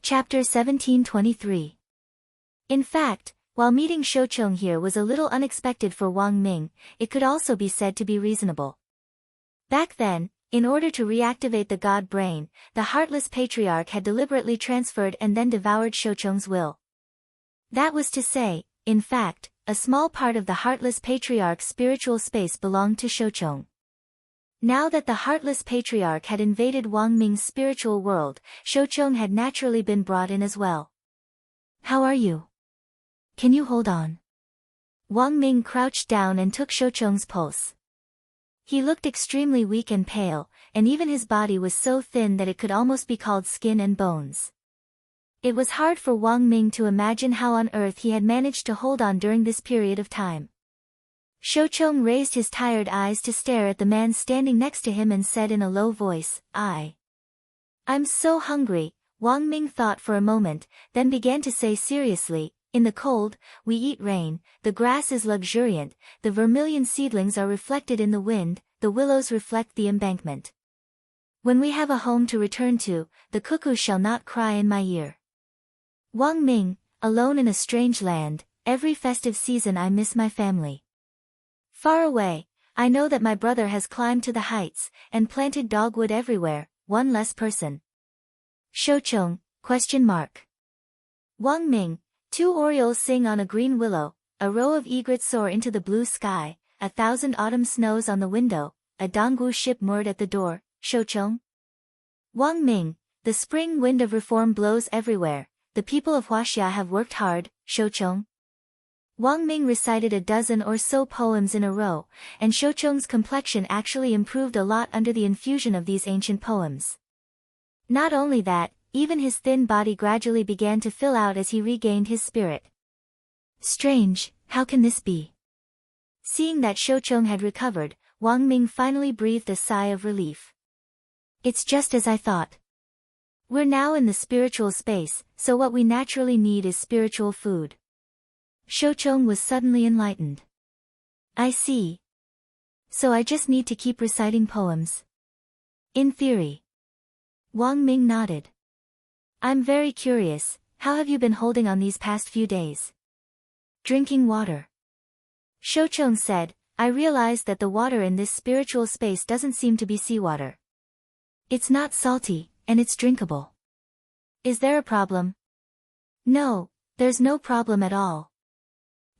Chapter 1723. In fact, while meeting Shoucheng here was a little unexpected for Wang Ming, it could also be said to be reasonable. Back then, in order to reactivate the god brain, the heartless patriarch had deliberately transferred and then devoured Shoucheng's will. That was to say, in fact, a small part of the heartless patriarch's spiritual space belonged to Shoucheng. Now that the heartless patriarch had invaded Wang Ming's spiritual world, Shoucheng had naturally been brought in as well. "How are you? Can you hold on?" Wang Ming crouched down and took Shoucheng's pulse. He looked extremely weak and pale, and even his body was so thin that it could almost be called skin and bones. It was hard for Wang Ming to imagine how on earth he had managed to hold on during this period of time. Shoucheng raised his tired eyes to stare at the man standing next to him and said in a low voice, "I'm so hungry." Wang Ming thought for a moment, then began to say seriously, "In the cold, we eat rain, the grass is luxuriant, the vermilion seedlings are reflected in the wind, the willows reflect the embankment. When we have a home to return to, the cuckoo shall not cry in my ear. Wang Ming, alone in a strange land, every festive season I miss my family. Far away, I know that my brother has climbed to the heights, and planted dogwood everywhere, one less person. Shoucheng, ? Wang Ming, two orioles sing on a green willow, a row of egrets soar into the blue sky, 1,000 autumn snows on the window, a Dongwu ship moored at the door, Shoucheng? Wang Ming, the spring wind of reform blows everywhere, the people of Huaxia have worked hard, Shoucheng. Wang Ming recited a dozen or so poems in a row, and Shoucheng's complexion actually improved a lot under the infusion of these ancient poems. Not only that, even his thin body gradually began to fill out as he regained his spirit. Strange, how can this be? Seeing that Shoucheng had recovered, Wang Ming finally breathed a sigh of relief. It's just as I thought. We're now in the spiritual space, so what we naturally need is spiritual food. Shoucheng was suddenly enlightened. I see. So I just need to keep reciting poems. In theory. Wang Ming nodded. I'm very curious, how have you been holding on these past few days? Drinking water. Shoucheng said, I realized that the water in this spiritual space doesn't seem to be seawater. It's not salty, and it's drinkable. Is there a problem? No, there's no problem at all.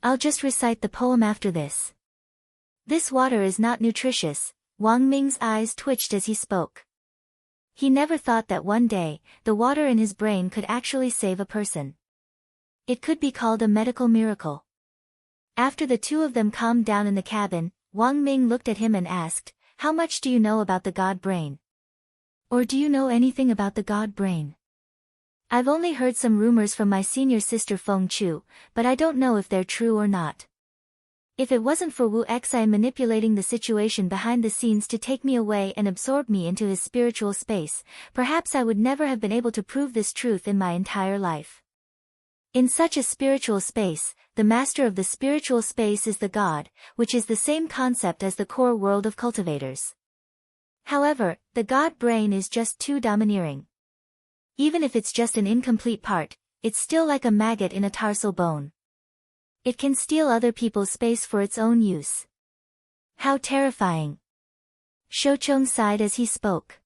I'll just recite the poem after this. This water is not nutritious. Wang Ming's eyes twitched as he spoke. He never thought that one day, the water in his brain could actually save a person. It could be called a medical miracle. After the two of them calmed down in the cabin, Wang Ming looked at him and asked, How much do you know about the god brain? Or do you know anything about the god brain? I've only heard some rumors from my senior sister Feng Chu, but I don't know if they're true or not. If it wasn't for Wu Xi manipulating the situation behind the scenes to take me away and absorb me into his spiritual space, perhaps I would never have been able to prove this truth in my entire life. In such a spiritual space, the master of the spiritual space is the god, which is the same concept as the core world of cultivators. However, the god brain is just too domineering. Even if it's just an incomplete part, it's still like a maggot in a tarsal bone. It can steal other people's space for its own use. How terrifying. Shoucheng sighed as he spoke.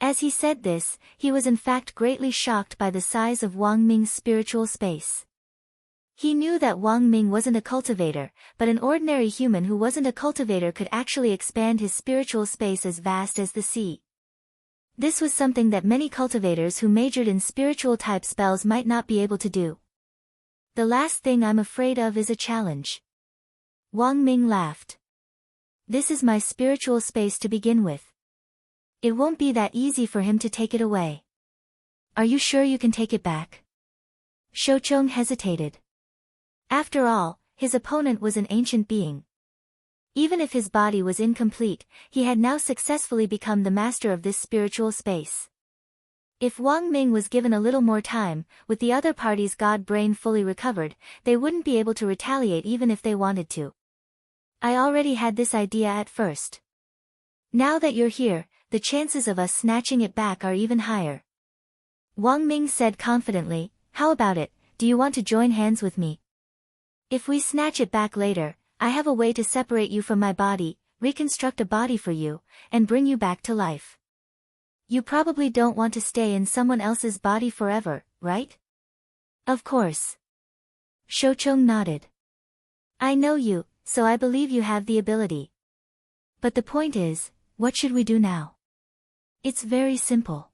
As he said this, he was in fact greatly shocked by the size of Wang Ming's spiritual space. He knew that Wang Ming wasn't a cultivator, but an ordinary human who wasn't a cultivator could actually expand his spiritual space as vast as the sea. This was something that many cultivators who majored in spiritual type spells might not be able to do. The last thing I'm afraid of is a challenge. Wang Ming laughed. This is my spiritual space to begin with. It won't be that easy for him to take it away. Are you sure you can take it back? Shoucheng hesitated. After all, his opponent was an ancient being. Even if his body was incomplete, he had now successfully become the master of this spiritual space. If Wang Ming was given a little more time, with the other party's god brain fully recovered, they wouldn't be able to retaliate even if they wanted to. I already had this idea at first. Now that you're here, the chances of us snatching it back are even higher. Wang Ming said confidently, how about it, do you want to join hands with me? If we snatch it back later, I have a way to separate you from my body, reconstruct a body for you, and bring you back to life. You probably don't want to stay in someone else's body forever, right? Of course. Shoucheng nodded. I know you, so I believe you have the ability. But the point is, what should we do now? It's very simple.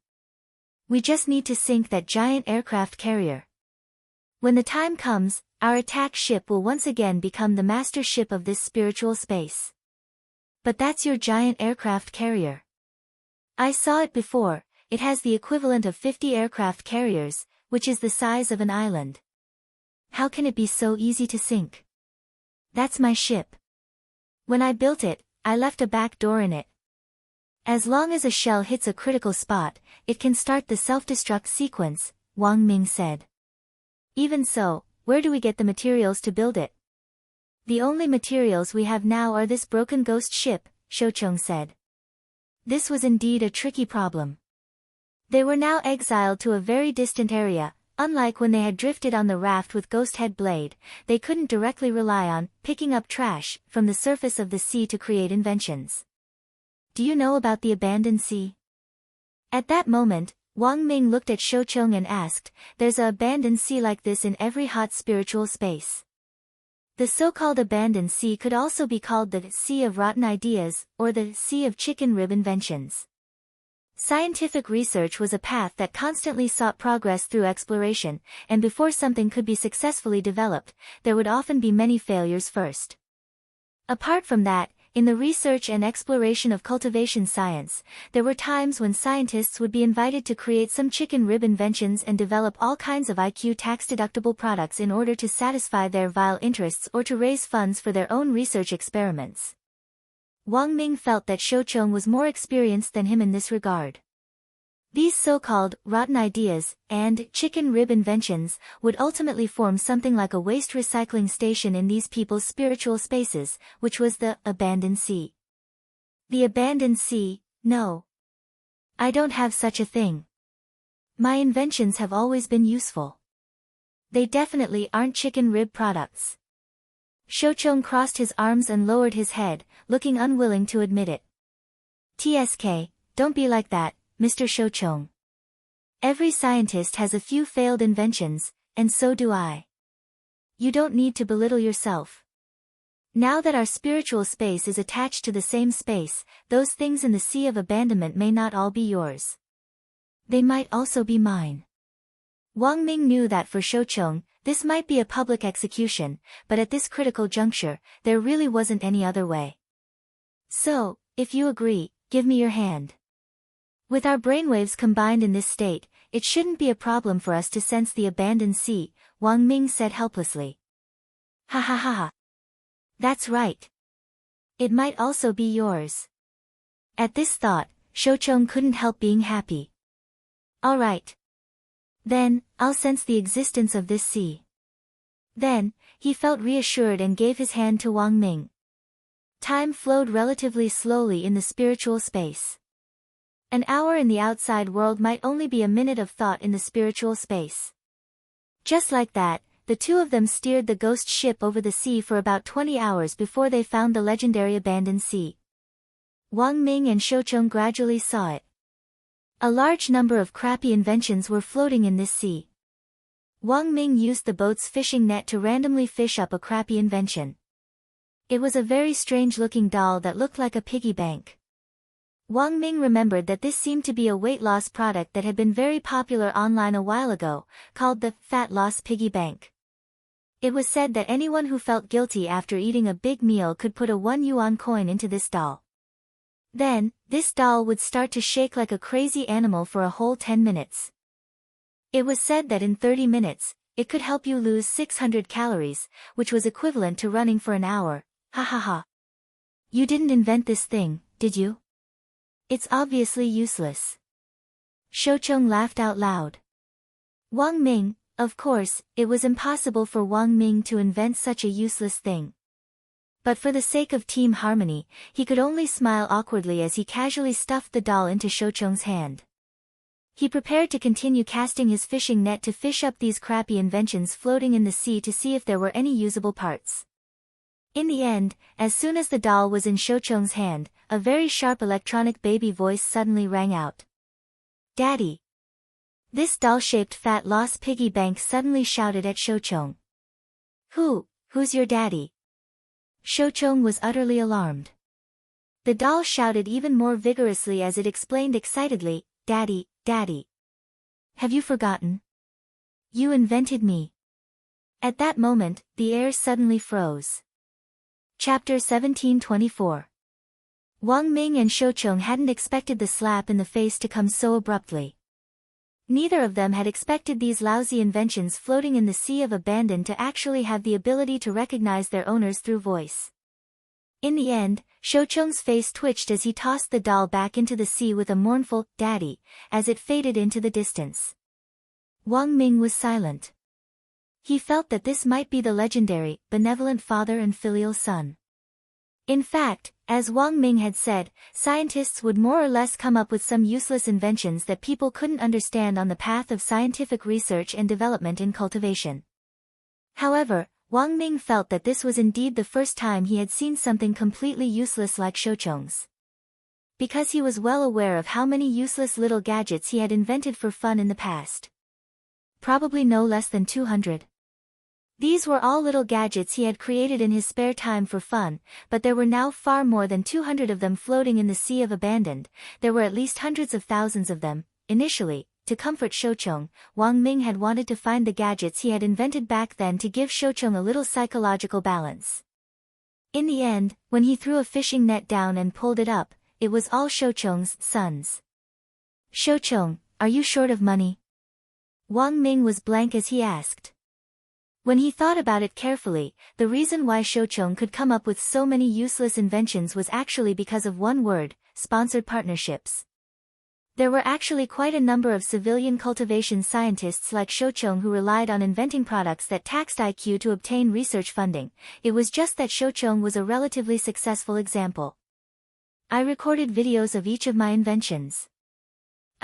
We just need to sink that giant aircraft carrier. When the time comes, our attack ship will once again become the master ship of this spiritual space. But that's your giant aircraft carrier. I saw it before, it has the equivalent of 50 aircraft carriers, which is the size of an island. How can it be so easy to sink? That's my ship. When I built it, I left a back door in it. As long as a shell hits a critical spot, it can start the self-destruct sequence, Wang Ming said. Even so, where do we get the materials to build it? The only materials we have now are this broken ghost ship, Shoucheng said. This was indeed a tricky problem. They were now exiled to a very distant area. Unlike when they had drifted on the raft with Ghost Head Blade, they couldn't directly rely on picking up trash from the surface of the sea to create inventions. Do you know about the abandoned sea? At that moment, Wang Ming looked at Shoucheng and asked, there's a abandoned sea like this in every hot spiritual space. The so-called abandoned sea could also be called the Sea of Rotten Ideas, or the Sea of Chicken Rib Inventions. Scientific research was a path that constantly sought progress through exploration, and before something could be successfully developed, there would often be many failures first. Apart from that, in the research and exploration of cultivation science, there were times when scientists would be invited to create some chicken rib inventions and develop all kinds of IQ tax-deductible products in order to satisfy their vile interests or to raise funds for their own research experiments. Wang Ming felt that Shoucheng was more experienced than him in this regard. These so-called rotten ideas and chicken rib inventions would ultimately form something like a waste recycling station in these people's spiritual spaces, which was the abandoned sea. The abandoned sea? No. I don't have such a thing. My inventions have always been useful. They definitely aren't chicken rib products. Shoucheng crossed his arms and lowered his head, looking unwilling to admit it. TSK, don't be like that, Mr. Shoucheng. Every scientist has a few failed inventions, and so do I. You don't need to belittle yourself. Now that our spiritual space is attached to the same space, those things in the sea of abandonment may not all be yours. They might also be mine. Wang Ming knew that for Shoucheng, this might be a public execution, but at this critical juncture, there really wasn't any other way. So, if you agree, give me your hand. With our brainwaves combined in this state, it shouldn't be a problem for us to sense the abandoned sea, Wang Ming said helplessly. Ha ha ha ha. That's right. It might also be yours. At this thought, Shoucheng couldn't help being happy. All right. Then, I'll sense the existence of this sea. Then, he felt reassured and gave his hand to Wang Ming. Time flowed relatively slowly in the spiritual space. An hour in the outside world might only be a minute of thought in the spiritual space. Just like that, the two of them steered the ghost ship over the sea for about 20 hours before they found the legendary abandoned sea. Wang Ming and Shoucheng gradually saw it. A large number of crappy inventions were floating in this sea. Wang Ming used the boat's fishing net to randomly fish up a crappy invention. It was a very strange-looking doll that looked like a piggy bank. Wang Ming remembered that this seemed to be a weight loss product that had been very popular online a while ago, called the Fat Loss Piggy Bank. It was said that anyone who felt guilty after eating a big meal could put a 1 yuan coin into this doll. Then, this doll would start to shake like a crazy animal for a whole 10 minutes. It was said that in 30 minutes, it could help you lose 600 calories, which was equivalent to running for an hour. Ha ha ha. You didn't invent this thing, did you? It's obviously useless. Shoucheng laughed out loud. Wang Ming, of course, it was impossible for Wang Ming to invent such a useless thing. But for the sake of team harmony, he could only smile awkwardly as he casually stuffed the doll into Shoucheng's hand. He prepared to continue casting his fishing net to fish up these crappy inventions floating in the sea to see if there were any usable parts. In the end, as soon as the doll was in Shouchung's hand, a very sharp electronic baby voice suddenly rang out. "Daddy!" This doll-shaped fat lost piggy bank suddenly shouted at Shouchung. Who's your daddy?" Shouchung was utterly alarmed. The doll shouted even more vigorously as it explained excitedly, "Daddy, Daddy. Have you forgotten? You invented me." At that moment, the air suddenly froze. Chapter 1724. Wang Ming and Shouchung hadn't expected the slap in the face to come so abruptly. Neither of them had expected these lousy inventions floating in the sea of abandon to actually have the ability to recognize their owners through voice. In the end, Shouchung's face twitched as he tossed the doll back into the sea with a mournful, "Daddy," as it faded into the distance. Wang Ming was silent. He felt that this might be the legendary, benevolent father and filial son. In fact, as Wang Ming had said, scientists would more or less come up with some useless inventions that people couldn't understand on the path of scientific research and development in cultivation. However, Wang Ming felt that this was indeed the first time he had seen something completely useless like Shouchung's. Because he was well aware of how many useless little gadgets he had invented for fun in the past. Probably no less than 200. These were all little gadgets he had created in his spare time for fun, but there were now far more than 200 of them floating in the sea of abandoned. There were at least hundreds of thousands of them. Initially, to comfort Shouchung, Wang Ming had wanted to find the gadgets he had invented back then to give Shouchung a little psychological balance. In the end, when he threw a fishing net down and pulled it up, it was all Shouchung's sons. "Shouchung, are you short of money?" Wang Ming was blank as he asked. When he thought about it carefully, the reason why Shouchung could come up with so many useless inventions was actually because of one word: sponsored partnerships. There were actually quite a number of civilian cultivation scientists like Shouchung who relied on inventing products that taxed IQ to obtain research funding. It was just that Shouchung was a relatively successful example. "I recorded videos of each of my inventions.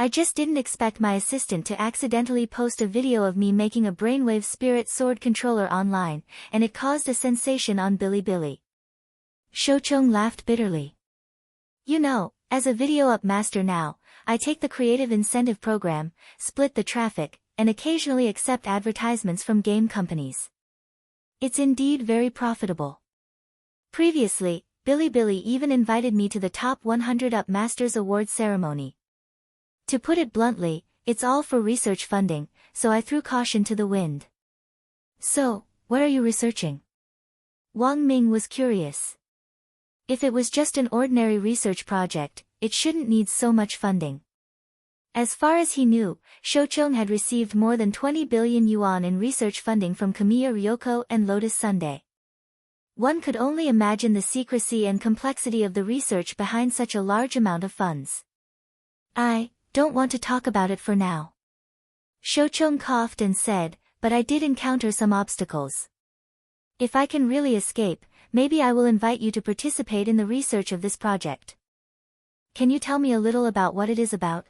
I just didn't expect my assistant to accidentally post a video of me making a brainwave spirit sword controller online, and it caused a sensation on Bilibili." Shouchung laughed bitterly. "You know, as a video up master now, I take the creative incentive program, split the traffic, and occasionally accept advertisements from game companies. It's indeed very profitable. Previously, Bilibili even invited me to the top 100 Up Masters Award ceremony. To put it bluntly, it's all for research funding, so I threw caution to the wind." "So, what are you researching?" Wang Ming was curious. If it was just an ordinary research project, it shouldn't need so much funding. As far as he knew, Shouchung had received more than 20 billion yuan in research funding from Kamiya Ryoko and Lotus Sunday. One could only imagine the secrecy and complexity of the research behind such a large amount of funds. "I don't want to talk about it for now." Shouchung coughed and said, "But I did encounter some obstacles. If I can really escape, maybe I will invite you to participate in the research of this project." "Can you tell me a little about what it is about?"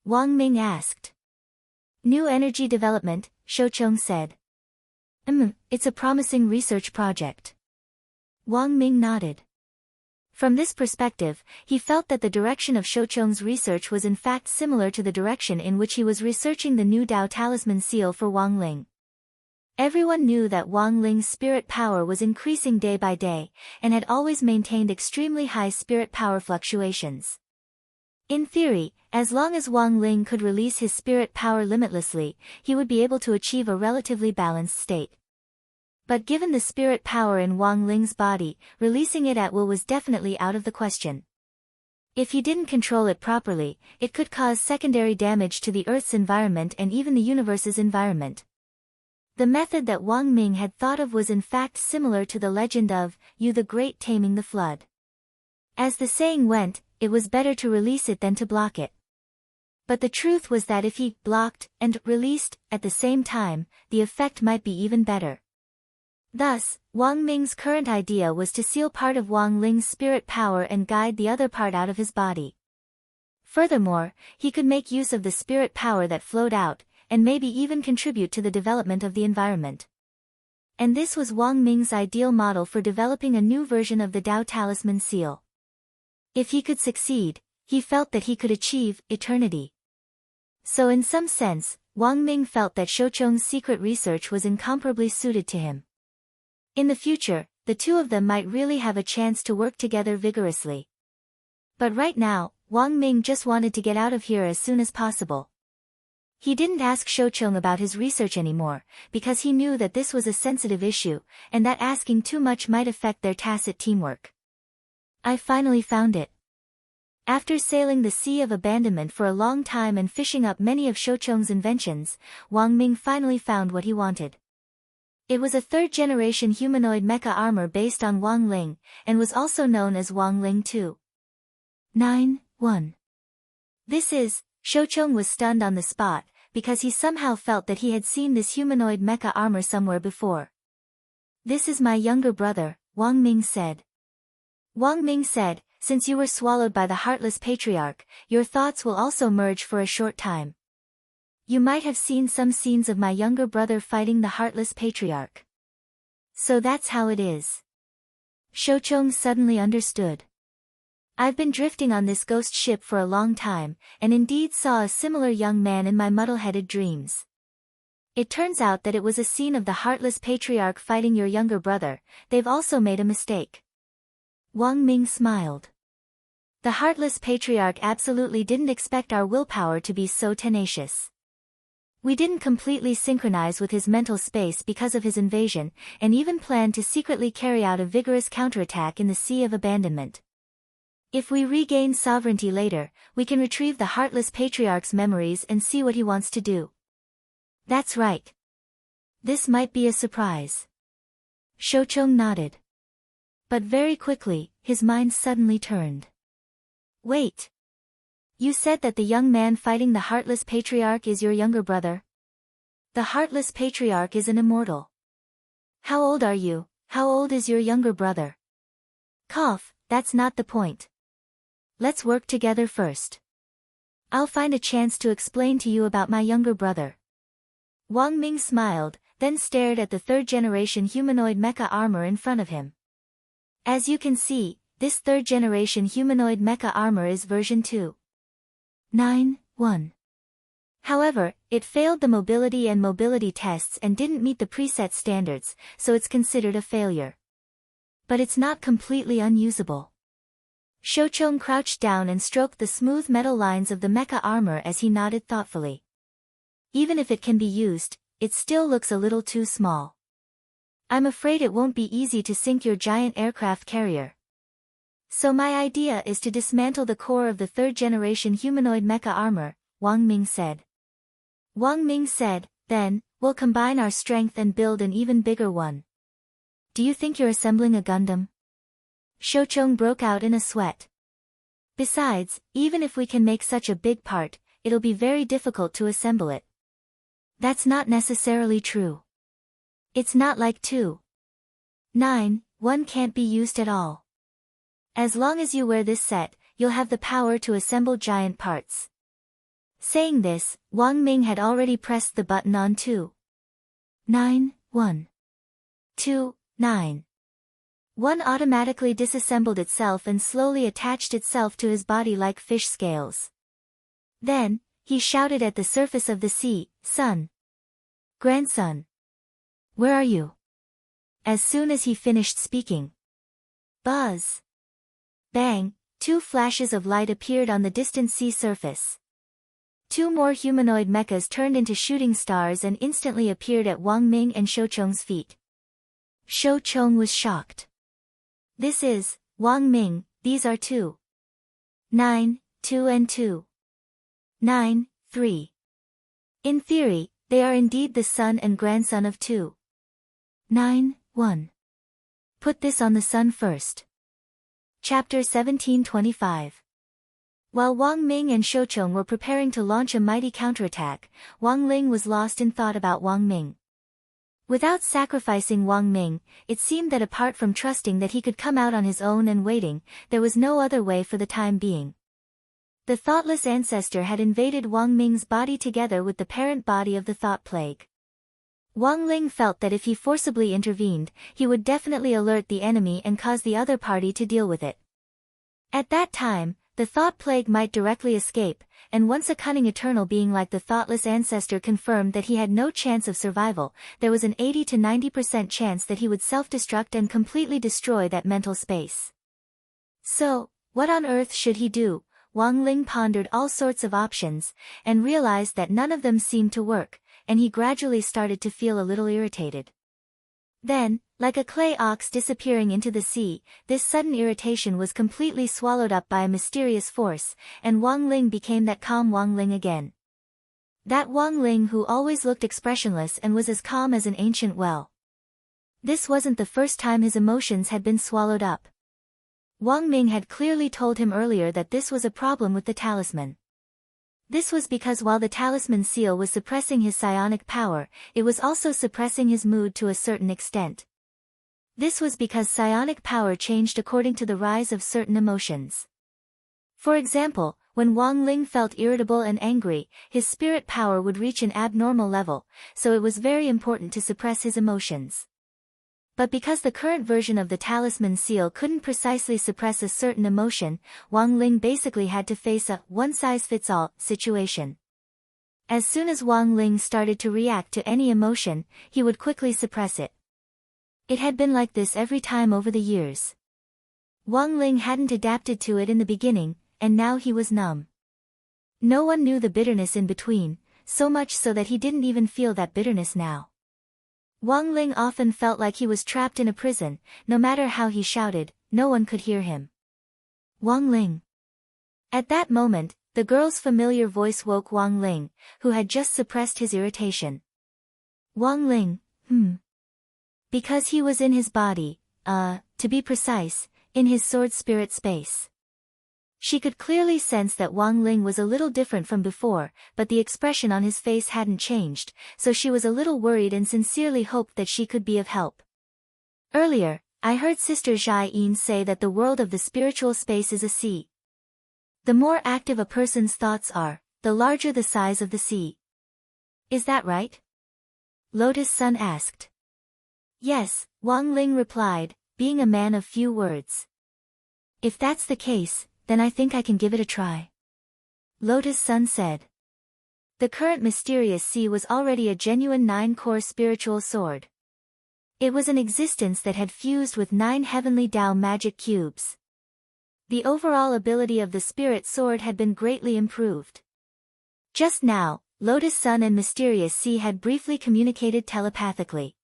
Wang Ming asked. "New energy development," Shouchung said. It's a promising research project." Wang Ming nodded. From this perspective, he felt that the direction of Shouchung's research was in fact similar to the direction in which he was researching the new Dao talisman seal for Wang Ling. Everyone knew that Wang Ling's spirit power was increasing day by day, and had always maintained extremely high spirit power fluctuations. In theory, as long as Wang Ling could release his spirit power limitlessly, he would be able to achieve a relatively balanced state. But given the spirit power in Wang Ling's body, releasing it at will was definitely out of the question. If he didn't control it properly, it could cause secondary damage to the Earth's environment and even the universe's environment. The method that Wang Ming had thought of was in fact similar to the legend of Yu the Great taming the flood. As the saying went, it was better to release it than to block it. But the truth was that if he blocked and released at the same time, the effect might be even better. Thus, Wang Ming's current idea was to seal part of Wang Ling's spirit power and guide the other part out of his body. Furthermore, he could make use of the spirit power that flowed out, and maybe even contribute to the development of the environment. And this was Wang Ming's ideal model for developing a new version of the Tao Talisman seal. If he could succeed, he felt that he could achieve eternity. So in some sense, Wang Ming felt that Shoucheng's secret research was incomparably suited to him. In the future, the two of them might really have a chance to work together vigorously. But right now, Wang Ming just wanted to get out of here as soon as possible. He didn't ask Shoucheng about his research anymore, because he knew that this was a sensitive issue, and that asking too much might affect their tacit teamwork. I finally found it. After sailing the sea of abandonment for a long time and fishing up many of Shoucheng's inventions, Wang Ming finally found what he wanted. It was a third-generation humanoid mecha armor based on Wang Ling, and was also known as Wang Ling 2.9.1. Shoucheng was stunned on the spot, because he somehow felt that he had seen this humanoid mecha armor somewhere before. "This is my younger brother," Wang Ming said. Wang Ming said, "Since you were swallowed by the Heartless Patriarch, your thoughts will also merge for a short time. You might have seen some scenes of my younger brother fighting the Heartless Patriarch. So that's how it is." Shoucheng suddenly understood. "I've been drifting on this ghost ship for a long time, and indeed saw a similar young man in my muddle-headed dreams. It turns out that it was a scene of the Heartless Patriarch fighting your younger brother. They've also made a mistake." Wang Ming smiled. The Heartless Patriarch absolutely didn't expect our willpower to be so tenacious. We didn't completely synchronize with his mental space because of his invasion, and even planned to secretly carry out a vigorous counterattack in the Sea of Abandonment. If we regain sovereignty later, we can retrieve the Heartless Patriarch's memories and see what he wants to do. That's right. This might be a surprise. Shoucheng nodded. But very quickly, his mind suddenly turned. Wait. You said that the young man fighting the Heartless Patriarch is your younger brother? The Heartless Patriarch is an immortal. How old are you? How old is your younger brother? Cough, that's not the point. Let's work together first. I'll find a chance to explain to you about my younger brother. Wang Ming smiled, then stared at the third-generation humanoid mecha armor in front of him. As you can see, this third-generation humanoid mecha armor is version 2.9.1. However, it failed the mobility tests and didn't meet the preset standards, so it's considered a failure. But it's not completely unusable. Shoucheng crouched down and stroked the smooth metal lines of the mecha armor as he nodded thoughtfully. Even if it can be used, it still looks a little too small. I'm afraid it won't be easy to sink your giant aircraft carrier. So my idea is to dismantle the core of the third-generation humanoid mecha armor, Wang Ming said. Wang Ming said, then, we'll combine our strength and build an even bigger one. Do you think you're assembling a Gundam? Shoucheng broke out in a sweat. Besides, even if we can make such a big part, it'll be very difficult to assemble it. That's not necessarily true. It's not like 2.9.1 can't be used at all. As long as you wear this set, you'll have the power to assemble giant parts. Saying this, Wang Ming had already pressed the button on 2.9.1. 2.9. 1 automatically disassembled itself and slowly attached itself to his body like fish scales. Then, he shouted at the surface of the sea, "Son! Grandson! Where are you?" As soon as he finished speaking. Buzz! Bang! 2 flashes of light appeared on the distant sea surface. 2 more humanoid mechas turned into shooting stars and instantly appeared at Wang Ming and Shoucheng's feet. Shoucheng was shocked. This is, Wang Ming, these are 2.9.2 and 2.9.3. In theory, they are indeed the son and grandson of 2.9.1. Put this on the sun first. Chapter 1725. While Wang Ming and Shoucheng were preparing to launch a mighty counterattack, Wang Ling was lost in thought about Wang Ming. Without sacrificing Wang Ming, it seemed that apart from trusting that he could come out on his own and waiting, there was no other way for the time being. The thoughtless ancestor had invaded Wang Ming's body together with the parent body of the thought plague. Wang Ling felt that if he forcibly intervened, he would definitely alert the enemy and cause the other party to deal with it. At that time, the thought plague might directly escape, and once a cunning eternal being like the thoughtless ancestor confirmed that he had no chance of survival, there was an 80 to 90% chance that he would self-destruct and completely destroy that mental space. So, what on earth should he do? Wang Ling pondered all sorts of options, and realized that none of them seemed to work, and he gradually started to feel a little irritated. Then, like a clay ox disappearing into the sea, this sudden irritation was completely swallowed up by a mysterious force, and Wang Ling became that calm Wang Ling again. That Wang Ling who always looked expressionless and was as calm as an ancient well. This wasn't the first time his emotions had been swallowed up. Wang Ming had clearly told him earlier that this was a problem with the talisman. This was because while the talisman seal was suppressing his psionic power, it was also suppressing his mood to a certain extent. This was because psionic power changed according to the rise of certain emotions. For example, when Wang Ling felt irritable and angry, his spirit power would reach an abnormal level, so it was very important to suppress his emotions. But because the current version of the talisman seal couldn't precisely suppress a certain emotion, Wang Ling basically had to face a one-size-fits-all situation. As soon as Wang Ling started to react to any emotion, he would quickly suppress it. It had been like this every time over the years. Wang Ling hadn't adapted to it in the beginning, and now he was numb. No one knew the bitterness in between, so much so that he didn't even feel that bitterness now. Wang Ling often felt like he was trapped in a prison. No matter how he shouted, no one could hear him. Wang Ling. At that moment, the girl's familiar voice woke Wang Ling, who had just suppressed his irritation. Wang Ling, Because he was in his body, to be precise, in his sword spirit space. She could clearly sense that Wang Ling was a little different from before, but the expression on his face hadn't changed, so she was a little worried and sincerely hoped that she could be of help. Earlier, I heard Sister Zhai Yin say that the world of the spiritual space is a sea. The more active a person's thoughts are, the larger the size of the sea. Is that right? Lotus Sun asked. Yes, Wang Ling replied, being a man of few words. If that's the case, then I think I can give it a try. Lotus Sun said. The current mysterious sea was already a genuine 9-core spiritual sword. It was an existence that had fused with 9 heavenly Tao magic cubes. The overall ability of the spirit sword had been greatly improved. Just now, Lotus Sun and Mysterious Sea had briefly communicated telepathically.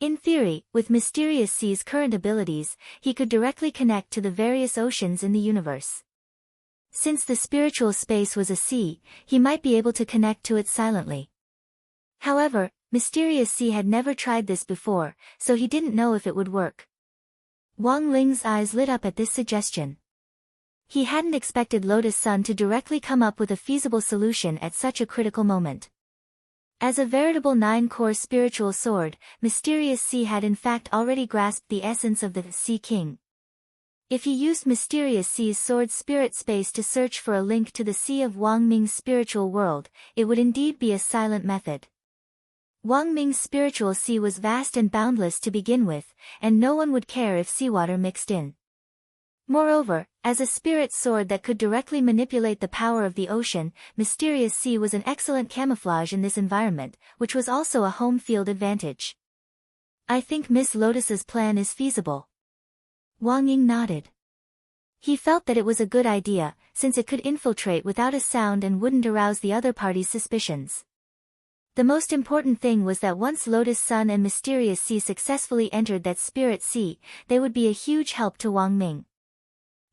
In theory, with Mysterious Sea's current abilities, he could directly connect to the various oceans in the universe. Since the spiritual space was a sea, he might be able to connect to it silently. However, Mysterious Sea had never tried this before, so he didn't know if it would work. Wang Ling's eyes lit up at this suggestion. He hadn't expected Lotus Sun to directly come up with a feasible solution at such a critical moment. As a veritable 9-core spiritual sword, Mysterious Sea had in fact already grasped the essence of the Sea King. If he used Mysterious Sea's sword spirit space to search for a link to the Sea of Wang Ming's spiritual world, it would indeed be a silent method. Wang Ming's spiritual sea was vast and boundless to begin with, and no one would care if seawater mixed in. Moreover, as a spirit sword that could directly manipulate the power of the ocean, Mysterious Sea was an excellent camouflage in this environment, which was also a home field advantage. I think Miss Lotus's plan is feasible. Wang Ying nodded. He felt that it was a good idea, since it could infiltrate without a sound and wouldn't arouse the other party's suspicions. The most important thing was that once Lotus Sun and Mysterious Sea successfully entered that spirit sea, they would be a huge help to Wang Ming.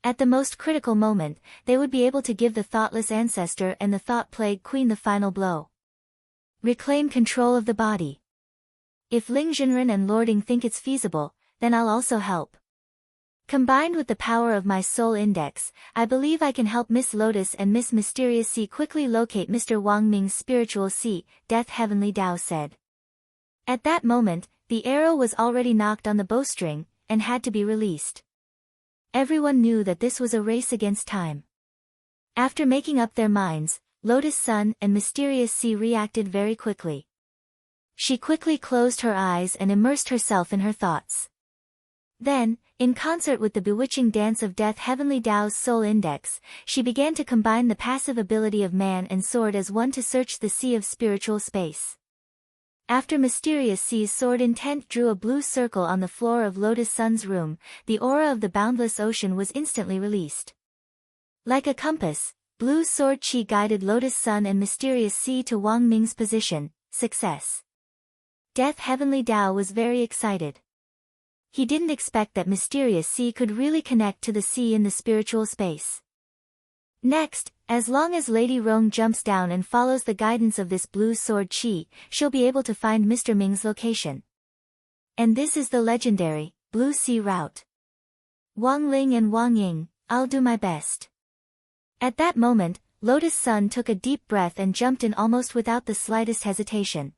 At the most critical moment, they would be able to give the thoughtless ancestor and the thought plague queen the final blow. Reclaim control of the body. If Ling Jinren and Lording think it's feasible, then I'll also help. Combined with the power of my soul index, I believe I can help Miss Lotus and Miss Mysterious Sea quickly locate Mr. Wang Ming's spiritual sea, Death Heavenly Tao said. At that moment, the arrow was already knocked on the bowstring, and had to be released. Everyone knew that this was a race against time. After making up their minds, Lotus Sun and Mysterious Sea reacted very quickly. She quickly closed her eyes and immersed herself in her thoughts. Then, in concert with the bewitching dance of death Heavenly Tao's soul index, she began to combine the passive ability of man and sword as one to search the sea of spiritual space. After Mysterious Sea's sword intent drew a blue circle on the floor of Lotus Sun's room, the aura of the boundless ocean was instantly released. Like a compass, blue sword chi guided Lotus Sun and Mysterious Sea to Wang Ming's position, success. Death Heavenly Tao was very excited. He didn't expect that Mysterious Sea could really connect to the sea in the spiritual space. Next, as long as Lady Rong jumps down and follows the guidance of this blue sword chi, she'll be able to find Mr. Ming's location. And this is the legendary, Blue Sea Route. Wang Ling and Wang Ying, I'll do my best. At that moment, Lotus Sun took a deep breath and jumped in almost without the slightest hesitation.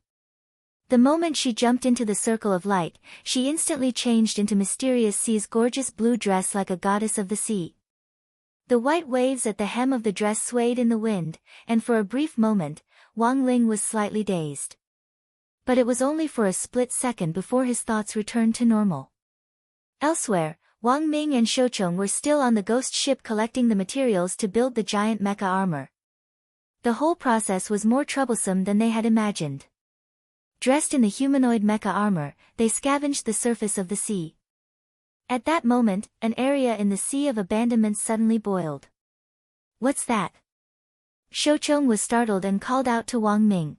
The moment she jumped into the circle of light, she instantly changed into Mysterious Sea's gorgeous blue dress like a goddess of the sea. The white waves at the hem of the dress swayed in the wind, and for a brief moment, Wang Ling was slightly dazed. But it was only for a split second before his thoughts returned to normal. Elsewhere, Wang Ming and Shoucheng were still on the ghost ship collecting the materials to build the giant mecha armor. The whole process was more troublesome than they had imagined. Dressed in the humanoid mecha armor, they scavenged the surface of the sea. At that moment, an area in the Sea of Abandonment suddenly boiled. What's that? Shoucheng was startled and called out to Wang Ming.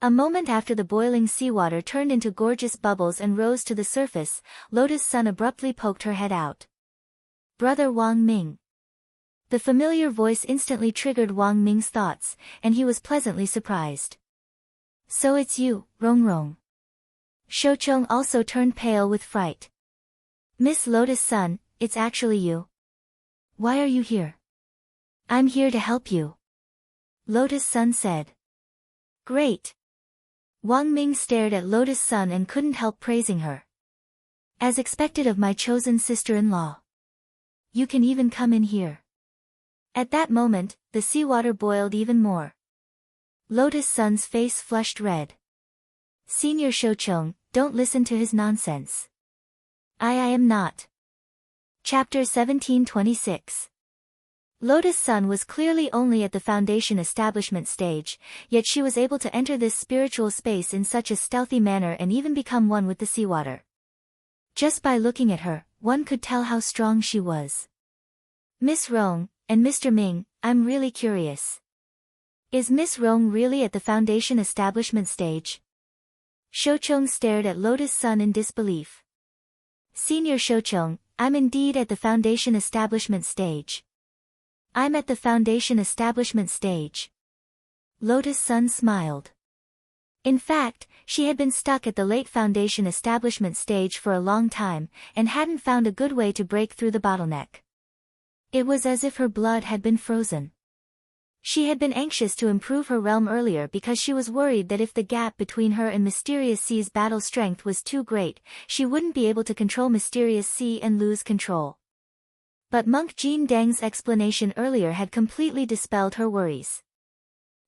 A moment after the boiling seawater turned into gorgeous bubbles and rose to the surface, Lotus Sun abruptly poked her head out. Brother Wang Ming. The familiar voice instantly triggered Wang Ming's thoughts, and he was pleasantly surprised. So it's you, Rong Rong. Shoucheng also turned pale with fright. Miss Lotus Sun, it's actually you. Why are you here? I'm here to help you. Lotus Sun said. Great. Wang Ming stared at Lotus Sun and couldn't help praising her. As expected of my chosen sister-in-law. You can even come in here. At that moment, the seawater boiled even more. Lotus Sun's face flushed red. Senior Shoucheng, don't listen to his nonsense. I am not. Chapter 1726. Lotus Sun was clearly only at the foundation establishment stage, yet she was able to enter this spiritual space in such a stealthy manner and even become one with the seawater. Just by looking at her, one could tell how strong she was. Miss Rong, and Mr. Ming, I'm really curious. Is Miss Rong really at the foundation establishment stage? Shoucheng stared at Lotus Sun in disbelief. Senior Shoucheng, I'm indeed at the foundation establishment stage. I'm at the foundation establishment stage. Lotus Sun smiled. In fact, she had been stuck at the late foundation establishment stage for a long time, and hadn't found a good way to break through the bottleneck. It was as if her blood had been frozen. She had been anxious to improve her realm earlier because she was worried that if the gap between her and Mysterious Sea's battle strength was too great, she wouldn't be able to control Mysterious Sea and lose control. But Monk Jean Deng's explanation earlier had completely dispelled her worries.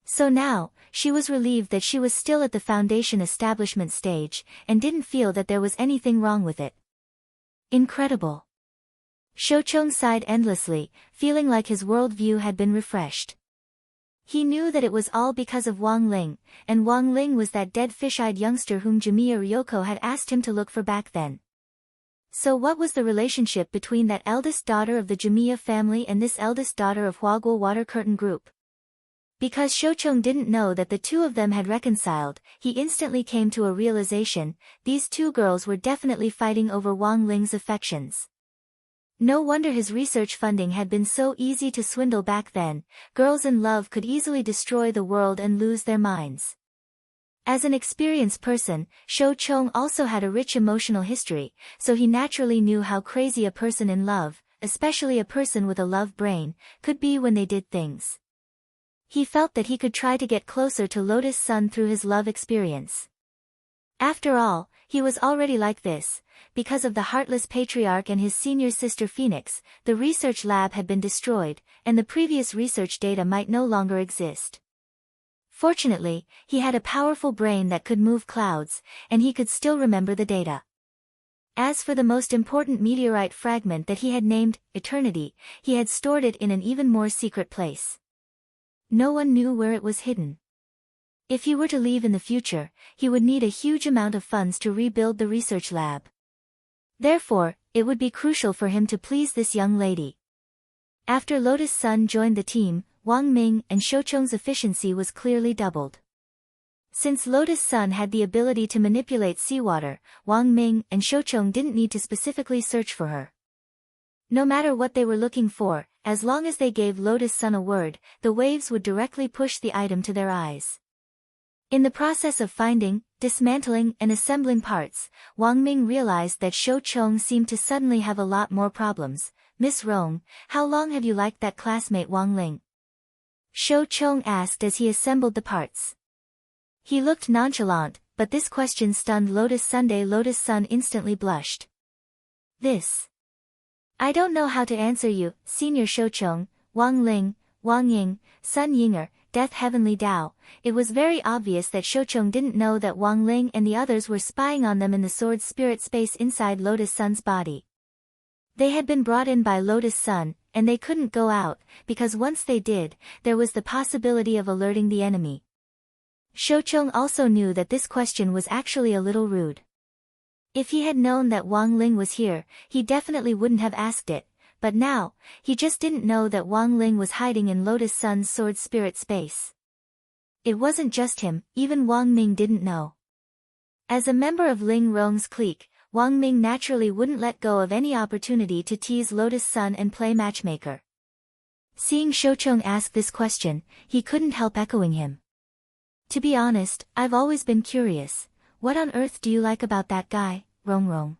So now, she was relieved that she was still at the foundation establishment stage, and didn't feel that there was anything wrong with it. Incredible. Shoucheng sighed endlessly, feeling like his worldview had been refreshed. He knew that it was all because of Wang Ling, and Wang Ling was that dead fish-eyed youngster whom Jamiya Ryoko had asked him to look for back then. So what was the relationship between that eldest daughter of the Jamiya family and this eldest daughter of Huaguo Water Curtain Group? Because Shoucheng didn't know that the two of them had reconciled, he instantly came to a realization: these two girls were definitely fighting over Wang Ling's affections. No wonder his research funding had been so easy to swindle back then. Girls in love could easily destroy the world and lose their minds. As an experienced person, Shoucheng also had a rich emotional history, so he naturally knew how crazy a person in love, especially a person with a love brain, could be when they did things. He felt that he could try to get closer to Lotus Sun through his love experience. After all, he was already like this. Because of the heartless patriarch and his senior sister Phoenix, the research lab had been destroyed, and the previous research data might no longer exist. Fortunately, he had a powerful brain that could move clouds, and he could still remember the data. As for the most important meteorite fragment that he had named Eternity, he had stored it in an even more secret place. No one knew where it was hidden. If he were to leave in the future, he would need a huge amount of funds to rebuild the research lab. Therefore, it would be crucial for him to please this young lady. After Lotus Sun joined the team, Wang Ming and Shoucheng's efficiency was clearly doubled. Since Lotus Sun had the ability to manipulate seawater, Wang Ming and Shoucheng didn't need to specifically search for her. No matter what they were looking for, as long as they gave Lotus Sun a word, the waves would directly push the item to their eyes. In the process of finding, dismantling and assembling parts, Wang Ming realized that Shoucheng seemed to suddenly have a lot more problems. "Miss Rong, how long have you liked that classmate Wang Ling?" Shoucheng asked as he assembled the parts. He looked nonchalant, but this question stunned Lotus Sunday. Lotus Sun instantly blushed. I don't know how to answer you, Senior Shoucheng, Wang Ling, Wang Ying, Sun Yinger, Death Heavenly Tao. It was very obvious that Shoucheng didn't know that Wang Ling and the others were spying on them in the sword spirit space inside Lotus Sun's body. They had been brought in by Lotus Sun, and they couldn't go out, because once they did, there was the possibility of alerting the enemy. Shoucheng also knew that this question was actually a little rude. If he had known that Wang Ling was here, he definitely wouldn't have asked it, but now, he just didn't know that Wang Ling was hiding in Lotus Sun's sword spirit space. It wasn't just him, even Wang Ming didn't know. As a member of Ling Rong's clique, Wang Ming naturally wouldn't let go of any opportunity to tease Lotus Sun and play matchmaker. Seeing Shoucheng ask this question, he couldn't help echoing him. To be honest, I've always been curious. What on earth do you like about that guy, Rong Rong?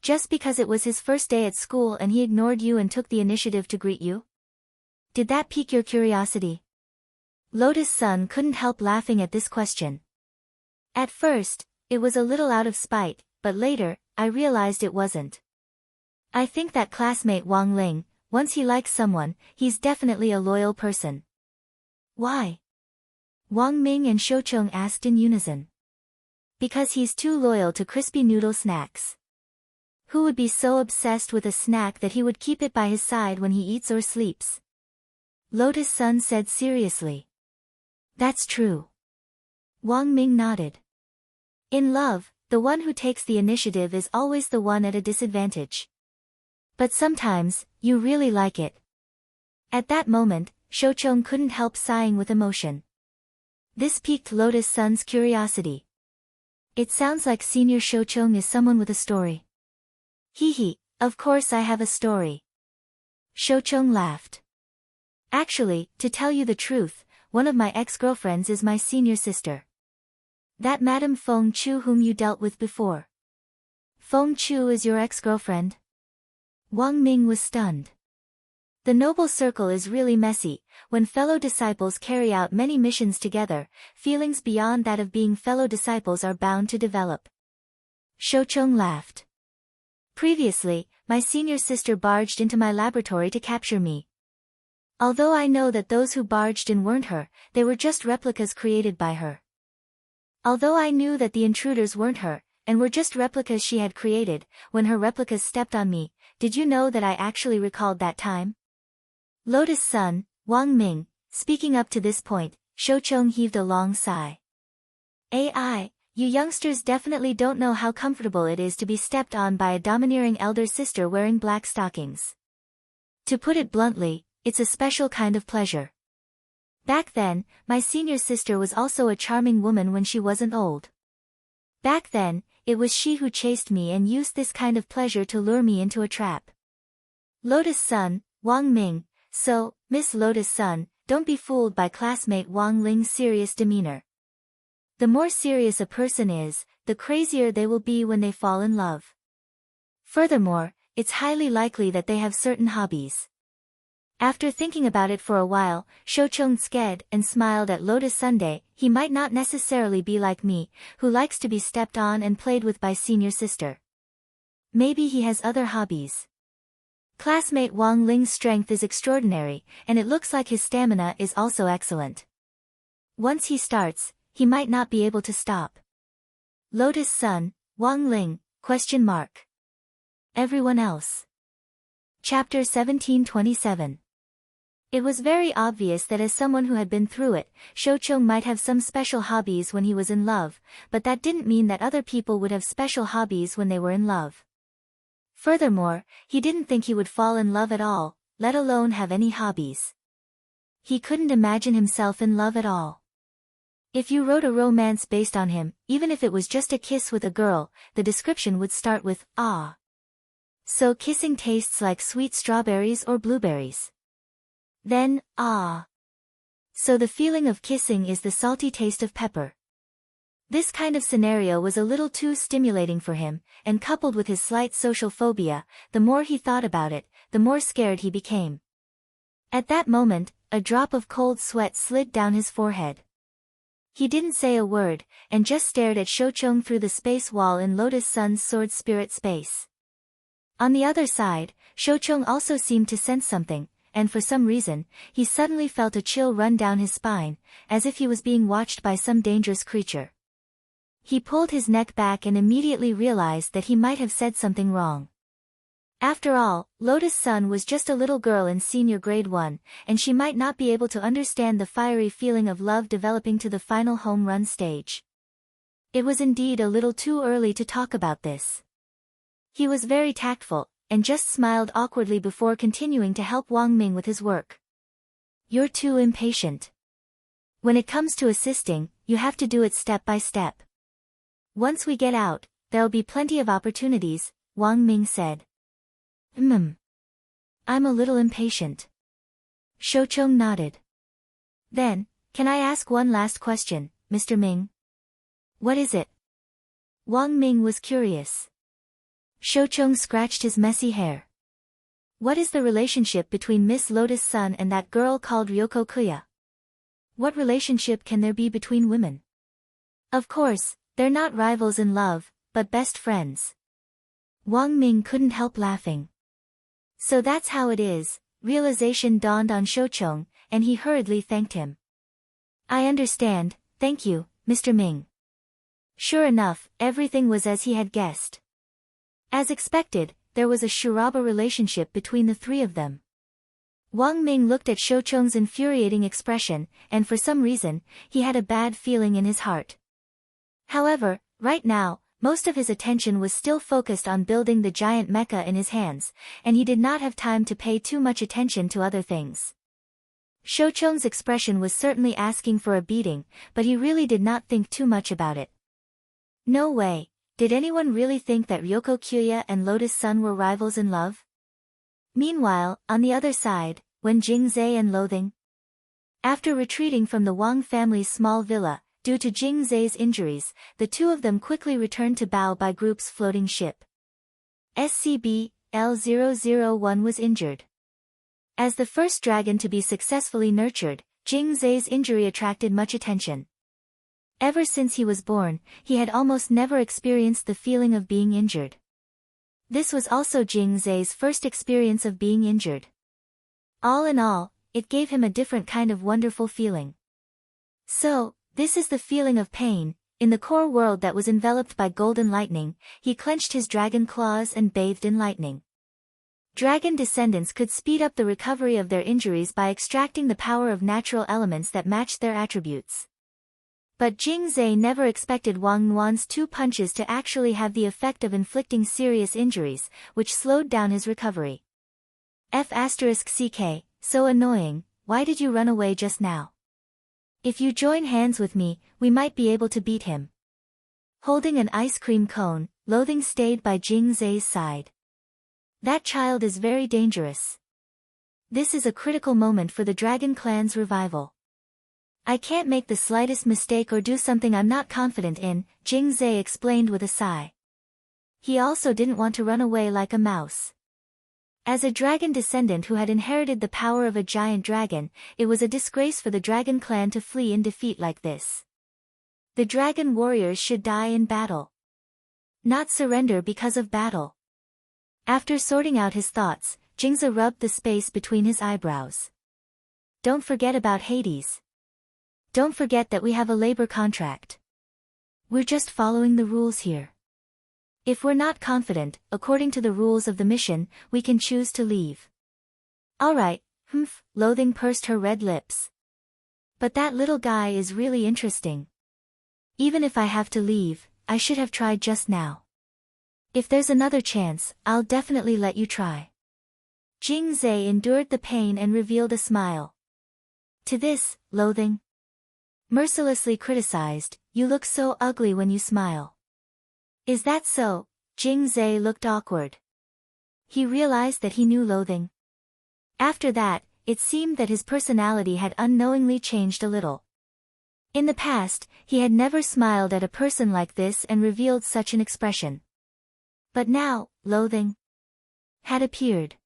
Just because it was his first day at school and he ignored you and took the initiative to greet you? Did that pique your curiosity? Lotus Sun couldn't help laughing at this question. At first, it was a little out of spite, but later, I realized it wasn't. I think that classmate Wang Ling, once he likes someone, he's definitely a loyal person. Why? Wang Ming and Shoucheng asked in unison. Because he's too loyal to crispy noodle snacks. Who would be so obsessed with a snack that he would keep it by his side when he eats or sleeps? Lotus Sun said seriously. That's true. Wang Ming nodded. In love, the one who takes the initiative is always the one at a disadvantage. But sometimes, you really like it. At that moment, Shoucheng couldn't help sighing with emotion. This piqued Lotus Sun's curiosity. It sounds like Senior Shoucheng is someone with a story. Hee, of course I have a story. Shoucheng laughed. Actually, to tell you the truth, one of my ex-girlfriends is my senior sister. That Madame Feng Chu whom you dealt with before. Feng Chu is your ex-girlfriend? Wang Ming was stunned. The noble circle is really messy. When fellow disciples carry out many missions together, feelings beyond that of being fellow disciples are bound to develop. Shoucheng laughed. Previously, my senior sister barged into my laboratory to capture me. Although I know that those who barged in weren't her, they were just replicas created by her. Although I knew that the intruders weren't her, and were just replicas she had created, when her replicas stepped on me, did you know that I actually recalled that time? Lotus Sun, Wang Ming, speaking up to this point, Shoucheng heaved a long sigh. AI, you youngsters definitely don't know how comfortable it is to be stepped on by a domineering elder sister wearing black stockings. To put it bluntly, it's a special kind of pleasure. Back then, my senior sister was also a charming woman when she wasn't old. Back then, it was she who chased me and used this kind of pleasure to lure me into a trap. Lotus Sun, Wang Ming. So, Miss Lotus Sun, don't be fooled by classmate Wang Ling's serious demeanor. The more serious a person is, the crazier they will be when they fall in love. Furthermore, it's highly likely that they have certain hobbies. After thinking about it for a while, Shochong sked and smiled at Lotus Sunday. He might not necessarily be like me, who likes to be stepped on and played with by senior sister. Maybe he has other hobbies. Classmate Wang Ling's strength is extraordinary, and it looks like his stamina is also excellent. Once he starts, he might not be able to stop. Lotus Sun, Wang Ling, ? Everyone else. Chapter 1727. It was very obvious that as someone who had been through it, Shochong might have some special hobbies when he was in love, but that didn't mean that other people would have special hobbies when they were in love. Furthermore, he didn't think he would fall in love at all, let alone have any hobbies. He couldn't imagine himself in love at all. If you wrote a romance based on him, even if it was just a kiss with a girl, the description would start with, "Ah." So kissing tastes like sweet strawberries or blueberries. Then, "Ah." So the feeling of kissing is the salty taste of pepper. This kind of scenario was a little too stimulating for him, and coupled with his slight social phobia, the more he thought about it, the more scared he became. At that moment, a drop of cold sweat slid down his forehead. He didn't say a word, and just stared at Shochong through the space wall in Lotus Sun's sword spirit space. On the other side, Shochong also seemed to sense something, and for some reason, he suddenly felt a chill run down his spine, as if he was being watched by some dangerous creature. He pulled his neck back and immediately realized that he might have said something wrong. After all, Lotus Sun was just a little girl in senior grade 1, and she might not be able to understand the fiery feeling of love developing to the final home run stage. It was indeed a little too early to talk about this. He was very tactful, and just smiled awkwardly before continuing to help Wang Ming with his work. "You're too impatient. When it comes to assisting, you have to do it step by step. Once we get out, there'll be plenty of opportunities," Wang Ming said. I'm a little impatient." Shochong nodded. "Then, can I ask one last question, Mr. Ming?" "What is it?" Wang Ming was curious. Shochong scratched his messy hair. "What is the relationship between Miss Lotus Sun and that girl called Ryoko Kuya? What relationship can there be between women? Of course, they're not rivals in love, but best friends." Wang Ming couldn't help laughing. "So that's how it is." Realization dawned on Shochong, and he hurriedly thanked him. "I understand, thank you, Mr. Ming." Sure enough, everything was as he had guessed. As expected, there was a Shiraba relationship between the three of them. Wang Ming looked at Shochong's infuriating expression, and for some reason, he had a bad feeling in his heart. However, right now, most of his attention was still focused on building the giant mecha in his hands, and he did not have time to pay too much attention to other things. Shochong's expression was certainly asking for a beating, but he really did not think too much about it. No way. Did anyone really think that Ryoko Kuya and Lotus Sun were rivals in love? Meanwhile, on the other side, when Jingzhe and Loathing. After retreating from the Wang family's small villa, due to Jingzhe's injuries, the two of them quickly returned to Bao Bai Group's floating ship. SCB-L001 was injured. As the first dragon to be successfully nurtured, Jingzhe's injury attracted much attention. Ever since he was born, he had almost never experienced the feeling of being injured. This was also Jingzhe's first experience of being injured. All in all, it gave him a different kind of wonderful feeling. So, this is the feeling of pain. In the core world that was enveloped by golden lightning, he clenched his dragon claws and bathed in lightning. Dragon descendants could speed up the recovery of their injuries by extracting the power of natural elements that matched their attributes. But Jingzhe never expected Wang Nuan's 2 punches to actually have the effect of inflicting serious injuries, which slowed down his recovery. F***CK, so annoying, why did you run away just now? If you join hands with me, we might be able to beat him. Holding an ice cream cone, Loathing stayed by Jingzhe's side. That child is very dangerous. This is a critical moment for the Dragon Clan's revival. I can't make the slightest mistake or do something I'm not confident in, Jingzhe explained with a sigh. He also didn't want to run away like a mouse. As a dragon descendant who had inherited the power of a giant dragon, it was a disgrace for the dragon clan to flee in defeat like this. The dragon warriors should die in battle, not surrender because of battle. After sorting out his thoughts, Jingze rubbed the space between his eyebrows. Don't forget about Hades. Don't forget that we have a labor contract. We're just following the rules here. If we're not confident, according to the rules of the mission, we can choose to leave. Alright, Loathing pursed her red lips. But that little guy is really interesting. Even if I have to leave, I should have tried just now. If there's another chance, I'll definitely let you try. Jingze endured the pain and revealed a smile. To this, Loathing mercilessly criticized, you look so ugly when you smile. Is that so? Jingze looked awkward. He realized that he knew Loathing. After that, it seemed that his personality had unknowingly changed a little. In the past, he had never smiled at a person like this and revealed such an expression. But now, Loathing had appeared.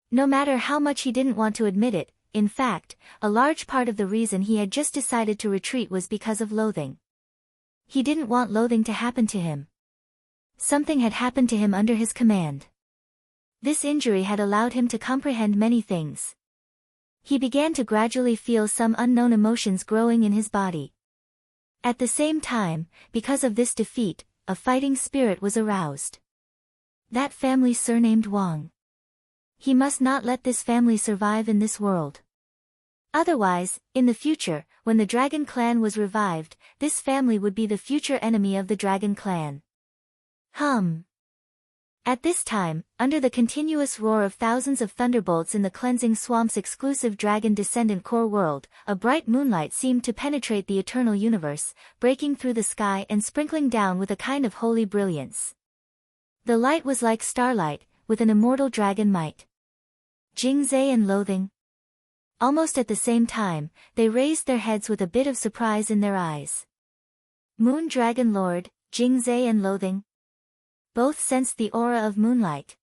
No matter how much he didn't want to admit it, in fact, a large part of the reason he had just decided to retreat was because of Loathing. He didn't want Loathing to happen to him. Something had happened to him under his command. This injury had allowed him to comprehend many things. He began to gradually feel some unknown emotions growing in his body. At the same time, because of this defeat, a fighting spirit was aroused. That family surnamed Wang. He must not let this family survive in this world. Otherwise, in the future, when the Dragon Clan was revived, this family would be the future enemy of the Dragon Clan. At this time, under the continuous roar of thousands of thunderbolts in the cleansing swamp's exclusive dragon descendant core world, a bright moonlight seemed to penetrate the eternal universe, breaking through the sky and sprinkling down with a kind of holy brilliance. The light was like starlight, with an immortal dragon might. Jingze and Loathing. Almost at the same time, they raised their heads with a bit of surprise in their eyes. Moon Dragon Lord, Jingze and Loathing both sensed the aura of moonlight.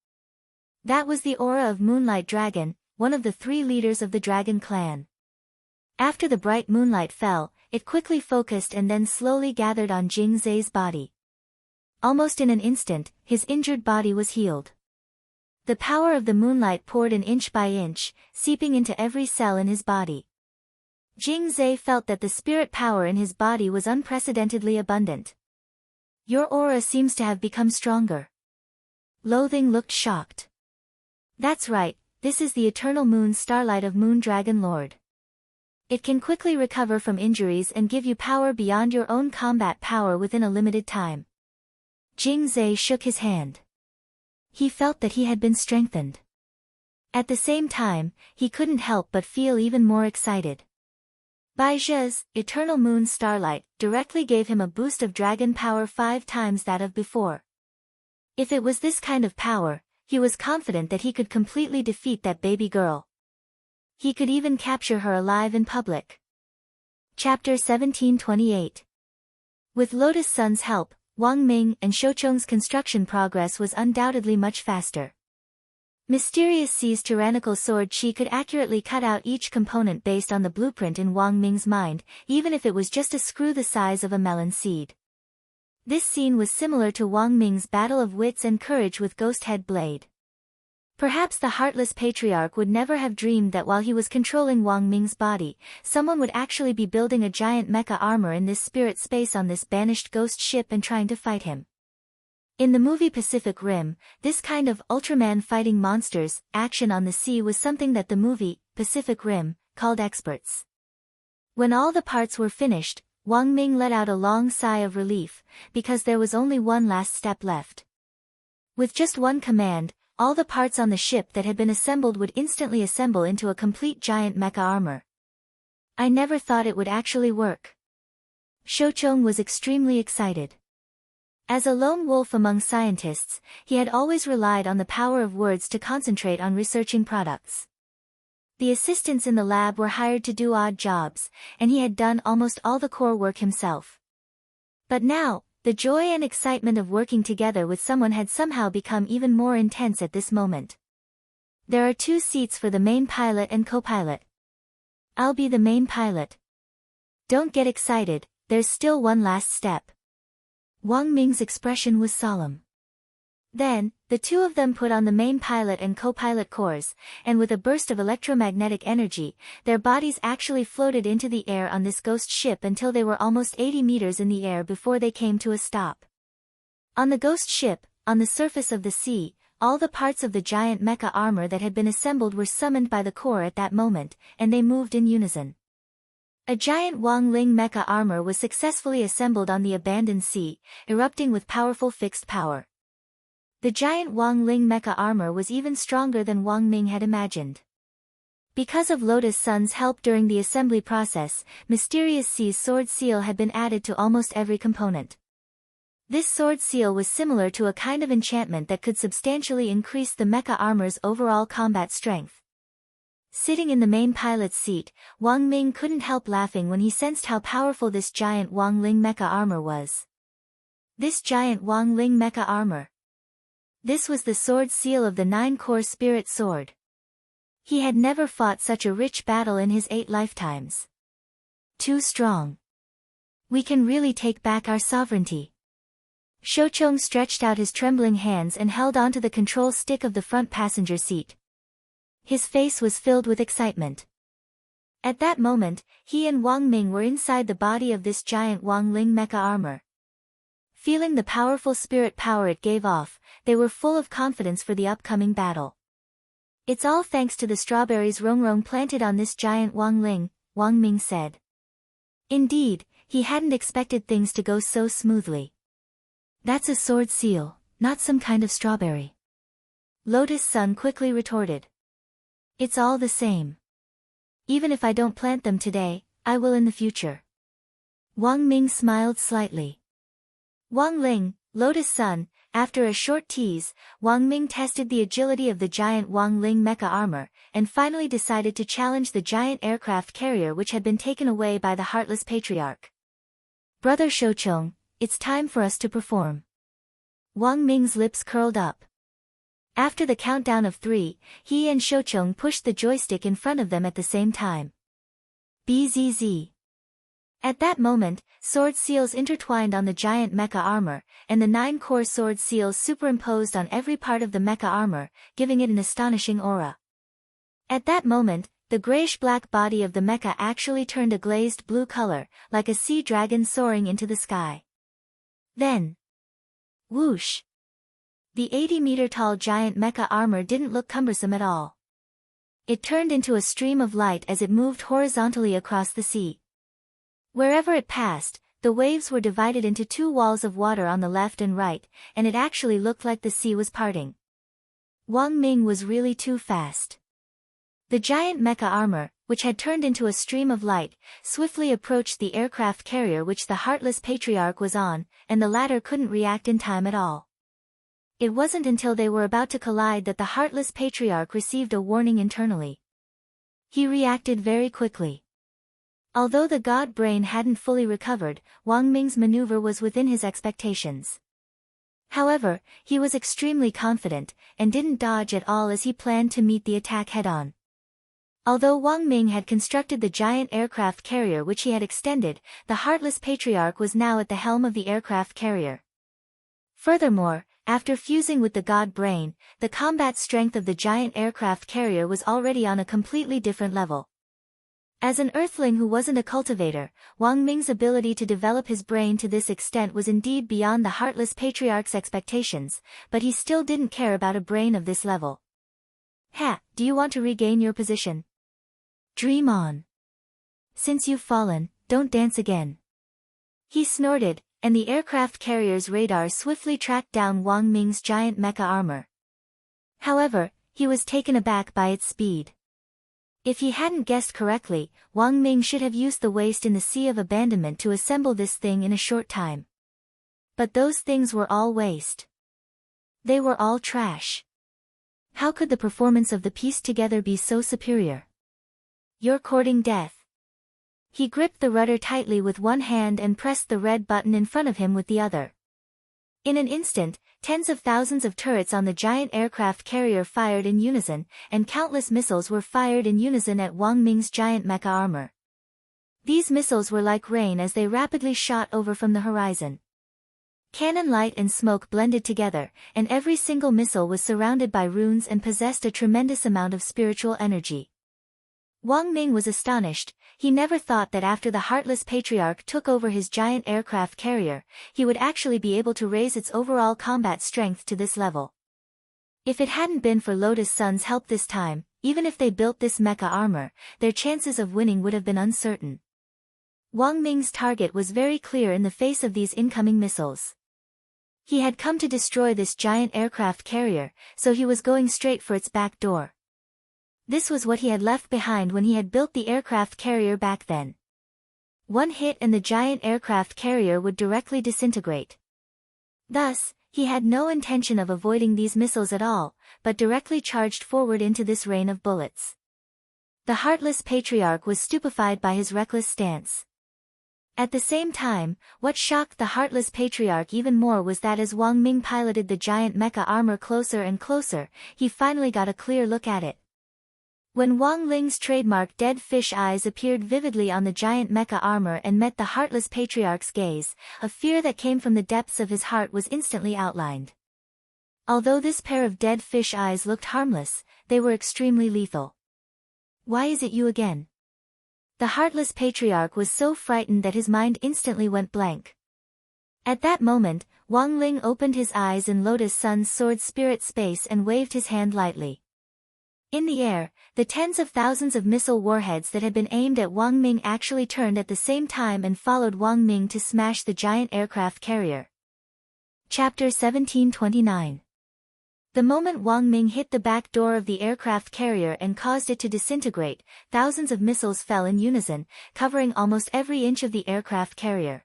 That was the aura of Moonlight Dragon, one of the 3 leaders of the Dragon Clan. After the bright moonlight fell, it quickly focused and then slowly gathered on Jingze's body. Almost in an instant, his injured body was healed. The power of the moonlight poured in inch by inch, seeping into every cell in his body. Jingze felt that the spirit power in his body was unprecedentedly abundant. Your aura seems to have become stronger. Loathing looked shocked. That's right, this is the eternal moon starlight of Moon Dragon Lord. It can quickly recover from injuries and give you power beyond your own combat power within a limited time. Jingze shook his hand. He felt that he had been strengthened. At the same time, he couldn't help but feel even more excited. Baijia's eternal moon starlight directly gave him a boost of dragon power 5 times that of before. If it was this kind of power, he was confident that he could completely defeat that baby girl. He could even capture her alive in public. Chapter 1728. With Lotus Sun's help, Wang Ming and Shoucheng's construction progress was undoubtedly much faster. Mysterious C's tyrannical sword Qi could accurately cut out each component based on the blueprint in Wang Ming's mind, even if it was just a screw the size of a melon seed. This scene was similar to Wang Ming's battle of wits and courage with Ghosthead Blade. Perhaps the heartless patriarch would never have dreamed that while he was controlling Wang Ming's body, someone would actually be building a giant mecha armor in this spirit space on this banished ghost ship and trying to fight him. In the movie Pacific Rim, this kind of Ultraman fighting monsters action on the sea was something that the movie, Pacific Rim, called experts. When all the parts were finished, Wang Ming let out a long sigh of relief, because there was only one last step left. With just one command, all the parts on the ship that had been assembled would instantly assemble into a complete giant mecha armor. I never thought it would actually work. Shoucheng was extremely excited. As a lone wolf among scientists, he had always relied on the power of words to concentrate on researching products. The assistants in the lab were hired to do odd jobs, and he had done almost all the core work himself. But now, the joy and excitement of working together with someone had somehow become even more intense at this moment. There are 2 seats for the main pilot and co-pilot. I'll be the main pilot. Don't get excited, there's still one last step. Wang Ming's expression was solemn. Then, the 2 of them put on the main pilot and co-pilot cores, and with a burst of electromagnetic energy, their bodies actually floated into the air on this ghost ship until they were almost 80 meters in the air before they came to a stop. On the ghost ship, on the surface of the sea, all the parts of the giant mecha armor that had been assembled were summoned by the core at that moment, and they moved in unison. A giant Wang Ling mecha armor was successfully assembled on the abandoned sea, erupting with powerful fixed power. The giant Wang Ling mecha armor was even stronger than Wang Ming had imagined. Because of Lotus Sun's help during the assembly process, Mysterious Sea's sword seal had been added to almost every component. This sword seal was similar to a kind of enchantment that could substantially increase the mecha armor's overall combat strength. Sitting in the main pilot's seat, Wang Ming couldn't help laughing when he sensed how powerful this giant Wang Ling mecha armor was. This giant Wang Ling mecha armor. This was the sword seal of the 9-core spirit sword. He had never fought such a rich battle in his 8 lifetimes. Too strong. We can really take back our sovereignty. Shoucheng stretched out his trembling hands and held onto the control stick of the front passenger seat. His face was filled with excitement. At that moment, he and Wang Ming were inside the body of this giant Wang Ling mecha armor. Feeling the powerful spirit power it gave off, they were full of confidence for the upcoming battle. It's all thanks to the strawberries Rongrong planted on this giant Wang Ling, Wang Ming said. Indeed, he hadn't expected things to go so smoothly. That's a sword seal, not some kind of strawberry. Lotus Sun quickly retorted. It's all the same. Even if I don't plant them today, I will in the future. Wang Ming smiled slightly. Wang Ling, Lotus Sun, after a short tease, Wang Ming tested the agility of the giant Wang Ling mecha armor, and finally decided to challenge the giant aircraft carrier which had been taken away by the heartless patriarch. Brother Shoucheng, it's time for us to perform. Wang Ming's lips curled up. After the countdown of 3, he and Shoucheng pushed the joystick in front of them at the same time. Bzz. At that moment, sword seals intertwined on the giant mecha armor, and the 9-core sword seals superimposed on every part of the mecha armor, giving it an astonishing aura. At that moment, the grayish-black body of the mecha actually turned a glazed blue color, like a sea dragon soaring into the sky. Then, whoosh! The 80-meter-tall giant mecha armor didn't look cumbersome at all. It turned into a stream of light as it moved horizontally across the sea. Wherever it passed, the waves were divided into 2 walls of water on the left and right, and it actually looked like the sea was parting. Wang Ming was really too fast. The giant mecha armor, which had turned into a stream of light, swiftly approached the aircraft carrier which the heartless patriarch was on, and the latter couldn't react in time at all. It wasn't until they were about to collide that the heartless patriarch received a warning internally. He reacted very quickly. Although the god brain hadn't fully recovered, Wang Ming's maneuver was within his expectations. However, he was extremely confident, and didn't dodge at all as he planned to meet the attack head-on. Although Wang Ming had constructed the giant aircraft carrier which he had extended, the heartless patriarch was now at the helm of the aircraft carrier. Furthermore, after fusing with the god brain, the combat strength of the giant aircraft carrier was already on a completely different level. As an earthling who wasn't a cultivator, Wang Ming's ability to develop his brain to this extent was indeed beyond the heartless patriarch's expectations, but he still didn't care about a brain of this level. Ha, do you want to regain your position? Dream on. Since you've fallen, don't dance again. He snorted, and the aircraft carrier's radar swiftly tracked down Wang Ming's giant mecha armor. However, he was taken aback by its speed. If he hadn't guessed correctly, Wang Ming should have used the waste in the Sea of Abandonment to assemble this thing in a short time. But those things were all waste. They were all trash. How could the performance of the piece together be so superior? You're courting death. He gripped the rudder tightly with one hand and pressed the red button in front of him with the other. In an instant, tens of thousands of turrets on the giant aircraft carrier fired in unison, and countless missiles were fired in unison at Wang Ming's giant mecha armor. These missiles were like rain as they rapidly shot over from the horizon. Cannon light and smoke blended together, and every single missile was surrounded by runes and possessed a tremendous amount of spiritual energy. Wang Ming was astonished. He never thought that after the Heartless Patriarch took over his giant aircraft carrier, he would actually be able to raise its overall combat strength to this level. If it hadn't been for Lotus Sun's help this time, even if they built this mecha armor, their chances of winning would have been uncertain. Wang Ming's target was very clear in the face of these incoming missiles. He had come to destroy this giant aircraft carrier, so he was going straight for its back door. This was what he had left behind when he had built the aircraft carrier back then. One hit and the giant aircraft carrier would directly disintegrate. Thus, he had no intention of avoiding these missiles at all, but directly charged forward into this rain of bullets. The Heartless Patriarch was stupefied by his reckless stance. At the same time, what shocked the Heartless Patriarch even more was that as Wang Ming piloted the giant mecha armor closer and closer, he finally got a clear look at it. When Wang Ling's trademark dead fish eyes appeared vividly on the giant mecha armor and met the Heartless Patriarch's gaze, a fear that came from the depths of his heart was instantly outlined. Although this pair of dead fish eyes looked harmless, they were extremely lethal. "Why is it you again?" The Heartless Patriarch was so frightened that his mind instantly went blank. At that moment, Wang Ling opened his eyes in Lotus Sun's sword spirit space and waved his hand lightly. In the air, the tens of thousands of missile warheads that had been aimed at Wang Ming actually turned at the same time and followed Wang Ming to smash the giant aircraft carrier. Chapter 1729. The moment Wang Ming hit the back door of the aircraft carrier and caused it to disintegrate, thousands of missiles fell in unison, covering almost every inch of the aircraft carrier.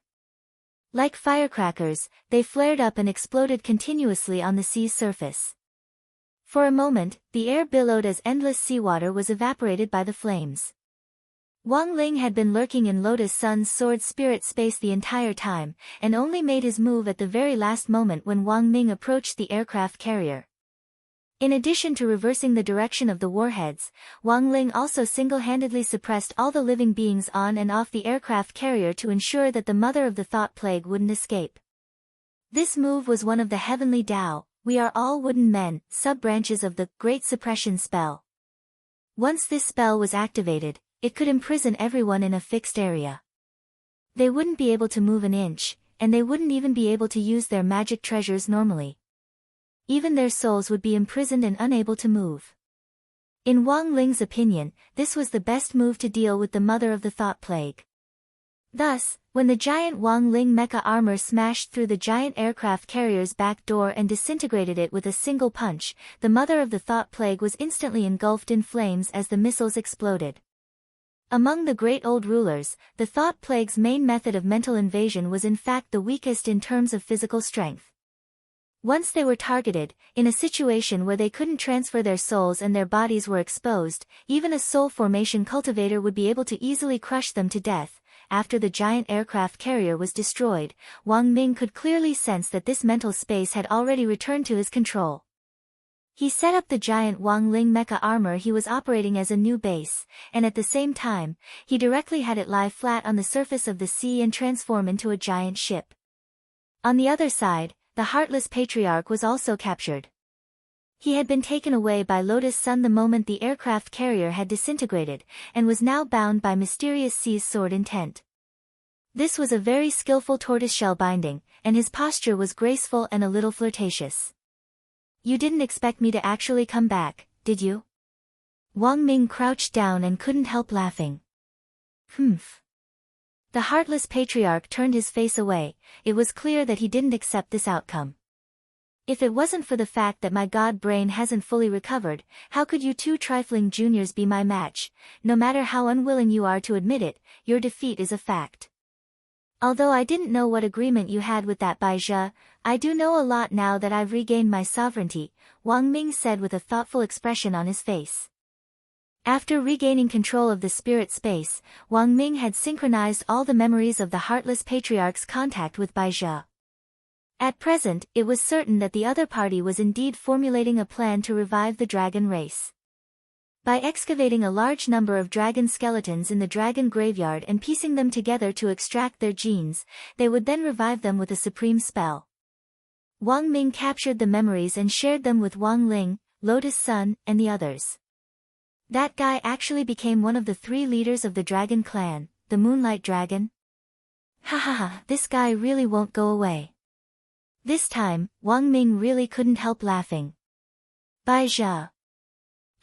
Like firecrackers, they flared up and exploded continuously on the sea's surface. For a moment, the air billowed as endless seawater was evaporated by the flames. Wang Ling had been lurking in Lotus Sun's sword spirit space the entire time, and only made his move at the very last moment when Wang Ming approached the aircraft carrier. In addition to reversing the direction of the warheads, Wang Ling also single-handedly suppressed all the living beings on and off the aircraft carrier to ensure that the mother of the thought plague wouldn't escape. This move was one of the heavenly Tao, "We are all wooden men," sub-branches of the Great Suppression spell. Once this spell was activated, it could imprison everyone in a fixed area. They wouldn't be able to move an inch, and they wouldn't even be able to use their magic treasures normally. Even their souls would be imprisoned and unable to move. In Wang Ling's opinion, this was the best move to deal with the mother of the thought plague. Thus, when the giant Wang Ling mecha armor smashed through the giant aircraft carrier's back door and disintegrated it with a single punch, the mother of the thought plague was instantly engulfed in flames as the missiles exploded. Among the great old rulers, the thought plague's main method of mental invasion was in fact the weakest in terms of physical strength. Once they were targeted, in a situation where they couldn't transfer their souls and their bodies were exposed, even a soul formation cultivator would be able to easily crush them to death. After the giant aircraft carrier was destroyed, Wang Ming could clearly sense that this mental space had already returned to his control. He set up the giant Wang Ling mecha armor he was operating as a new base, and at the same time, he directly had it lie flat on the surface of the sea and transform into a giant ship. On the other side, the Heartless Patriarch was also captured. He had been taken away by Lotus Sun the moment the aircraft carrier had disintegrated, and was now bound by Mysterious Sea's sword intent. This was a very skillful tortoiseshell binding, and his posture was graceful and a little flirtatious. "You didn't expect me to actually come back, did you?" Wang Ming crouched down and couldn't help laughing. "Humph." The Heartless Patriarch turned his face away. It was clear that he didn't accept this outcome. "If it wasn't for the fact that my god brain hasn't fully recovered, how could you two trifling juniors be my match? No matter how unwilling you are to admit it, your defeat is a fact. Although I didn't know what agreement you had with that Bai Zhe, I do know a lot now that I've regained my sovereignty," Wang Ming said with a thoughtful expression on his face. After regaining control of the spirit space, Wang Ming had synchronized all the memories of the Heartless Patriarch's contact with Bai Zhe. At present, it was certain that the other party was indeed formulating a plan to revive the dragon race. By excavating a large number of dragon skeletons in the dragon graveyard and piecing them together to extract their genes, they would then revive them with a supreme spell. Wang Ming captured the memories and shared them with Wang Ling, Lotus Sun, and the others. That guy actually became one of the 3 leaders of the dragon clan, the Moonlight Dragon. Ha ha ha, this guy really won't go away. This time, Wang Ming really couldn't help laughing. Bai Zhe.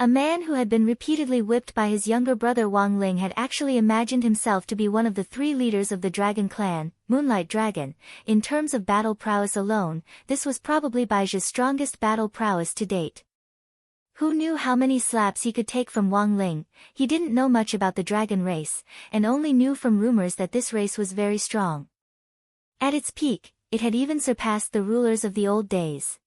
A man who had been repeatedly whipped by his younger brother Wang Ling had actually imagined himself to be one of the 3 leaders of the dragon clan, Moonlight Dragon. In terms of battle prowess alone, this was probably Bai Zhe's strongest battle prowess to date. Who knew how many slaps he could take from Wang Ling? He didn't know much about the dragon race, and only knew from rumors that this race was very strong. At its peak, it had even surpassed the rulers of the old days.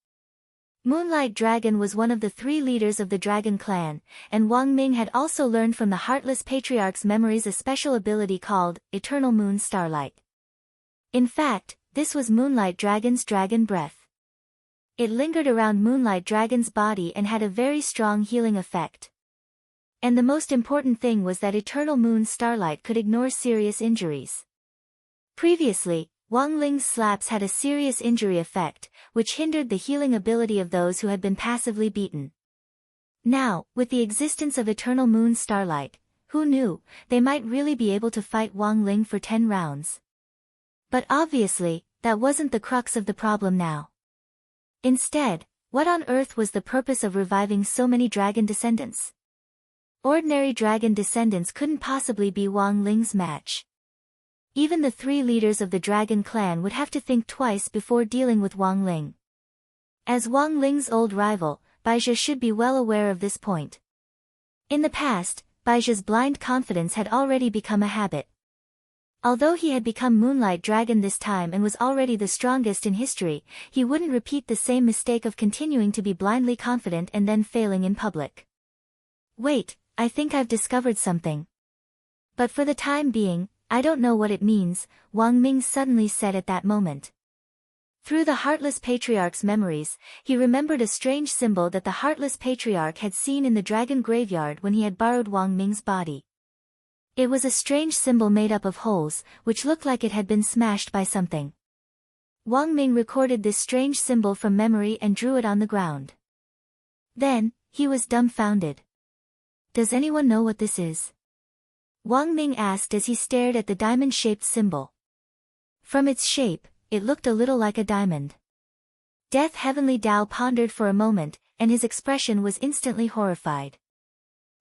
Moonlight Dragon was one of the 3 leaders of the dragon clan, and Wang Ming had also learned from the Heartless Patriarch's memories a special ability called Eternal Moon Starlight. In fact, this was Moonlight Dragon's dragon breath. It lingered around Moonlight Dragon's body and had a very strong healing effect. And the most important thing was that Eternal Moon Starlight could ignore serious injuries. Previously, Wang Ling's slaps had a serious injury effect, which hindered the healing ability of those who had been passively beaten. Now, with the existence of Eternal Moon Starlight, who knew, they might really be able to fight Wang Ling for 10 rounds. But obviously, that wasn't the crux of the problem now. Instead, what on earth was the purpose of reviving so many dragon descendants? Ordinary dragon descendants couldn't possibly be Wang Ling's match. Even the 3 leaders of the dragon clan would have to think twice before dealing with Wang Ling. As Wang Ling's old rival, Bai Zhe should be well aware of this point. In the past, Bai Zhe's blind confidence had already become a habit. Although he had become Moonlight Dragon this time and was already the strongest in history, he wouldn't repeat the same mistake of continuing to be blindly confident and then failing in public. Wait, I think I've discovered something. But for the time being, I don't know what it means, Wang Ming suddenly said at that moment. Through the Heartless Patriarch's memories, he remembered a strange symbol that the Heartless Patriarch had seen in the dragon graveyard when he had borrowed Wang Ming's body. It was a strange symbol made up of holes, which looked like it had been smashed by something. Wang Ming recorded this strange symbol from memory and drew it on the ground. Then, he was dumbfounded. Does anyone know what this is? Wang Ming asked as he stared at the diamond-shaped symbol. From its shape, it looked a little like a diamond. Death Heavenly Tao pondered for a moment, and his expression was instantly horrified.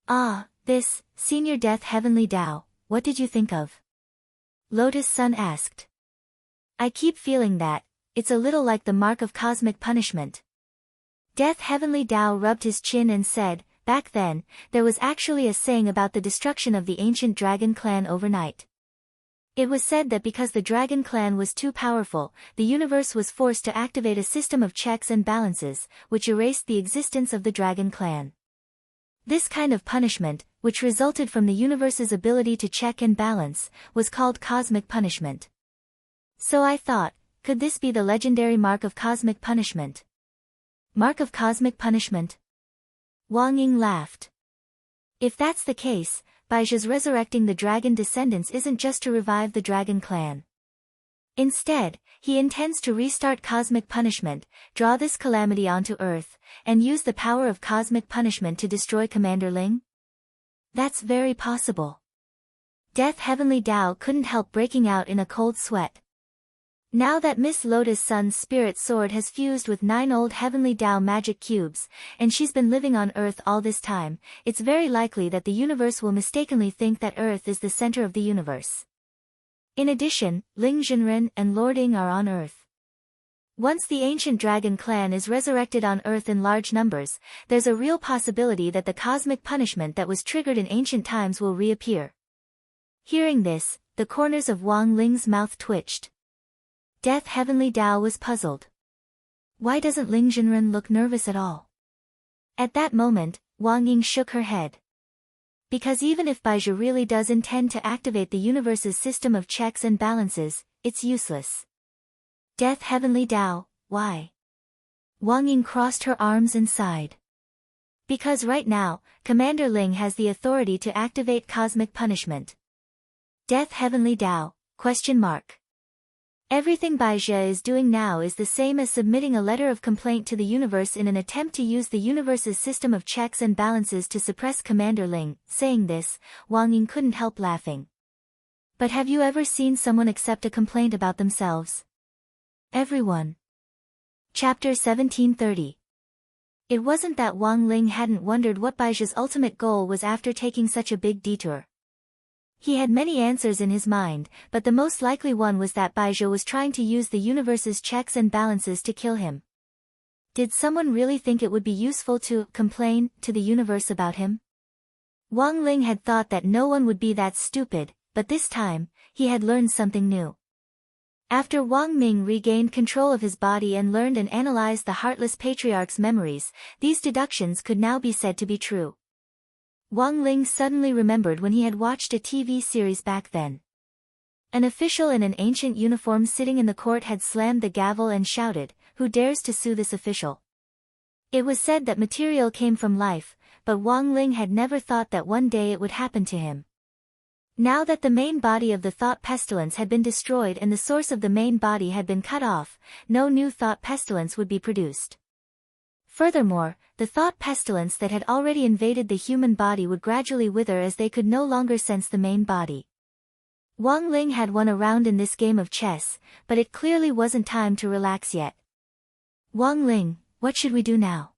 Ah, this, Senior Death Heavenly Tao, what did you think of? Lotus Sun asked. I keep feeling that, it's a little like the mark of cosmic punishment. Death Heavenly Tao rubbed his chin and said, back then, there was actually a saying about the destruction of the ancient dragon clan overnight. It was said that because the dragon clan was too powerful, the universe was forced to activate a system of checks and balances, which erased the existence of the dragon clan. This kind of punishment, which resulted from the universe's ability to check and balance, was called cosmic punishment. So I thought, could this be the legendary mark of cosmic punishment? Mark of cosmic punishment? Wang Ying laughed. If that's the case, Bai Zhe's resurrecting the dragon descendants isn't just to revive the dragon clan. Instead, he intends to restart cosmic punishment, draw this calamity onto Earth, and use the power of cosmic punishment to destroy Commander Ling? That's very possible. Death Heavenly Tao couldn't help breaking out in a cold sweat. Now that Miss Lotus Sun's spirit sword has fused with 9 old Heavenly Tao magic cubes, and she's been living on Earth all this time, it's very likely that the universe will mistakenly think that Earth is the center of the universe. In addition, Ling Zhenren and Lord Ying are on Earth. Once the ancient dragon clan is resurrected on Earth in large numbers, there's a real possibility that the cosmic punishment that was triggered in ancient times will reappear. Hearing this, the corners of Wang Ling's mouth twitched. Death Heavenly Tao was puzzled. Why doesn't Ling Zhenren look nervous at all? At that moment, Wang Ying shook her head. Because even if Bai Zhe really does intend to activate the universe's system of checks and balances, it's useless. Death Heavenly Tao, why? Wang Ying crossed her arms and sighed. Because right now, Commander Ling has the authority to activate cosmic punishment. Death Heavenly Tao, ? Everything Baizhi is doing now is the same as submitting a letter of complaint to the universe in an attempt to use the universe's system of checks and balances to suppress Commander Ling. Saying this, Wang Ying couldn't help laughing. But have you ever seen someone accept a complaint about themselves? Everyone. Chapter 1730. It wasn't that Wang Ling hadn't wondered what Baizhi's ultimate goal was after taking such a big detour. He had many answers in his mind, but the most likely one was that Baizhi was trying to use the universe's checks and balances to kill him. Did someone really think it would be useful to complain to the universe about him? Wang Ling had thought that no one would be that stupid, but this time, he had learned something new. After Wang Ming regained control of his body and learned and analyzed the Heartless Patriarch's memories, these deductions could now be said to be true. Wang Ling suddenly remembered when he had watched a TV series back then. An official in an ancient uniform sitting in the court had slammed the gavel and shouted, "Who dares to sue this official?" It was said that material came from life, but Wang Ling had never thought that one day it would happen to him. Now that the main body of the thought pestilence had been destroyed and the source of the main body had been cut off, no new thought pestilence would be produced. Furthermore, the thought pestilence that had already invaded the human body would gradually wither as they could no longer sense the main body. Wang Ling had won a round in this game of chess, but it clearly wasn't time to relax yet. Wang Ling, what should we do now?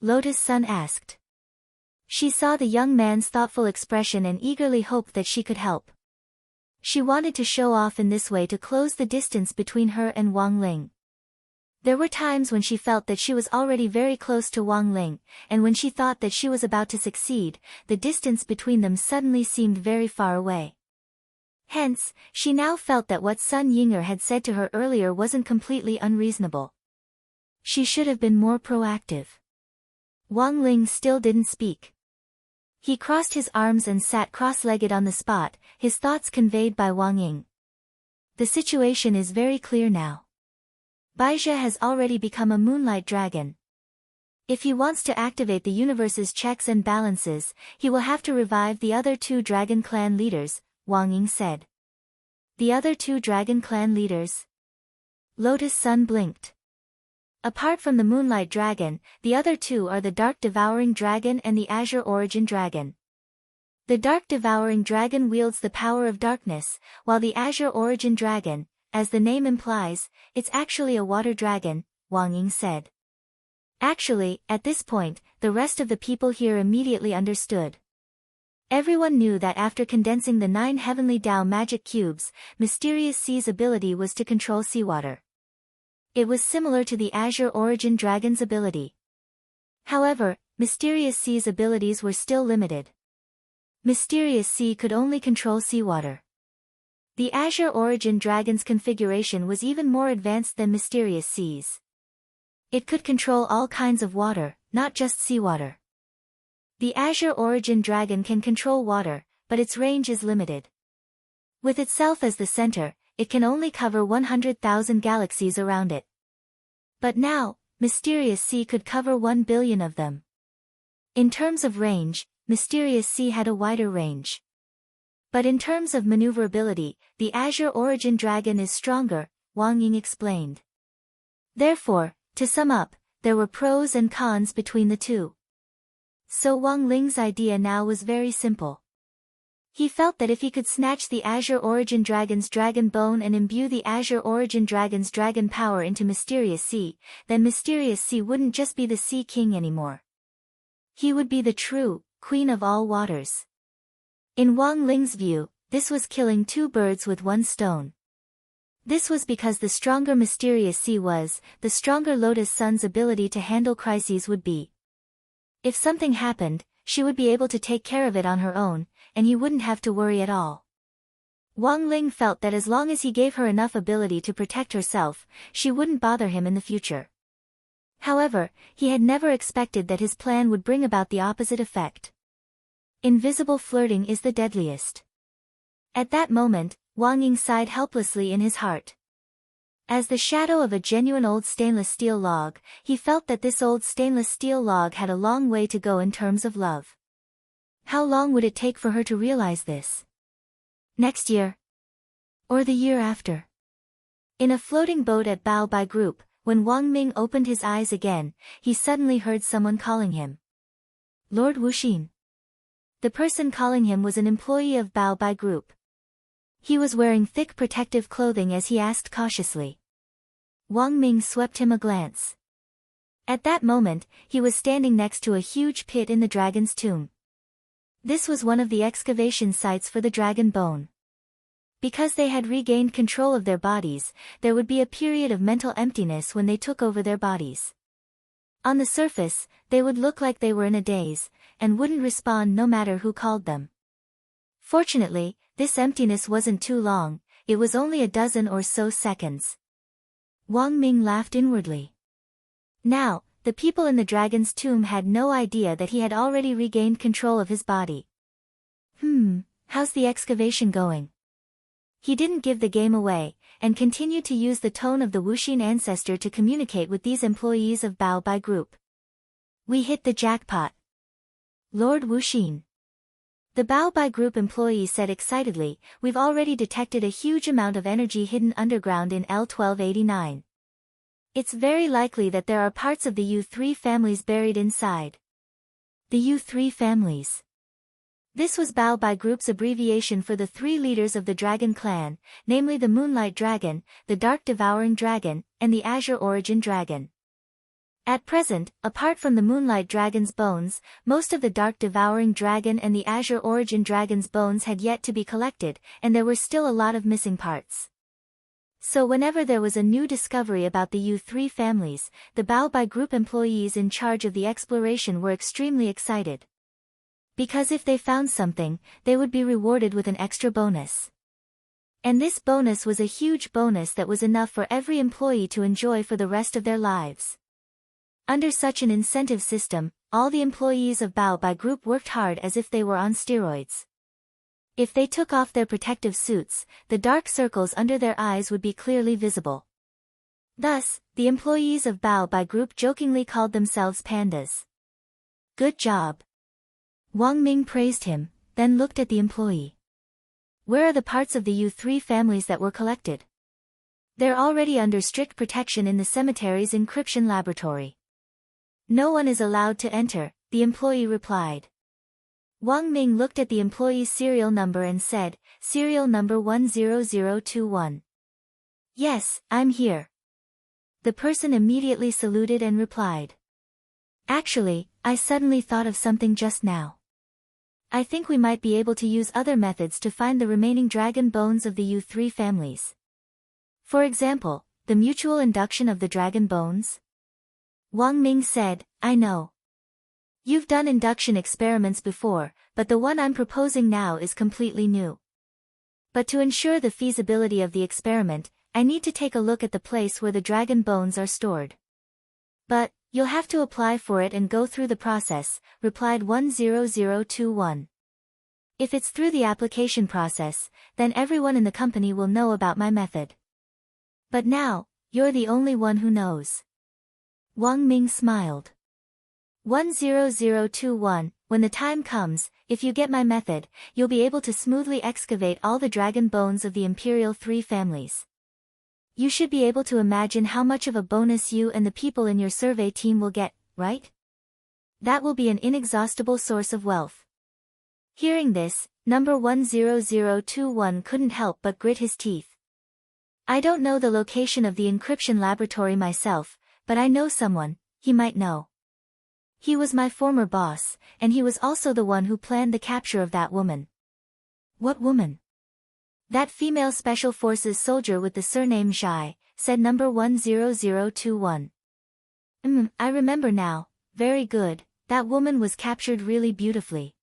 Lotus Sun asked. She saw the young man's thoughtful expression and eagerly hoped that she could help. She wanted to show off in this way to close the distance between her and Wang Ling. There were times when she felt that she was already very close to Wang Ling, and when she thought that she was about to succeed, the distance between them suddenly seemed very far away. Hence, she now felt that what Sun Yinger had said to her earlier wasn't completely unreasonable. She should have been more proactive. Wang Ling still didn't speak. He crossed his arms and sat cross-legged on the spot, his thoughts conveyed by Wang Ying. The situation is very clear now. Baizhi has already become a moonlight dragon. If he wants to activate the universe's checks and balances, he will have to revive the other two Dragon Clan leaders, Wang Ying said. The other two Dragon Clan leaders? Lotus Sun blinked. Apart from the Moonlight Dragon, the other two are the Dark Devouring Dragon and the Azure Origin Dragon. The Dark Devouring Dragon wields the power of darkness, while the Azure Origin Dragon, as the name implies, it's actually a water dragon, Wang Ying said. Actually, at this point, the rest of the people here immediately understood. Everyone knew that after condensing the 9 Heavenly Tao magic cubes, Mysterious Sea's ability was to control seawater. It was similar to the Azure Origin Dragon's ability. However, Mysterious Sea's abilities were still limited. Mysterious Sea could only control seawater. The Azure Origin Dragon's configuration was even more advanced than Mysterious Sea's. It could control all kinds of water, not just seawater. The Azure Origin Dragon can control water, but its range is limited. With itself as the center, it can only cover 100,000 galaxies around it. But now, Mysterious Sea could cover 1 billion of them. In terms of range, Mysterious Sea had a wider range. But in terms of maneuverability, the Azure Origin Dragon is stronger, Wang Ying explained. Therefore, to sum up, there were pros and cons between the two. So Wang Ling's idea now was very simple. He felt that if he could snatch the Azure Origin Dragon's dragon bone and imbue the Azure Origin Dragon's dragon power into Mysterious Sea, then Mysterious Sea wouldn't just be the Sea King anymore. He would be the true Queen of all waters. In Wang Ling's view, this was killing 2 birds with 1 stone. This was because the stronger Mysterious Sea was, the stronger Lotus Sun's ability to handle crises would be. If something happened, she would be able to take care of it on her own, and he wouldn't have to worry at all. Wang Ling felt that as long as he gave her enough ability to protect herself, she wouldn't bother him in the future. However, he had never expected that his plan would bring about the opposite effect. Invisible flirting is the deadliest. At that moment, Wang Ying sighed helplessly in his heart. As the shadow of a genuine old stainless steel log, he felt that this old stainless steel log had a long way to go in terms of love. How long would it take for her to realize this? Next year? Or the year after? In a floating boat at Bao Bai Group, when Wang Ming opened his eyes again, he suddenly heard someone calling him. Lord Wuxin. The person calling him was an employee of Bao Bai Group. He was wearing thick protective clothing as he asked cautiously. Wang Ming swept him a glance. At that moment, he was standing next to a huge pit in the dragon's tomb. This was one of the excavation sites for the dragon bone. Because they had regained control of their bodies, there would be a period of mental emptiness when they took over their bodies. On the surface, they would look like they were in a daze, and wouldn't respond no matter who called them. Fortunately, this emptiness wasn't too long, it was only a dozen or so seconds. Wang Ming laughed inwardly. Now, the people in the dragon's tomb had no idea that he had already regained control of his body. How's the excavation going? He didn't give the game away, and continued to use the tone of the Wuxin ancestor to communicate with these employees of Bao Bai Group. We hit the jackpot. Lord Wuxin. The Bao Bai Group employee said excitedly, we've already detected a huge amount of energy hidden underground in L1289. It's very likely that there are parts of the U3 families buried inside. The U3 families. This was Bao Bai Group's abbreviation for the three leaders of the Dragon Clan, namely the Moonlight Dragon, the Dark Devouring Dragon, and the Azure Origin Dragon. At present, apart from the Moonlight Dragon's bones, most of the Dark Devouring Dragon and the Azure Origin Dragon's bones had yet to be collected, and there were still a lot of missing parts. So whenever there was a new discovery about the U3 families, the Bao Bai Group employees in charge of the exploration were extremely excited. Because if they found something, they would be rewarded with an extra bonus. And this bonus was a huge bonus that was enough for every employee to enjoy for the rest of their lives. Under such an incentive system, all the employees of Bao Bai Group worked hard as if they were on steroids. If they took off their protective suits, the dark circles under their eyes would be clearly visible. Thus, the employees of Bao Bai Group jokingly called themselves pandas. Good job. Wang Ming praised him, then looked at the employee. Where are the parts of the U3 families that were collected? They're already under strict protection in the cemetery's encryption laboratory. No one is allowed to enter, the employee replied. Wang Ming looked at the employee's serial number and said, serial number 10021. Yes, I'm here. The person immediately saluted and replied. Actually, I suddenly thought of something just now. I think we might be able to use other methods to find the remaining dragon bones of the U3 families. For example, the mutual induction of the dragon bones? Wang Ming said, I know. You've done induction experiments before, but the one I'm proposing now is completely new. But to ensure the feasibility of the experiment, I need to take a look at the place where the dragon bones are stored. But, you'll have to apply for it and go through the process, replied 10021. If it's through the application process, then everyone in the company will know about my method. But now, you're the only one who knows. Wang Ming smiled. 10021, when the time comes, if you get my method, you'll be able to smoothly excavate all the dragon bones of the Imperial 3 families. You should be able to imagine how much of a bonus you and the people in your survey team will get, right? That will be an inexhaustible source of wealth. Hearing this, number 10021 couldn't help but grit his teeth. I don't know the location of the encryption laboratory myself, but I know someone, he might know. He was my former boss, and he was also the one who planned the capture of that woman. What woman? That female Special Forces soldier with the surname Zhai, said number 10021. I remember now, very good, that woman was captured really beautifully.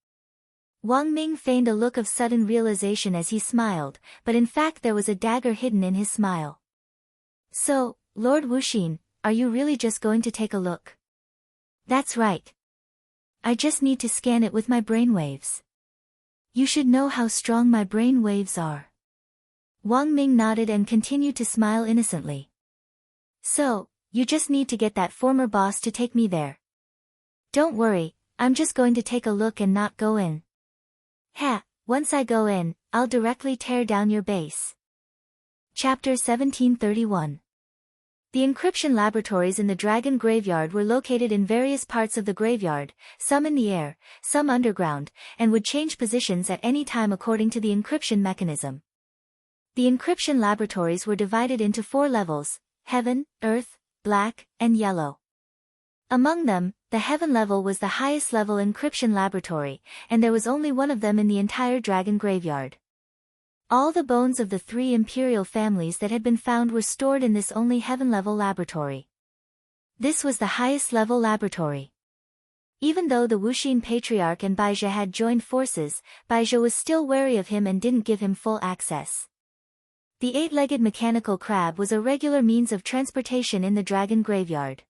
Wang Ming feigned a look of sudden realization as he smiled, but in fact there was a dagger hidden in his smile. So, Lord Wuxin, are you really just going to take a look? That's right. I just need to scan it with my brainwaves. You should know how strong my brainwaves are. Wang Ming nodded and continued to smile innocently. So, you just need to get that former boss to take me there. Don't worry, I'm just going to take a look and not go in. Ha, once I go in, I'll directly tear down your base. Chapter 1731. The encryption laboratories in the Dragon Graveyard were located in various parts of the graveyard, some in the air, some underground, and would change positions at any time according to the encryption mechanism. The encryption laboratories were divided into 4 levels: Heaven, Earth, Black, and Yellow. Among them, the Heaven level was the highest level encryption laboratory, and there was only one of them in the entire Dragon Graveyard. All the bones of the 3 imperial families that had been found were stored in this only Heaven-level laboratory. This was the highest-level laboratory. Even though the Wuxin Patriarch and Baizha had joined forces, Baizha was still wary of him and didn't give him full access. The 8-legged mechanical crab was a regular means of transportation in the Dragon Graveyard.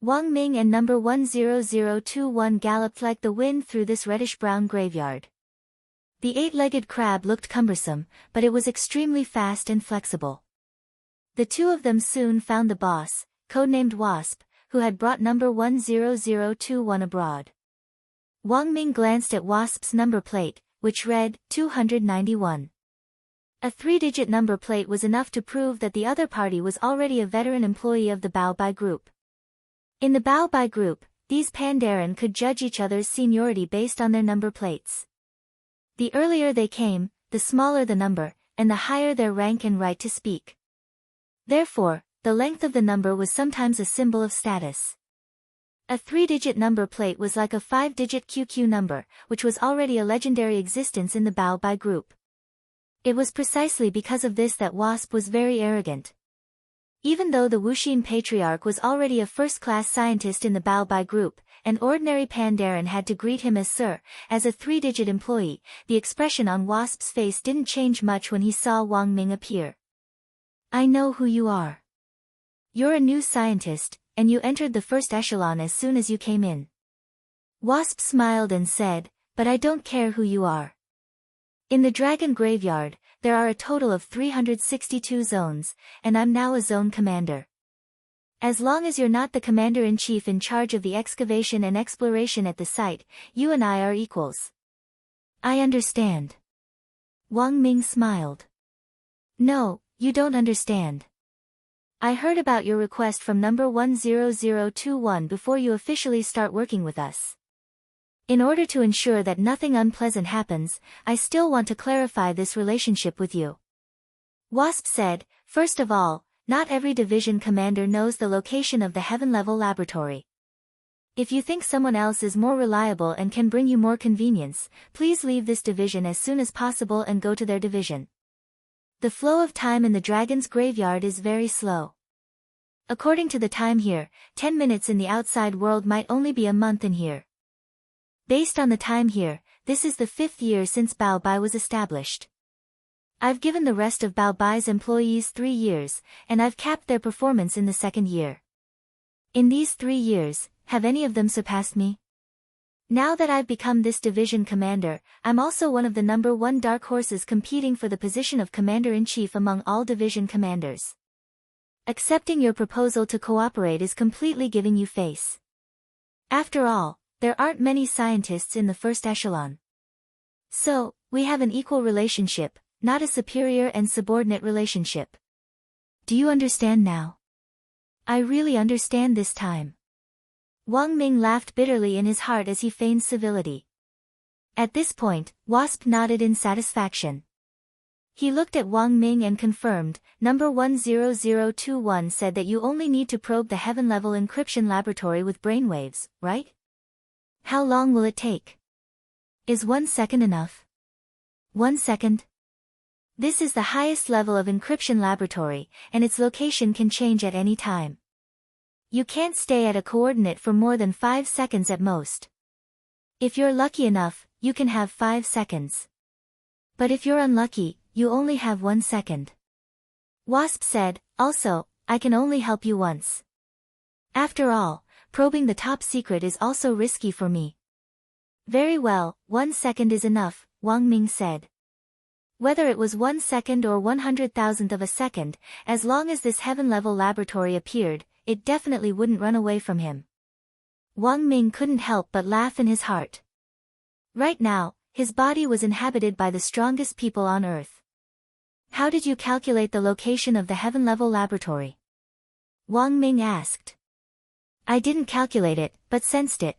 Wang Ming and number 10021 galloped like the wind through this reddish-brown graveyard. The 8-legged crab looked cumbersome, but it was extremely fast and flexible. The 2 of them soon found the boss, codenamed Wasp, who had brought number 10021 abroad. Wang Ming glanced at Wasp's number plate, which read, 291. A 3-digit number plate was enough to prove that the other party was already a veteran employee of the Bao Bai group. In the Bao Bai group, these Pandaren could judge each other's seniority based on their number plates. The earlier they came, the smaller the number, and the higher their rank and right to speak. Therefore, the length of the number was sometimes a symbol of status. A 3-digit number plate was like a 5-digit QQ number, which was already a legendary existence in the Bao Bai group. It was precisely because of this that Wasp was very arrogant. Even though the Wuxin Patriarch was already a first-class scientist in the Bao Bai group, an ordinary Pandaren had to greet him as Sir. As a 3-digit employee, the expression on Wasp's face didn't change much when he saw Wang Ming appear. I know who you are. You're a new scientist, and you entered the first echelon as soon as you came in. Wasp smiled and said, but I don't care who you are. In the Dragon Graveyard, there are a total of 362 zones, and I'm now a zone commander. As long as you're not the commander-in-chief in charge of the excavation and exploration at the site, you and I are equals. I understand. Wang Ming smiled. No, you don't understand. I heard about your request from number 10021 before you officially start working with us. In order to ensure that nothing unpleasant happens, I still want to clarify this relationship with you. Wasp said, first of all, not every division commander knows the location of the Heaven-level laboratory. If you think someone else is more reliable and can bring you more convenience, please leave this division as soon as possible and go to their division. The flow of time in the Dragon's Graveyard is very slow. According to the time here, 10 minutes in the outside world might only be a month in here. Based on the time here, this is the 5th year since Bao Bai was established. I've given the rest of Bao Bai's employees 3 years, and I've capped their performance in the 2nd year. In these 3 years, have any of them surpassed me? Now that I've become this division commander, I'm also one of the number 1 dark horses competing for the position of commander-in-chief among all division commanders. Accepting your proposal to cooperate is completely giving you face. After all, there aren't many scientists in the first echelon. So, we have an equal relationship, not a superior and subordinate relationship. Do you understand now? I really understand this time. Wang Ming laughed bitterly in his heart as he feigned civility. At this point, Wasp nodded in satisfaction. He looked at Wang Ming and confirmed, number 10021 said that you only need to probe the Heaven-level encryption laboratory with brainwaves, right? How long will it take? Is 1 second enough? 1 second? This is the highest level of encryption laboratory, and its location can change at any time. You can't stay at a coordinate for more than 5 seconds at most. If you're lucky enough, you can have 5 seconds. But if you're unlucky, you only have 1 second. Wasp said, also, I can only help you once. After all, probing the top secret is also risky for me. Very well, 1 second is enough, Wang Ming said. Whether it was 1 second or 100,000th of a second, as long as this heaven-level laboratory appeared, it definitely wouldn't run away from him. Wang Ming couldn't help but laugh in his heart. Right now, his body was inhabited by the strongest people on Earth. How did you calculate the location of the heaven-level laboratory? Wang Ming asked. I didn't calculate it, but sensed it.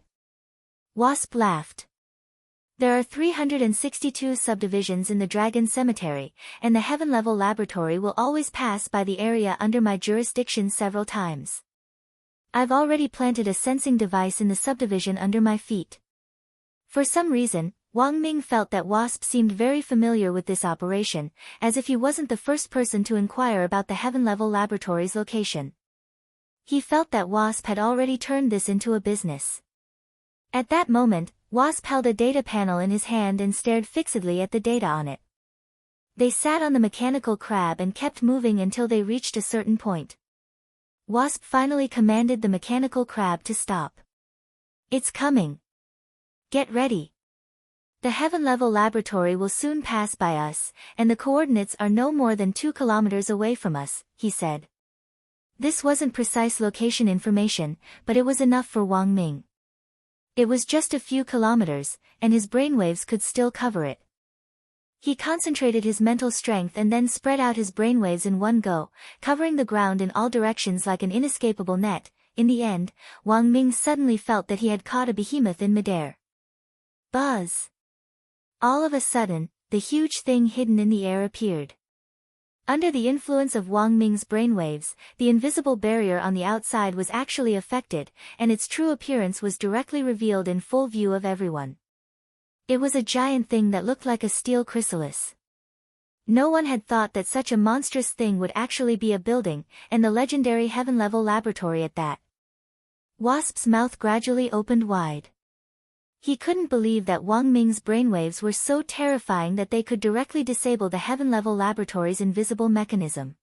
Wasp laughed. There are 362 subdivisions in the Dragon Cemetery, and the heaven-level laboratory will always pass by the area under my jurisdiction several times. I've already planted a sensing device in the subdivision under my feet. For some reason, Wang Ming felt that Wasp seemed very familiar with this operation, as if he wasn't the first person to inquire about the heaven-level laboratory's location. He felt that Wasp had already turned this into a business. At that moment, Wasp held a data panel in his hand and stared fixedly at the data on it. They sat on the mechanical crab and kept moving until they reached a certain point. Wasp finally commanded the mechanical crab to stop. It's coming. Get ready. The heaven-level laboratory will soon pass by us, and the coordinates are no more than 2 kilometers away from us, he said. This wasn't precise location information, but it was enough for Wang Ming. It was just a few kilometers, and his brainwaves could still cover it. He concentrated his mental strength and then spread out his brainwaves in one go, covering the ground in all directions like an inescapable net. In the end, Wang Ming suddenly felt that he had caught a behemoth in midair. Buzz! All of a sudden, the huge thing hidden in the air appeared. Under the influence of Wang Ming's brainwaves, the invisible barrier on the outside was actually affected, and its true appearance was directly revealed in full view of everyone. It was a giant thing that looked like a steel chrysalis. No one had thought that such a monstrous thing would actually be a building, and the legendary heaven-level laboratory at that. Wasp's mouth gradually opened wide. He couldn't believe that Wang Ming's brainwaves were so terrifying that they could directly disable the heaven-level laboratory's invisible mechanism.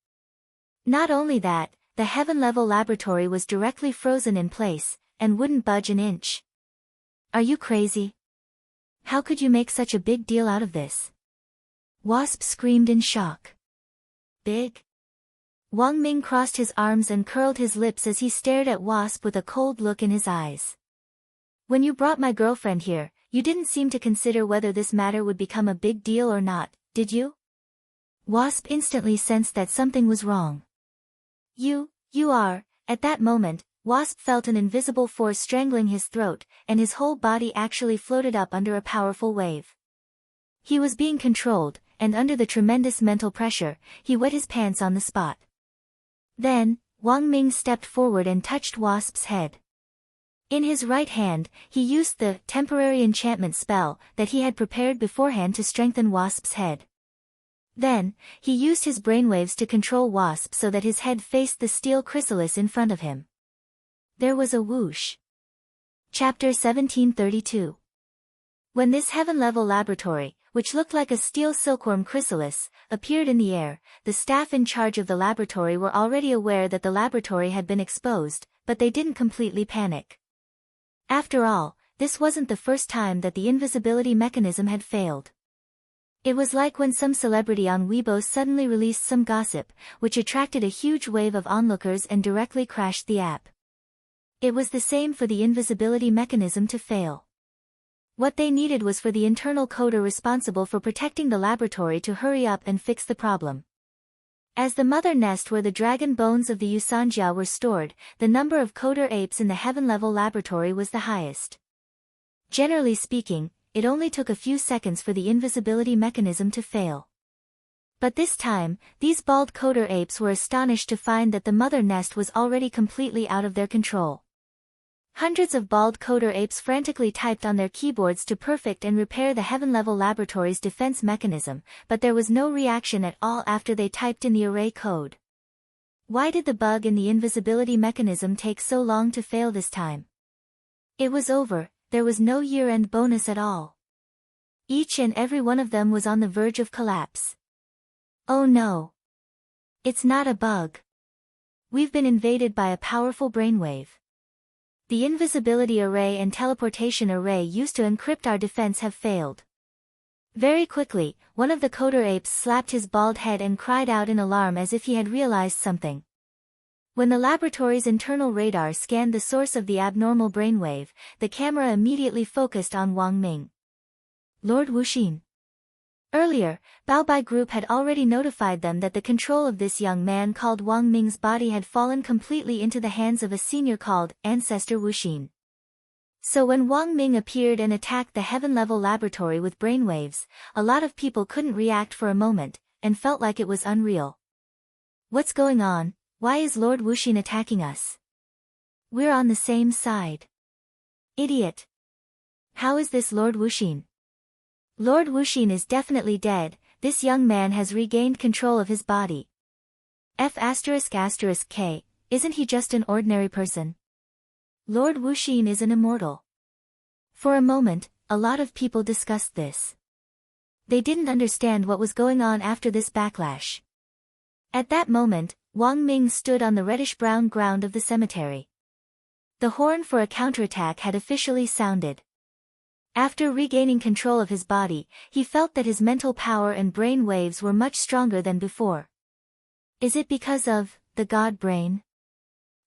Not only that, the heaven-level laboratory was directly frozen in place, and wouldn't budge an inch. Are you crazy? How could you make such a big deal out of this? Wasp screamed in shock. Big? Wang Ming crossed his arms and curled his lips as he stared at Wasp with a cold look in his eyes. When you brought my girlfriend here, you didn't seem to consider whether this matter would become a big deal or not, did you? Wasp instantly sensed that something was wrong. You are. At that moment, Wasp felt an invisible force strangling his throat, and his whole body actually floated up under a powerful wave. He was being controlled, and under the tremendous mental pressure, he wet his pants on the spot. Then, Wang Ming stepped forward and touched Wasp's head. In his right hand, he used the temporary enchantment spell that he had prepared beforehand to strengthen Wasp's head. Then, he used his brainwaves to control Wasp so that his head faced the steel chrysalis in front of him. There was a whoosh. Chapter 1732. When this heaven-level laboratory, which looked like a steel silkworm chrysalis, appeared in the air, the staff in charge of the laboratory were already aware that the laboratory had been exposed, but they didn't completely panic. After all, this wasn't the first time that the invisibility mechanism had failed. It was like when some celebrity on Weibo suddenly released some gossip, which attracted a huge wave of onlookers and directly crashed the app. It was the same for the invisibility mechanism to fail. What they needed was for the internal coder responsible for protecting the laboratory to hurry up and fix the problem. As the mother nest where the dragon bones of the Yusanjia were stored, the number of coder apes in the heaven-level laboratory was the highest. Generally speaking, it only took a few seconds for the invisibility mechanism to fail. But this time, these bald coder apes were astonished to find that the mother nest was already completely out of their control. Hundreds of bald coder apes frantically typed on their keyboards to perfect and repair the heaven-level laboratory's defense mechanism, but there was no reaction at all after they typed in the array code. Why did the bug in the invisibility mechanism take so long to fail this time? It was over, there was no year-end bonus at all. Each and every one of them was on the verge of collapse. Oh no! It's not a bug. We've been invaded by a powerful brainwave. The invisibility array and teleportation array used to encrypt our defense have failed. Very quickly, one of the coder apes slapped his bald head and cried out in alarm as if he had realized something. When the laboratory's internal radar scanned the source of the abnormal brainwave, the camera immediately focused on Wang Ming. Lord Wuxin. Earlier, Baobai Group had already notified them that the control of this young man called Wang Ming's body had fallen completely into the hands of a senior called Ancestor Wuxin. So when Wang Ming appeared and attacked the heaven-level laboratory with brainwaves, a lot of people couldn't react for a moment, and felt like it was unreal. What's going on? Why is Lord Wuxin attacking us? We're on the same side. Idiot. How is this Lord Wuxin? Lord Wuxin is definitely dead. This young man has regained control of his body. F***K, isn't he just an ordinary person? Lord Wuxin is an immortal. For a moment, a lot of people discussed this. They didn't understand what was going on after this backlash. At that moment, Wang Ming stood on the reddish-brown ground of the cemetery. The horn for a counterattack had officially sounded. After regaining control of his body, he felt that his mental power and brain waves were much stronger than before. Is it because of the god brain?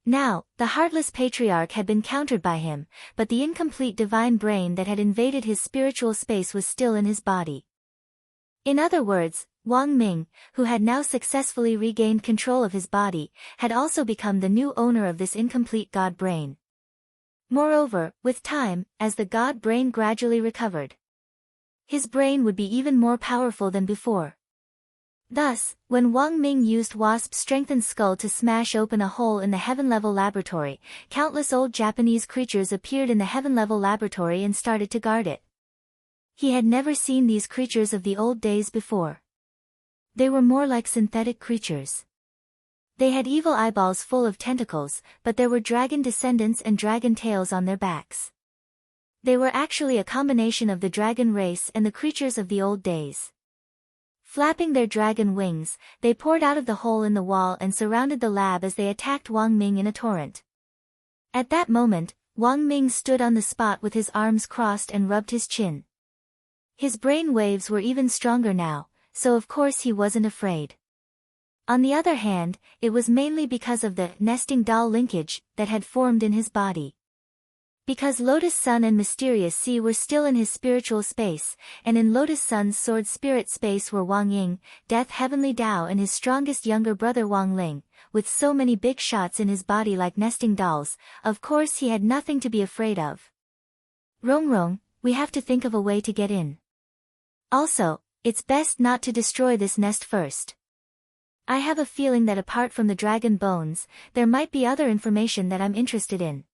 Now, the heartless patriarch had been countered by him, but the incomplete divine brain that had invaded his spiritual space was still in his body. In other words, Wang Ming, who had now successfully regained control of his body, had also become the new owner of this incomplete god brain. Moreover, with time, as the god brain gradually recovered, his brain would be even more powerful than before. Thus, when Wang Ming used Wasp's strengthened skull to smash open a hole in the heaven-level laboratory, countless old Japanese creatures appeared in the heaven-level laboratory and started to guard it. He had never seen these creatures of the old days before. They were more like synthetic creatures. They had evil eyeballs full of tentacles, but there were dragon descendants and dragon tails on their backs. They were actually a combination of the dragon race and the creatures of the old days. Flapping their dragon wings, they poured out of the hole in the wall and surrounded the lab as they attacked Wang Ming in a torrent. At that moment, Wang Ming stood on the spot with his arms crossed and rubbed his chin. His brain waves were even stronger now, so of course he wasn't afraid. On the other hand, it was mainly because of the nesting doll linkage that had formed in his body. Because Lotus Sun and Mysterious Sea were still in his spiritual space, and in Lotus Sun's sword spirit space were Wang Ying, Death Heavenly Dao and his strongest younger brother Wang Ling, with so many big shots in his body like nesting dolls, of course he had nothing to be afraid of. Rong, we have to think of a way to get in. Also, it's best not to destroy this nest first. I have a feeling that apart from the dragon bones, there might be other information that I'm interested in.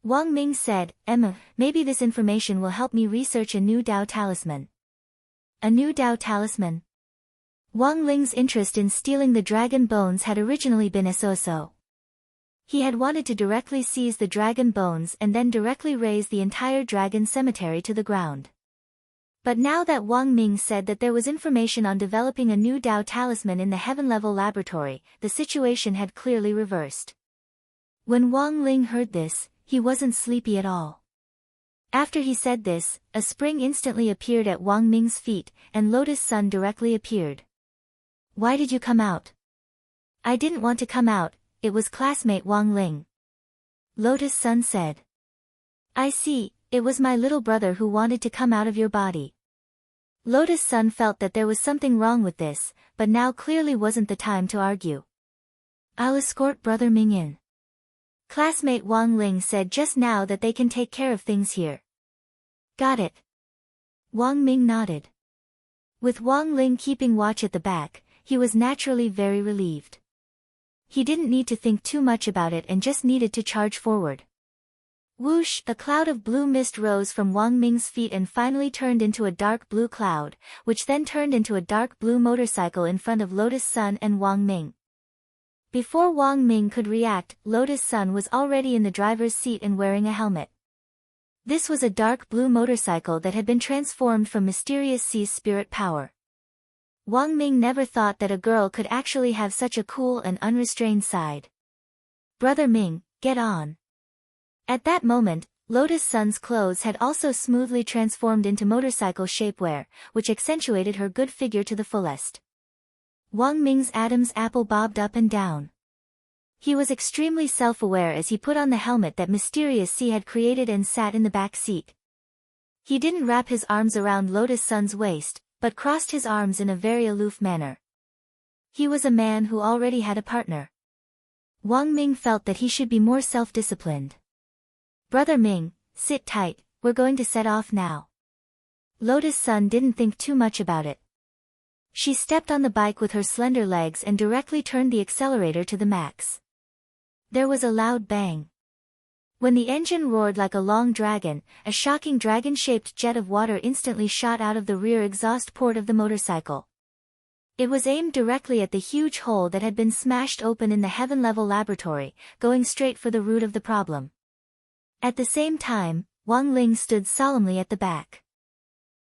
Wang Ming said, maybe this information will help me research a new Dao talisman. A new Dao talisman? Wang Ling's interest in stealing the dragon bones had originally been a so-so. He had wanted to directly seize the dragon bones and then directly raze the entire dragon cemetery to the ground. But now that Wang Ming said that there was information on developing a new Dao talisman in the heaven-level laboratory, the situation had clearly reversed. When Wang Ling heard this, he wasn't sleepy at all. After he said this, a spring instantly appeared at Wang Ming's feet, and Lotus Sun directly appeared. Why did you come out? I didn't want to come out, it was classmate Wang Ling. Lotus Sun said. I see, it was my little brother who wanted to come out of your body. Lotus Sun felt that there was something wrong with this, but now clearly wasn't the time to argue. I'll escort Brother Ming in. Classmate Wang Ling said just now that they can take care of things here. Got it. Wang Ming nodded. With Wang Ling keeping watch at the back, he was naturally very relieved. He didn't need to think too much about it and just needed to charge forward. Whoosh! A cloud of blue mist rose from Wang Ming's feet and finally turned into a dark blue cloud, which then turned into a dark blue motorcycle in front of Lotus Sun and Wang Ming. Before Wang Ming could react, Lotus Sun was already in the driver's seat and wearing a helmet. This was a dark blue motorcycle that had been transformed from Mysterious Sea's spirit power. Wang Ming never thought that a girl could actually have such a cool and unrestrained side. Brother Ming, get on. At that moment, Lotus Sun's clothes had also smoothly transformed into motorcycle shapewear, which accentuated her good figure to the fullest. Wang Ming's Adam's apple bobbed up and down. He was extremely self-aware as he put on the helmet that Mysterious Sea had created and sat in the back seat. He didn't wrap his arms around Lotus Sun's waist, but crossed his arms in a very aloof manner. He was a man who already had a partner. Wang Ming felt that he should be more self-disciplined. "Brother Ming, sit tight, we're going to set off now." Lotus Sun didn't think too much about it. She stepped on the bike with her slender legs and directly turned the accelerator to the max. There was a loud bang. When the engine roared like a long dragon, a shocking dragon-shaped jet of water instantly shot out of the rear exhaust port of the motorcycle. It was aimed directly at the huge hole that had been smashed open in the heaven-level laboratory, going straight for the root of the problem. At the same time, Wang Ling stood solemnly at the back.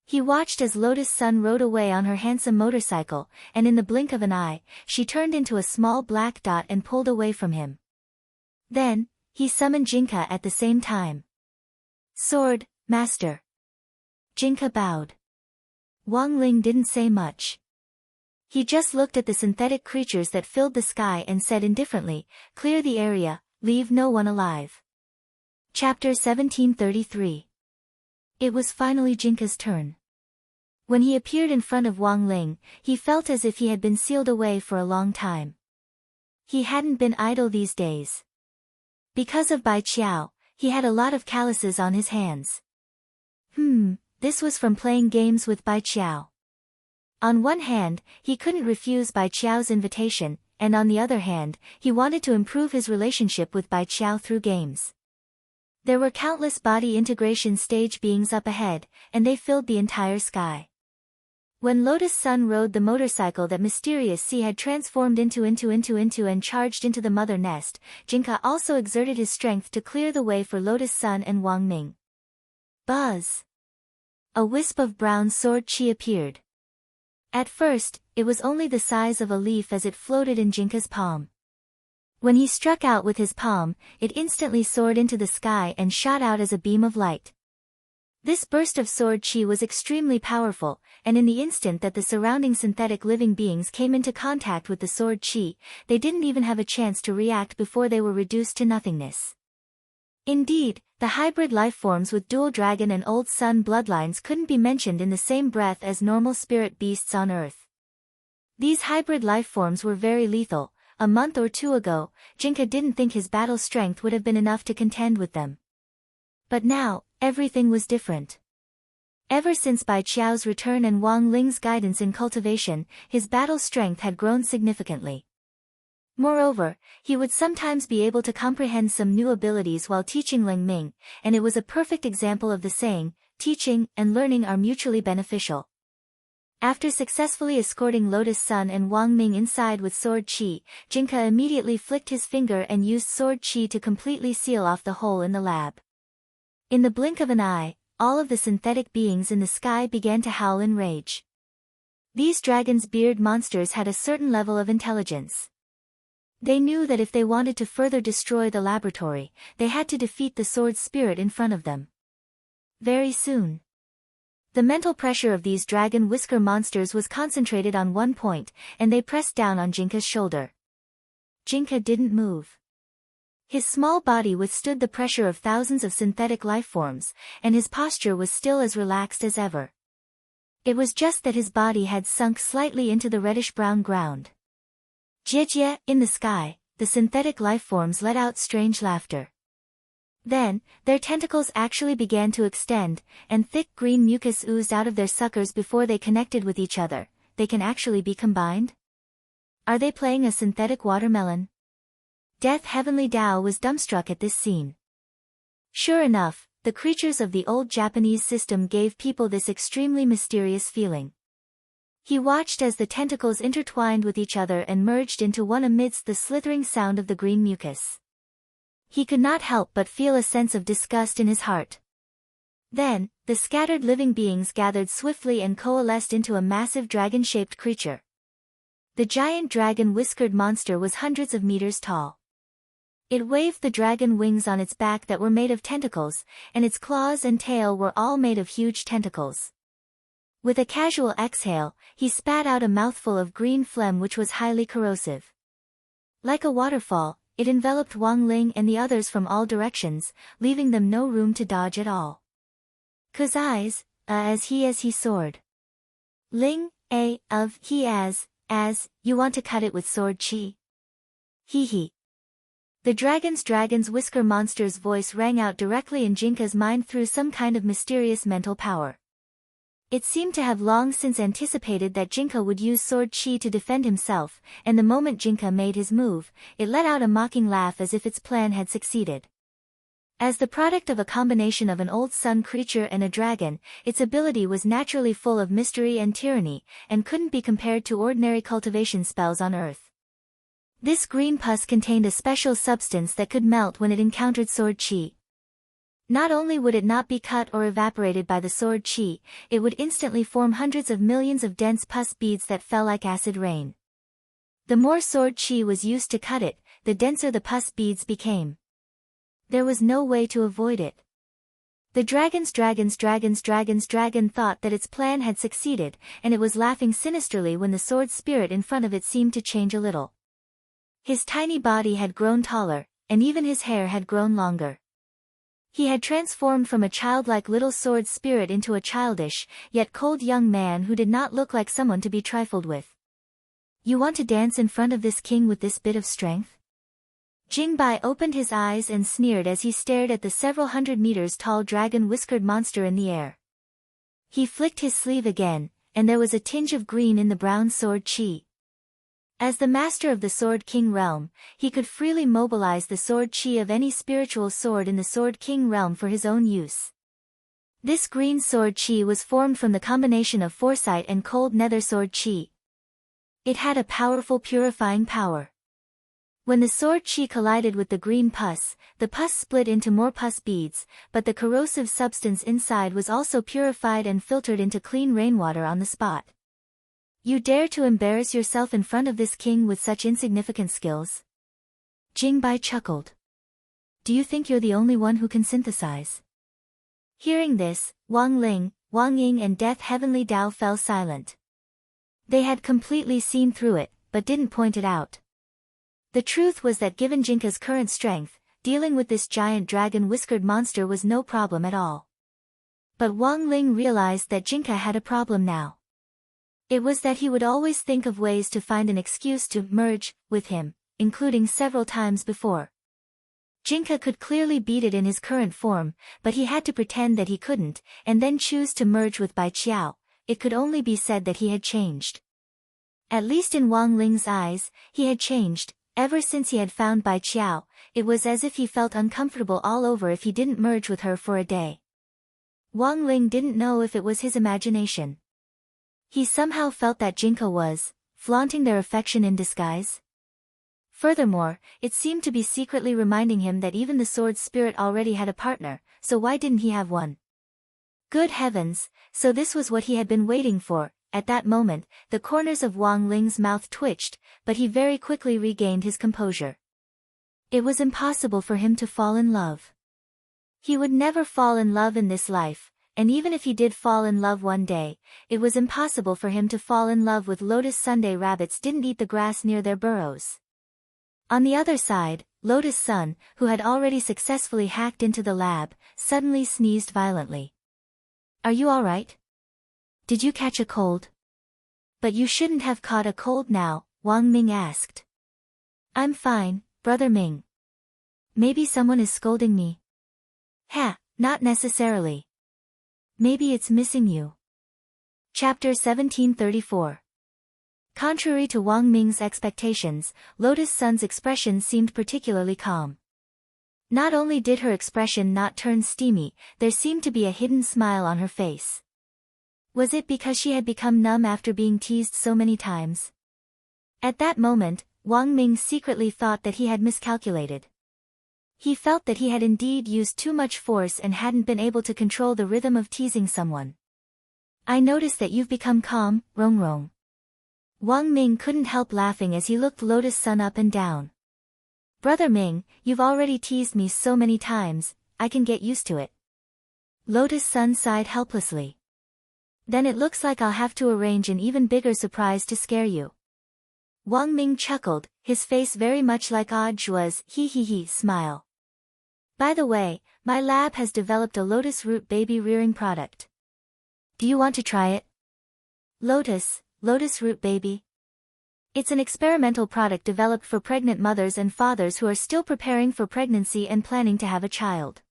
He watched as Lotus Sun rode away on her handsome motorcycle, and in the blink of an eye, she turned into a small black dot and pulled away from him. Then, he summoned Jinka at the same time. "Sword, Master." Jinka bowed. Wang Ling didn't say much. He just looked at the synthetic creatures that filled the sky and said indifferently, "Clear the area, leave no one alive." Chapter 1733. It was finally Jinka's turn. When he appeared in front of Wang Ling, he felt as if he had been sealed away for a long time. He hadn't been idle these days. Because of Bai Qiao, he had a lot of calluses on his hands. This was from playing games with Bai Qiao. On one hand, he couldn't refuse Bai Qiao's invitation, and on the other hand, he wanted to improve his relationship with Bai Qiao through games. There were countless body integration stage beings up ahead, and they filled the entire sky. When Lotus Sun rode the motorcycle that Mysterious Sea had transformed into and charged into the mother nest, Jinka also exerted his strength to clear the way for Lotus Sun and Wang Ming. Buzz! A wisp of brown sword chi appeared. At first, it was only the size of a leaf as it floated in Jinka's palm. When he struck out with his palm, it instantly soared into the sky and shot out as a beam of light. This burst of sword chi was extremely powerful, and in the instant that the surrounding synthetic living beings came into contact with the sword chi, they didn't even have a chance to react before they were reduced to nothingness. Indeed, the hybrid lifeforms with dual dragon and old sun bloodlines couldn't be mentioned in the same breath as normal spirit beasts on Earth. These hybrid lifeforms were very lethal. A month or two ago, Jinka didn't think his battle strength would have been enough to contend with them. But now, everything was different. Ever since Bai Qiao's return and Wang Ling's guidance in cultivation, his battle strength had grown significantly. Moreover, he would sometimes be able to comprehend some new abilities while teaching Ling Ming, and it was a perfect example of the saying, "Teaching and learning are mutually beneficial." After successfully escorting Lotus Sun and Wang Ming inside with sword chi, Jinka immediately flicked his finger and used sword chi to completely seal off the hole in the lab. In the blink of an eye, all of the synthetic beings in the sky began to howl in rage. These dragon's beard monsters had a certain level of intelligence. They knew that if they wanted to further destroy the laboratory, they had to defeat the sword spirit in front of them. Very soon. The mental pressure of these dragon whisker monsters was concentrated on one point, and they pressed down on Jinka's shoulder. Jinka didn't move. His small body withstood the pressure of thousands of synthetic lifeforms, and his posture was still as relaxed as ever. It was just that his body had sunk slightly into the reddish-brown ground. Jie, in the sky, the synthetic lifeforms let out strange laughter. Then, their tentacles actually began to extend, and thick green mucus oozed out of their suckers before they connected with each other. They can actually be combined? Are they playing a synthetic watermelon? Death Heavenly Tao was dumbstruck at this scene. Sure enough, the creatures of the old Japanese system gave people this extremely mysterious feeling. He watched as the tentacles intertwined with each other and merged into one amidst the slithering sound of the green mucus. He could not help but feel a sense of disgust in his heart. Then, the scattered living beings gathered swiftly and coalesced into a massive dragon-shaped creature. The giant dragon-whiskered monster was hundreds of meters tall. It waved the dragon wings on its back that were made of tentacles, and its claws and tail were all made of huge tentacles. With a casual exhale, he spat out a mouthful of green phlegm which was highly corrosive. Like a waterfall, it enveloped Wang Ling and the others from all directions, leaving them no room to dodge at all. Cause eyes, as he soared. Ling, he as, you want to cut it with sword chi? Hee. The dragon's whisker monster's voice rang out directly in Jinka's mind through some kind of mysterious mental power. It seemed to have long since anticipated that Jinka would use sword chi to defend himself, and the moment Jinka made his move, it let out a mocking laugh as if its plan had succeeded. As the product of a combination of an old sun creature and a dragon, its ability was naturally full of mystery and tyranny, and couldn't be compared to ordinary cultivation spells on Earth. This green pus contained a special substance that could melt when it encountered sword chi. Not only would it not be cut or evaporated by the sword chi, it would instantly form hundreds of millions of dense pus beads that fell like acid rain. The more sword chi was used to cut it, the denser the pus beads became. There was no way to avoid it. The dragon's dragon thought that its plan had succeeded, and it was laughing sinisterly when the sword spirit in front of it seemed to change a little. His tiny body had grown taller, and even his hair had grown longer. He had transformed from a childlike little sword spirit into a childish, yet cold young man who did not look like someone to be trifled with. You want to dance in front of this king with this bit of strength? Jingbai opened his eyes and sneered as he stared at the several hundred meters tall dragon-whiskered monster in the air. He flicked his sleeve again, and there was a tinge of green in the brown sword chi. As the master of the Sword King realm, he could freely mobilize the sword chi of any spiritual sword in the Sword King realm for his own use. This green sword chi was formed from the combination of foresight and cold nether sword chi. It had a powerful purifying power. When the sword chi collided with the green pus, the pus split into more pus beads, but the corrosive substance inside was also purified and filtered into clean rainwater on the spot. You dare to embarrass yourself in front of this king with such insignificant skills? Jingbai chuckled. Do you think you're the only one who can synthesize? Hearing this, Wang Ling, Wang Ying and Death Heavenly Dao fell silent. They had completely seen through it, but didn't point it out. The truth was that given Jinka's current strength, dealing with this giant dragon-whiskered monster was no problem at all. But Wang Ling realized that Jinka had a problem now. It was that he would always think of ways to find an excuse to merge with him, including several times before. Jinka could clearly beat it in his current form, but he had to pretend that he couldn't, and then choose to merge with Bai Qiao. It could only be said that he had changed. At least in Wang Ling's eyes, he had changed. Ever since he had found Bai Qiao, it was as if he felt uncomfortable all over if he didn't merge with her for a day. Wang Ling didn't know if it was his imagination. He somehow felt that Jinka was flaunting their affection in disguise. Furthermore, it seemed to be secretly reminding him that even the sword spirit already had a partner, so why didn't he have one? Good heavens, so this was what he had been waiting for. At that moment, the corners of Wang Ling's mouth twitched, but he very quickly regained his composure. It was impossible for him to fall in love. He would never fall in love in this life, and even if he did fall in love one day, it was impossible for him to fall in love with Lotus Sunday. Rabbits didn't eat the grass near their burrows. On the other side, Lotus Sun, who had already successfully hacked into the lab, suddenly sneezed violently. Are you all right? Did you catch a cold? But you shouldn't have caught a cold now, Wang Ming asked. I'm fine, Brother Ming. Maybe someone is scolding me. Not necessarily. Maybe it's missing you. Chapter 1734. Contrary to Wang Ming's expectations, Lotus Sun's expression seemed particularly calm. Not only did her expression not turn steamy, there seemed to be a hidden smile on her face. Was it because she had become numb after being teased so many times? At that moment, Wang Ming secretly thought that he had miscalculated. He felt that he had indeed used too much force and hadn't been able to control the rhythm of teasing someone. I noticed that you've become calm, Rong Rong. Wang Ming couldn't help laughing as he looked Lotus Sun up and down. Brother Ming, you've already teased me so many times, I can get used to it. Lotus Sun sighed helplessly. Then it looks like I'll have to arrange an even bigger surprise to scare you. Wang Ming chuckled, his face very much like Odd Zhua's hee smile. By the way, my lab has developed a lotus root baby rearing product. Do you want to try it? Lotus root baby? It's an experimental product developed for pregnant mothers and fathers who are still preparing for pregnancy and planning to have a child.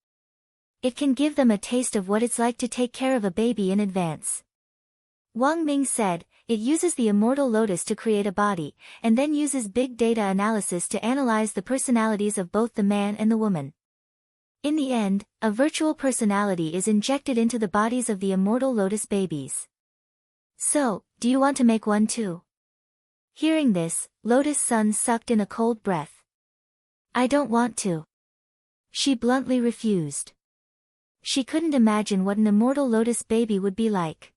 It can give them a taste of what it's like to take care of a baby in advance. Wang Ming said, it uses the immortal lotus to create a body, and then uses big data analysis to analyze the personalities of both the man and the woman. In the end, a virtual personality is injected into the bodies of the immortal lotus babies. So, do you want to make one too? Hearing this, Lotus Sun sucked in a cold breath. I don't want to. She bluntly refused. She couldn't imagine what an immortal lotus baby would be like.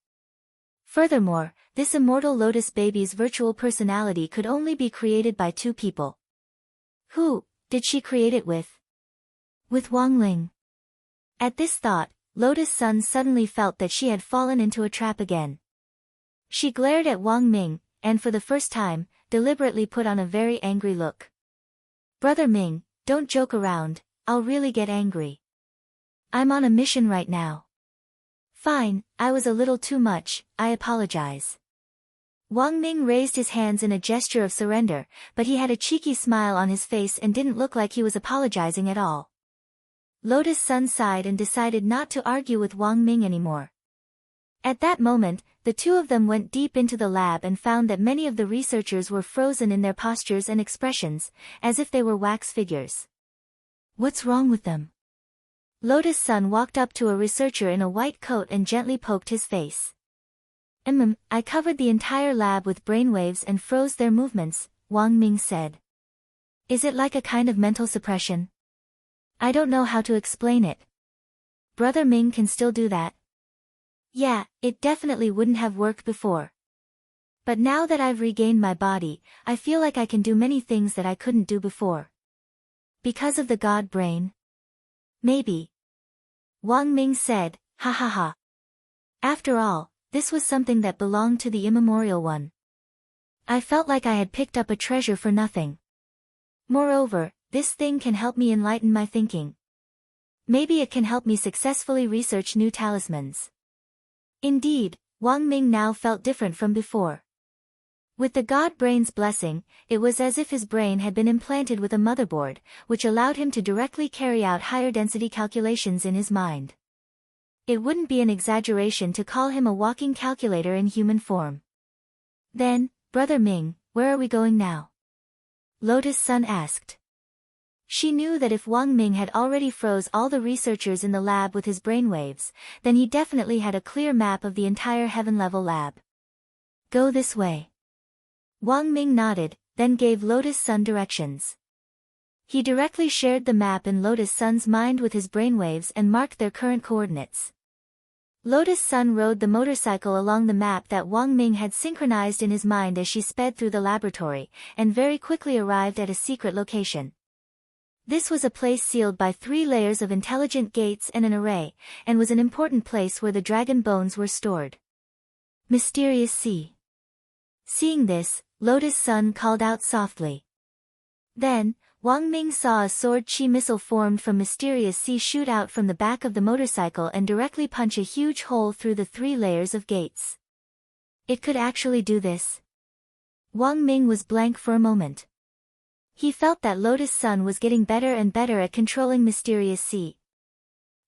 Furthermore, this immortal lotus baby's virtual personality could only be created by two people. Who did she create it with? With Wang Ling. At this thought, Lotus Sun suddenly felt that she had fallen into a trap again. She glared at Wang Ming, and for the first time, deliberately put on a very angry look. Brother Ming, don't joke around, I'll really get angry. I'm on a mission right now. Fine, I was a little too much, I apologize. Wang Ming raised his hands in a gesture of surrender, but he had a cheeky smile on his face and didn't look like he was apologizing at all. Lotus Sun sighed and decided not to argue with Wang Ming anymore. At that moment, the two of them went deep into the lab and found that many of the researchers were frozen in their postures and expressions, as if they were wax figures. What's wrong with them? Lotus Sun walked up to a researcher in a white coat and gently poked his face. I covered the entire lab with brainwaves and froze their movements, Wang Ming said. Is it like a kind of mental suppression? I don't know how to explain it. Brother Ming can still do that. Yeah, it definitely wouldn't have worked before. But now that I've regained my body, I feel like I can do many things that I couldn't do before. Because of the God brain? Maybe. Wang Ming said, ha ha ha. After all, this was something that belonged to the immemorial one. I felt like I had picked up a treasure for nothing. Moreover, this thing can help me enlighten my thinking. Maybe it can help me successfully research new talismans. Indeed, Wang Ming now felt different from before. With the God brain's blessing, it was as if his brain had been implanted with a motherboard, which allowed him to directly carry out higher density calculations in his mind. It wouldn't be an exaggeration to call him a walking calculator in human form. Then, Brother Ming, where are we going now? Lotus Sun asked. She knew that if Wang Ming had already froze all the researchers in the lab with his brainwaves, then he definitely had a clear map of the entire heaven-level lab. Go this way. Wang Ming nodded, then gave Lotus Sun directions. He directly shared the map in Lotus Sun's mind with his brainwaves and marked their current coordinates. Lotus Sun rode the motorcycle along the map that Wang Ming had synchronized in his mind as she sped through the laboratory, and very quickly arrived at a secret location. This was a place sealed by 3 layers of intelligent gates and an array, and was an important place where the dragon bones were stored. Mysterious Sea. Seeing this, Lotus Sun called out softly. Then, Wang Ming saw a sword chi missile formed from Mysterious Sea shoot out from the back of the motorcycle and directly punch a huge hole through the 3 layers of gates. It could actually do this. Wang Ming was blank for a moment. He felt that Lotus Sun was getting better and better at controlling Mysterious Sea.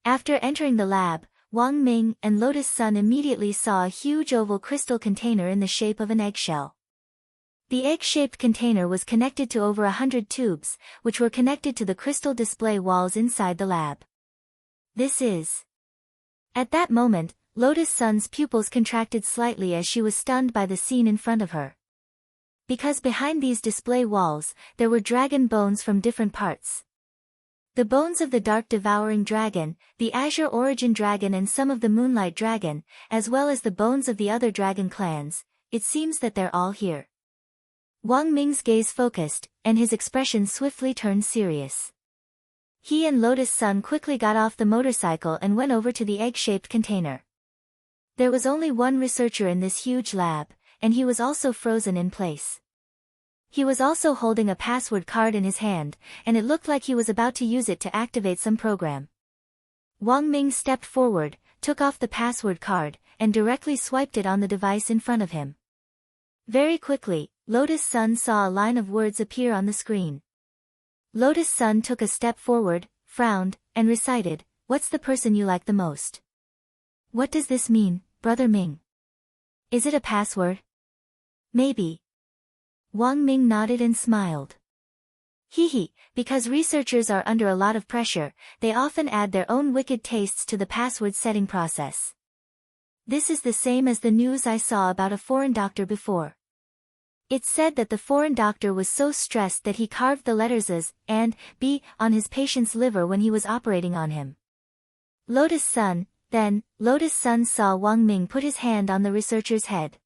After entering the lab, Wang Ming and Lotus Sun immediately saw a huge oval crystal container in the shape of an eggshell. The egg-shaped container was connected to over 100 tubes, which were connected to the crystal display walls inside the lab. This is... At that moment, Lotus Sun's pupils contracted slightly as she was stunned by the scene in front of her. Because behind these display walls, there were dragon bones from different parts. The bones of the dark devouring dragon, the azure origin dragon and some of the moonlight dragon, as well as the bones of the other dragon clans. It seems that they're all here. Wang Ming's gaze focused, and his expression swiftly turned serious. He and Lotus Sun quickly got off the motorcycle and went over to the egg-shaped container. There was only one researcher in this huge lab, and he was also frozen in place. He was also holding a password card in his hand, and it looked like he was about to use it to activate some program. Wang Ming stepped forward, took off the password card, and directly swiped it on the device in front of him. Very quickly, Lotus Sun saw a line of words appear on the screen. Lotus Sun took a step forward, frowned, and recited, "What's the person you like the most?" "What does this mean, Brother Ming? Is it a password?" "Maybe." Wang Ming nodded and smiled. Hee, because researchers are under a lot of pressure, they often add their own wicked tastes to the password setting process. This is the same as the news I saw about a foreign doctor before. It said that the foreign doctor was so stressed that he carved the letters S and B on his patient's liver when he was operating on him. Lotus Sun saw Wang Ming put his hand on the researcher's head.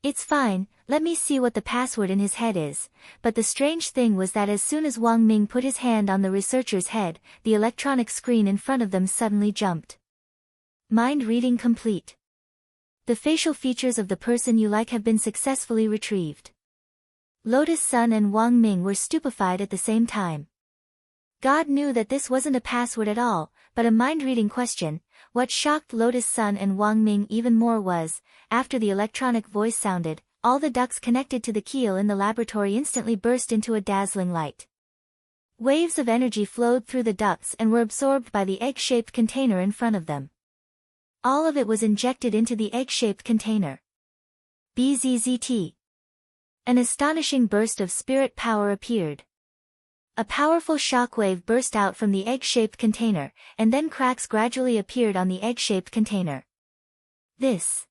"It's fine, let me see what the password in his head is," but the strange thing was that as soon as Wang Ming put his hand on the researcher's head, the electronic screen in front of them suddenly jumped. Mind reading complete. The facial features of the person you like have been successfully retrieved. Lotus Sun and Wang Ming were stupefied at the same time. God knew that this wasn't a password at all, but a mind-reading question. What shocked Lotus Sun and Wang Ming even more was, after the electronic voice sounded, all the ducts connected to the keel in the laboratory instantly burst into a dazzling light. Waves of energy flowed through the ducts and were absorbed by the egg-shaped container in front of them. All of it was injected into the egg-shaped container. Bzzzt. An astonishing burst of spirit power appeared. A powerful shockwave burst out from the egg-shaped container, and then cracks gradually appeared on the egg-shaped container. "This.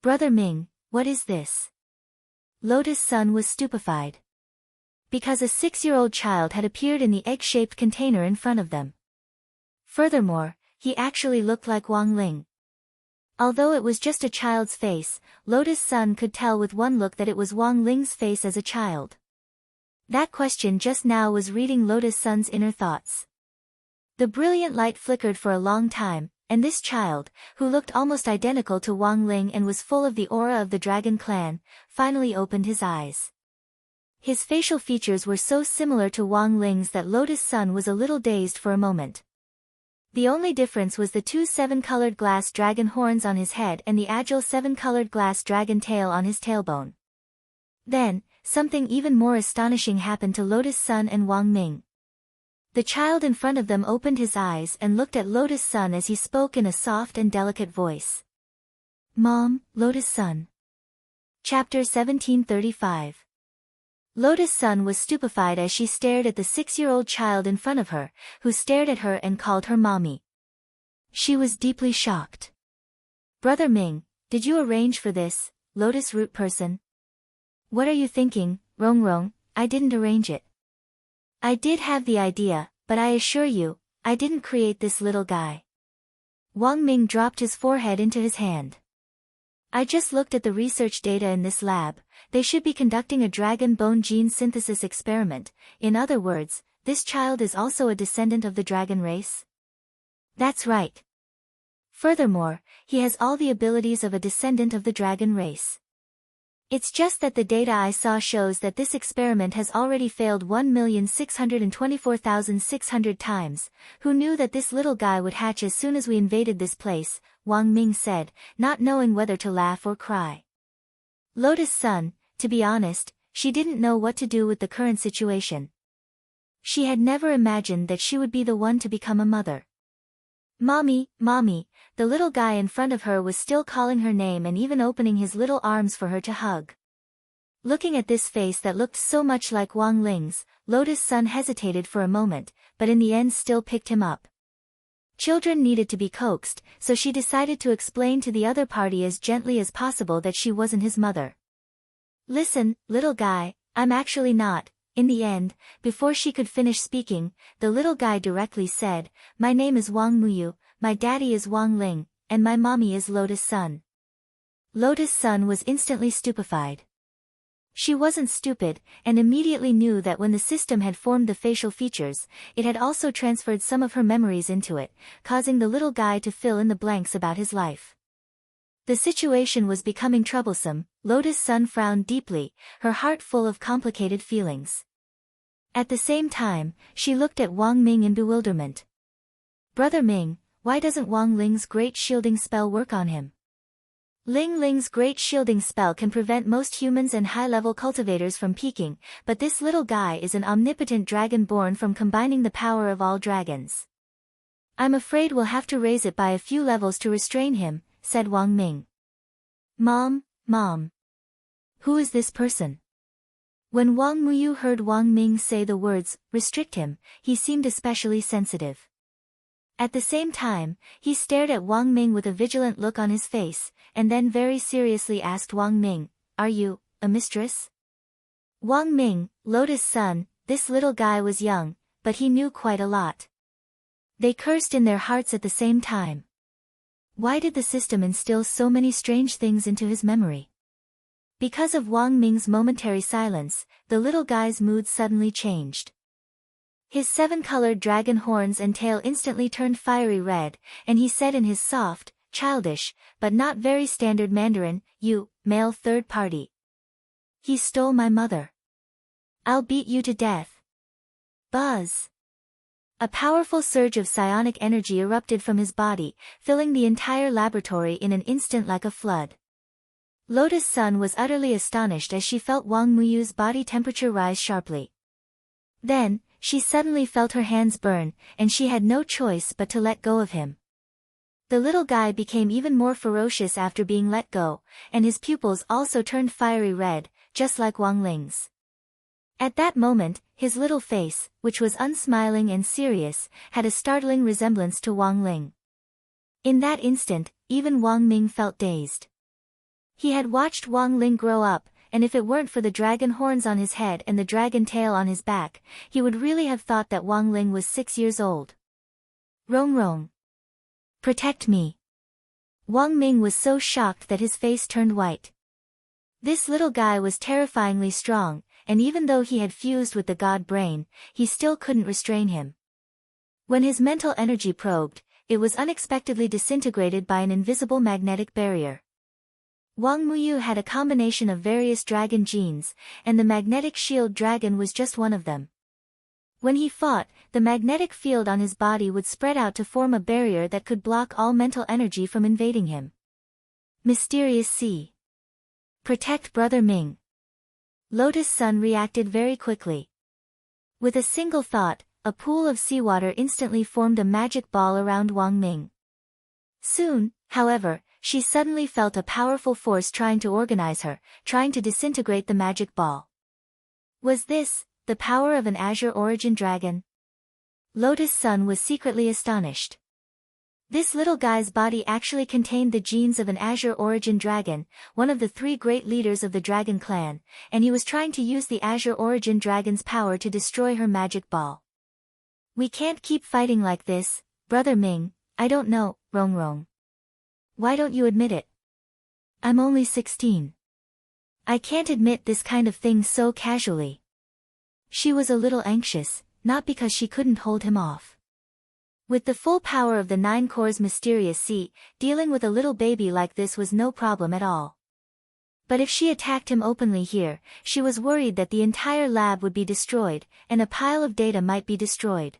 Brother Ming, what is this?" Lotus Sun was stupefied. Because a 6-year-old child had appeared in the egg-shaped container in front of them. Furthermore, he actually looked like Wang Ling. Although it was just a child's face, Lotus Sun could tell with one look that it was Wang Ling's face as a child. That question just now was reading Lotus Sun's inner thoughts. The brilliant light flickered for a long time, and this child, who looked almost identical to Wang Ling and was full of the aura of the Dragon Clan, finally opened his eyes. His facial features were so similar to Wang Ling's that Lotus Sun was a little dazed for a moment. The only difference was the 2 7-colored glass dragon horns on his head and the agile 7-colored glass dragon tail on his tailbone. Then, something even more astonishing happened to Lotus Sun and Wang Ming. The child in front of them opened his eyes and looked at Lotus Sun as he spoke in a soft and delicate voice. "Mom, Lotus Sun." Chapter 1735. Lotus Sun was stupefied as she stared at the 6-year-old child in front of her, who stared at her and called her mommy. She was deeply shocked. "Brother Ming, did you arrange for this, Lotus Root person?" "What are you thinking, Rong? I didn't arrange it. I did have the idea, but I assure you, I didn't create this little guy." Wang Ming dropped his forehead into his hand. "I just looked at the research data in this lab. They should be conducting a dragon bone gene synthesis experiment. In other words, this child is also a descendant of the dragon race?" "That's right. Furthermore, he has all the abilities of a descendant of the dragon race. It's just that the data I saw shows that this experiment has already failed 1,624,600 times. Who knew that this little guy would hatch as soon as we invaded this place?" Wang Ming said, not knowing whether to laugh or cry. Lotus Sun, to be honest, she didn't know what to do with the current situation. She had never imagined that she would be the one to become a mother. "Mommy, Mommy," the little guy in front of her was still calling her name and even opening his little arms for her to hug. Looking at this face that looked so much like Wang Ling's, Lotus Sun hesitated for a moment, but in the end still picked him up. Children needed to be coaxed, so she decided to explain to the other party as gently as possible that she wasn't his mother. "Listen, little guy, I'm actually not." In the end, before she could finish speaking, the little guy directly said, "My name is Wang Muyu, my daddy is Wang Ling, and my mommy is Lotus Sun." Lotus Sun was instantly stupefied. She wasn't stupid, and immediately knew that when the system had formed the facial features, it had also transferred some of her memories into it, causing the little guy to fill in the blanks about his life. The situation was becoming troublesome. Lotus Sun frowned deeply, her heart full of complicated feelings. At the same time, she looked at Wang Ming in bewilderment. Brother Ming, why doesn't Wang Ling's great shielding spell work on him? Ling Ling's great shielding spell can prevent most humans and high-level cultivators from peaking, but this little guy is an omnipotent dragon born from combining the power of all dragons. I'm afraid we'll have to raise it by a few levels to restrain him, said Wang Ming. Mom. Who is this person? When Wang Muyu heard Wang Ming say the words, restrict him, he seemed especially sensitive. At the same time, he stared at Wang Ming with a vigilant look on his face, and then very seriously asked Wang Ming, are you, a mistress? Wang Ming, Lotus Sun, this little guy was young, but he knew quite a lot. They cursed in their hearts at the same time. Why did the system instill so many strange things into his memory? Because of Wang Ming's momentary silence, the little guy's mood suddenly changed. His 7-colored dragon horns and tail instantly turned fiery red, and he said in his soft, childish, but not very standard Mandarin, you, male third party. He stole my mother. I'll beat you to death. Buzz. A powerful surge of psionic energy erupted from his body, filling the entire laboratory in an instant like a flood. Lotus Sun was utterly astonished as she felt Wang Muyu's body temperature rise sharply. Then, she suddenly felt her hands burn, and she had no choice but to let go of him. The little guy became even more ferocious after being let go, and his pupils also turned fiery red, just like Wang Ling's. At that moment, his little face, which was unsmiling and serious, had a startling resemblance to Wang Ling. In that instant, even Wang Ming felt dazed. He had watched Wang Ling grow up, and if it weren't for the dragon horns on his head and the dragon tail on his back, he would really have thought that Wang Ling was 6 years old. Rong. Protect me. Wang Ming was so shocked that his face turned white. This little guy was terrifyingly strong, and even though he had fused with the god brain, he still couldn't restrain him. When his mental energy probed, it was unexpectedly disintegrated by an invisible magnetic barrier. Wang Muyu had a combination of various dragon genes, and the magnetic shield dragon was just one of them. When he fought, the magnetic field on his body would spread out to form a barrier that could block all mental energy from invading him. Mysterious Sea. Protect Brother Ming. Lotus Sun reacted very quickly. With a single thought, a pool of seawater instantly formed a magic ball around Wang Ming. Soon, however, she suddenly felt a powerful force trying to organize her, trying to disintegrate the magic ball. Was this the power of an azure origin dragon? Lotus Sun was secretly astonished. This little guy's body actually contained the genes of an azure origin dragon, one of the 3 great leaders of the dragon clan, and he was trying to use the azure origin dragon's power to destroy her magic ball. We can't keep fighting like this, Brother Ming. I don't know, Rong. Why don't you admit it? I'm only 16. I can't admit this kind of thing so casually. She was a little anxious, not because she couldn't hold him off. With the full power of the 9 cores Mysterious Sea, dealing with a little baby like this was no problem at all. But if she attacked him openly here, she was worried that the entire lab would be destroyed, and a pile of data might be destroyed.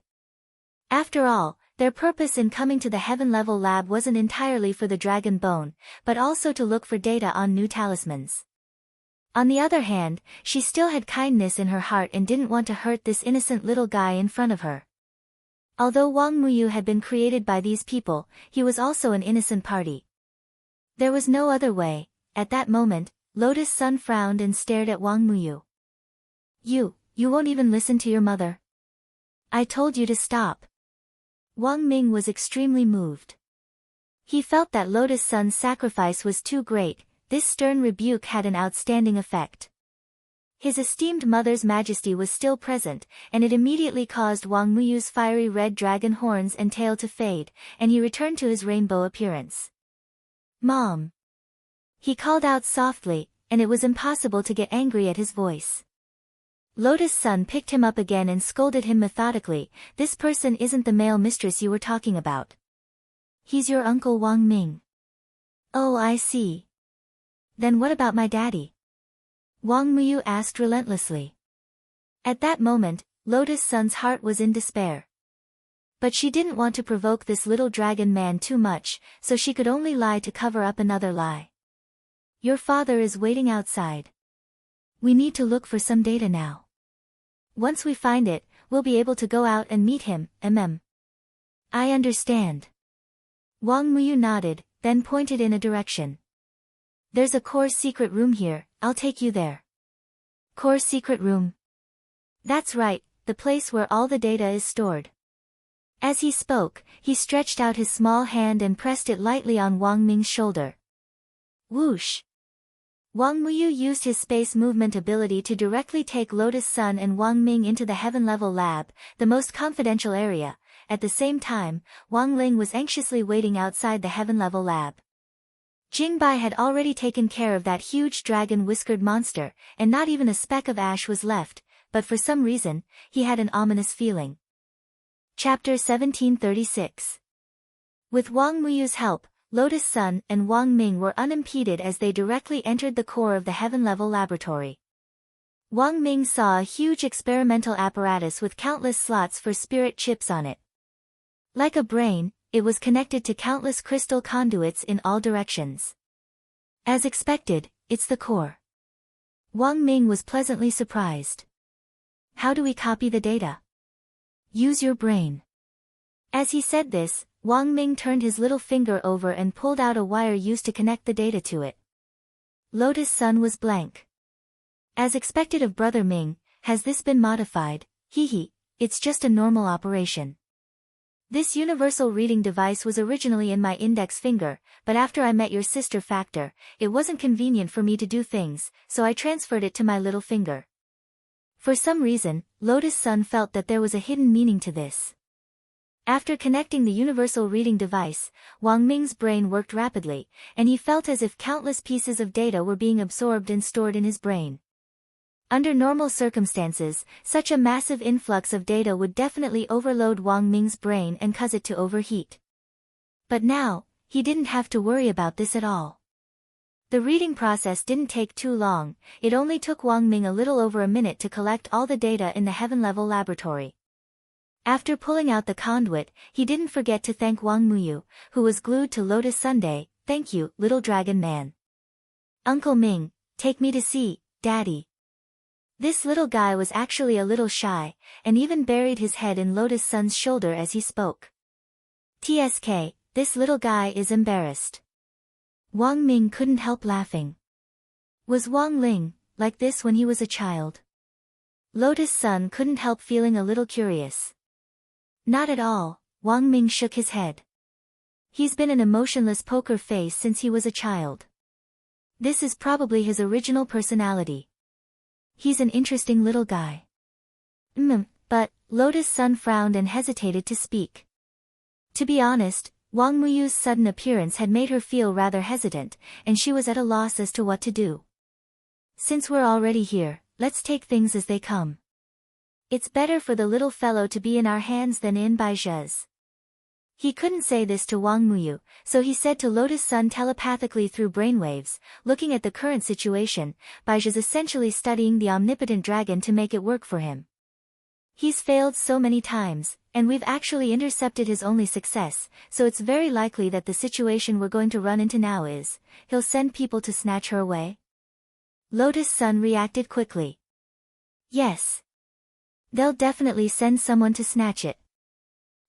After all, their purpose in coming to the heaven-level lab wasn't entirely for the dragon bone, but also to look for data on new talismans. On the other hand, she still had kindness in her heart and didn't want to hurt this innocent little guy in front of her. Although Wang Muyu had been created by these people, he was also an innocent party. There was no other way. At that moment, Lotus Sun frowned and stared at Wang Muyu. You won't even listen to your mother? I told you to stop. Wang Ming was extremely moved. He felt that Lotus Sun's sacrifice was too great. This stern rebuke had an outstanding effect. His esteemed mother's majesty was still present, and it immediately caused Wang Muyu's fiery red dragon horns and tail to fade, and he returned to his rainbow appearance. Mom! He called out softly, and it was impossible to get angry at his voice. Lotus Sun picked him up again and scolded him methodically. "This person isn't the male mistress you were talking about. He's your uncle Wang Ming." "Oh, I see. Then what about my daddy?" Wang Muyu asked relentlessly. At that moment, Lotus Sun's heart was in despair. But she didn't want to provoke this little dragon man too much, so she could only lie to cover up another lie. "Your father is waiting outside. We need to look for some data now. Once we find it, we'll be able to go out and meet him, I understand." Wang Muyu nodded, then pointed in a direction. "There's a core secret room here, I'll take you there." "Core secret room?" "That's right, the place where all the data is stored." As he spoke, he stretched out his small hand and pressed it lightly on Wang Ming's shoulder. Whoosh! Wang Muyu used his space movement ability to directly take Lotus Sun and Wang Ming into the heaven-level lab, the most confidential area. At the same time, Wang Ling was anxiously waiting outside the heaven-level lab. Jingbai had already taken care of that huge dragon-whiskered monster, and not even a speck of ash was left, but for some reason, he had an ominous feeling. Chapter 1736. With Wang Muyu's help, Lotus Sun and Wang Ming were unimpeded as they directly entered the core of the heaven-level laboratory. Wang Ming saw a huge experimental apparatus with countless slots for spirit chips on it. Like a brain, it was connected to countless crystal conduits in all directions. As expected, it's the core. Wang Ming was pleasantly surprised. "How do we copy the data?" "Use your brain." As he said this, Wang Ming turned his little finger over and pulled out a wire used to connect the data to it. Lotus Sun was blank. As expected of Brother Ming, "Has this been modified?" "Hehe, it's just a normal operation. This universal reading device was originally in my index finger, but after I met your sister Factor, it wasn't convenient for me to do things, so I transferred it to my little finger." For some reason, Lotus Sun felt that there was a hidden meaning to this. After connecting the universal reading device, Wang Ming's brain worked rapidly, and he felt as if countless pieces of data were being absorbed and stored in his brain. Under normal circumstances, such a massive influx of data would definitely overload Wang Ming's brain and cause it to overheat. But now, he didn't have to worry about this at all. The reading process didn't take too long, it only took Wang Ming a little over a minute to collect all the data in the heaven-level laboratory. After pulling out the conduit, he didn't forget to thank Wang Muyu, who was glued to Lotus Sunday. "Thank you, little dragon man. Uncle Ming, take me to see Daddy." This little guy was actually a little shy, and even buried his head in Lotus Sun's shoulder as he spoke. "TSK, this little guy is embarrassed." Wang Ming couldn't help laughing. Was Wang Ling like this when he was a child? Lotus Sun couldn't help feeling a little curious. Not at all, Wang Ming shook his head. He's been an emotionless poker face since he was a child. This is probably his original personality. He's an interesting little guy. But, Lotus Sun frowned and hesitated to speak. To be honest, Wang Muyu's sudden appearance had made her feel rather hesitant, and she was at a loss as to what to do. "Since we're already here, let's take things as they come. It's better for the little fellow to be in our hands than in Baijia's." He couldn't say this to Wang Muyu, so he said to Lotus Sun telepathically through brainwaves, "Looking at the current situation, Baijia's essentially studying the omnipotent dragon to make it work for him. He's failed so many times, and we've actually intercepted his only success, so it's very likely that the situation we're going to run into now is, he'll send people to snatch her away." Lotus Sun reacted quickly. "Yes. They'll definitely send someone to snatch it."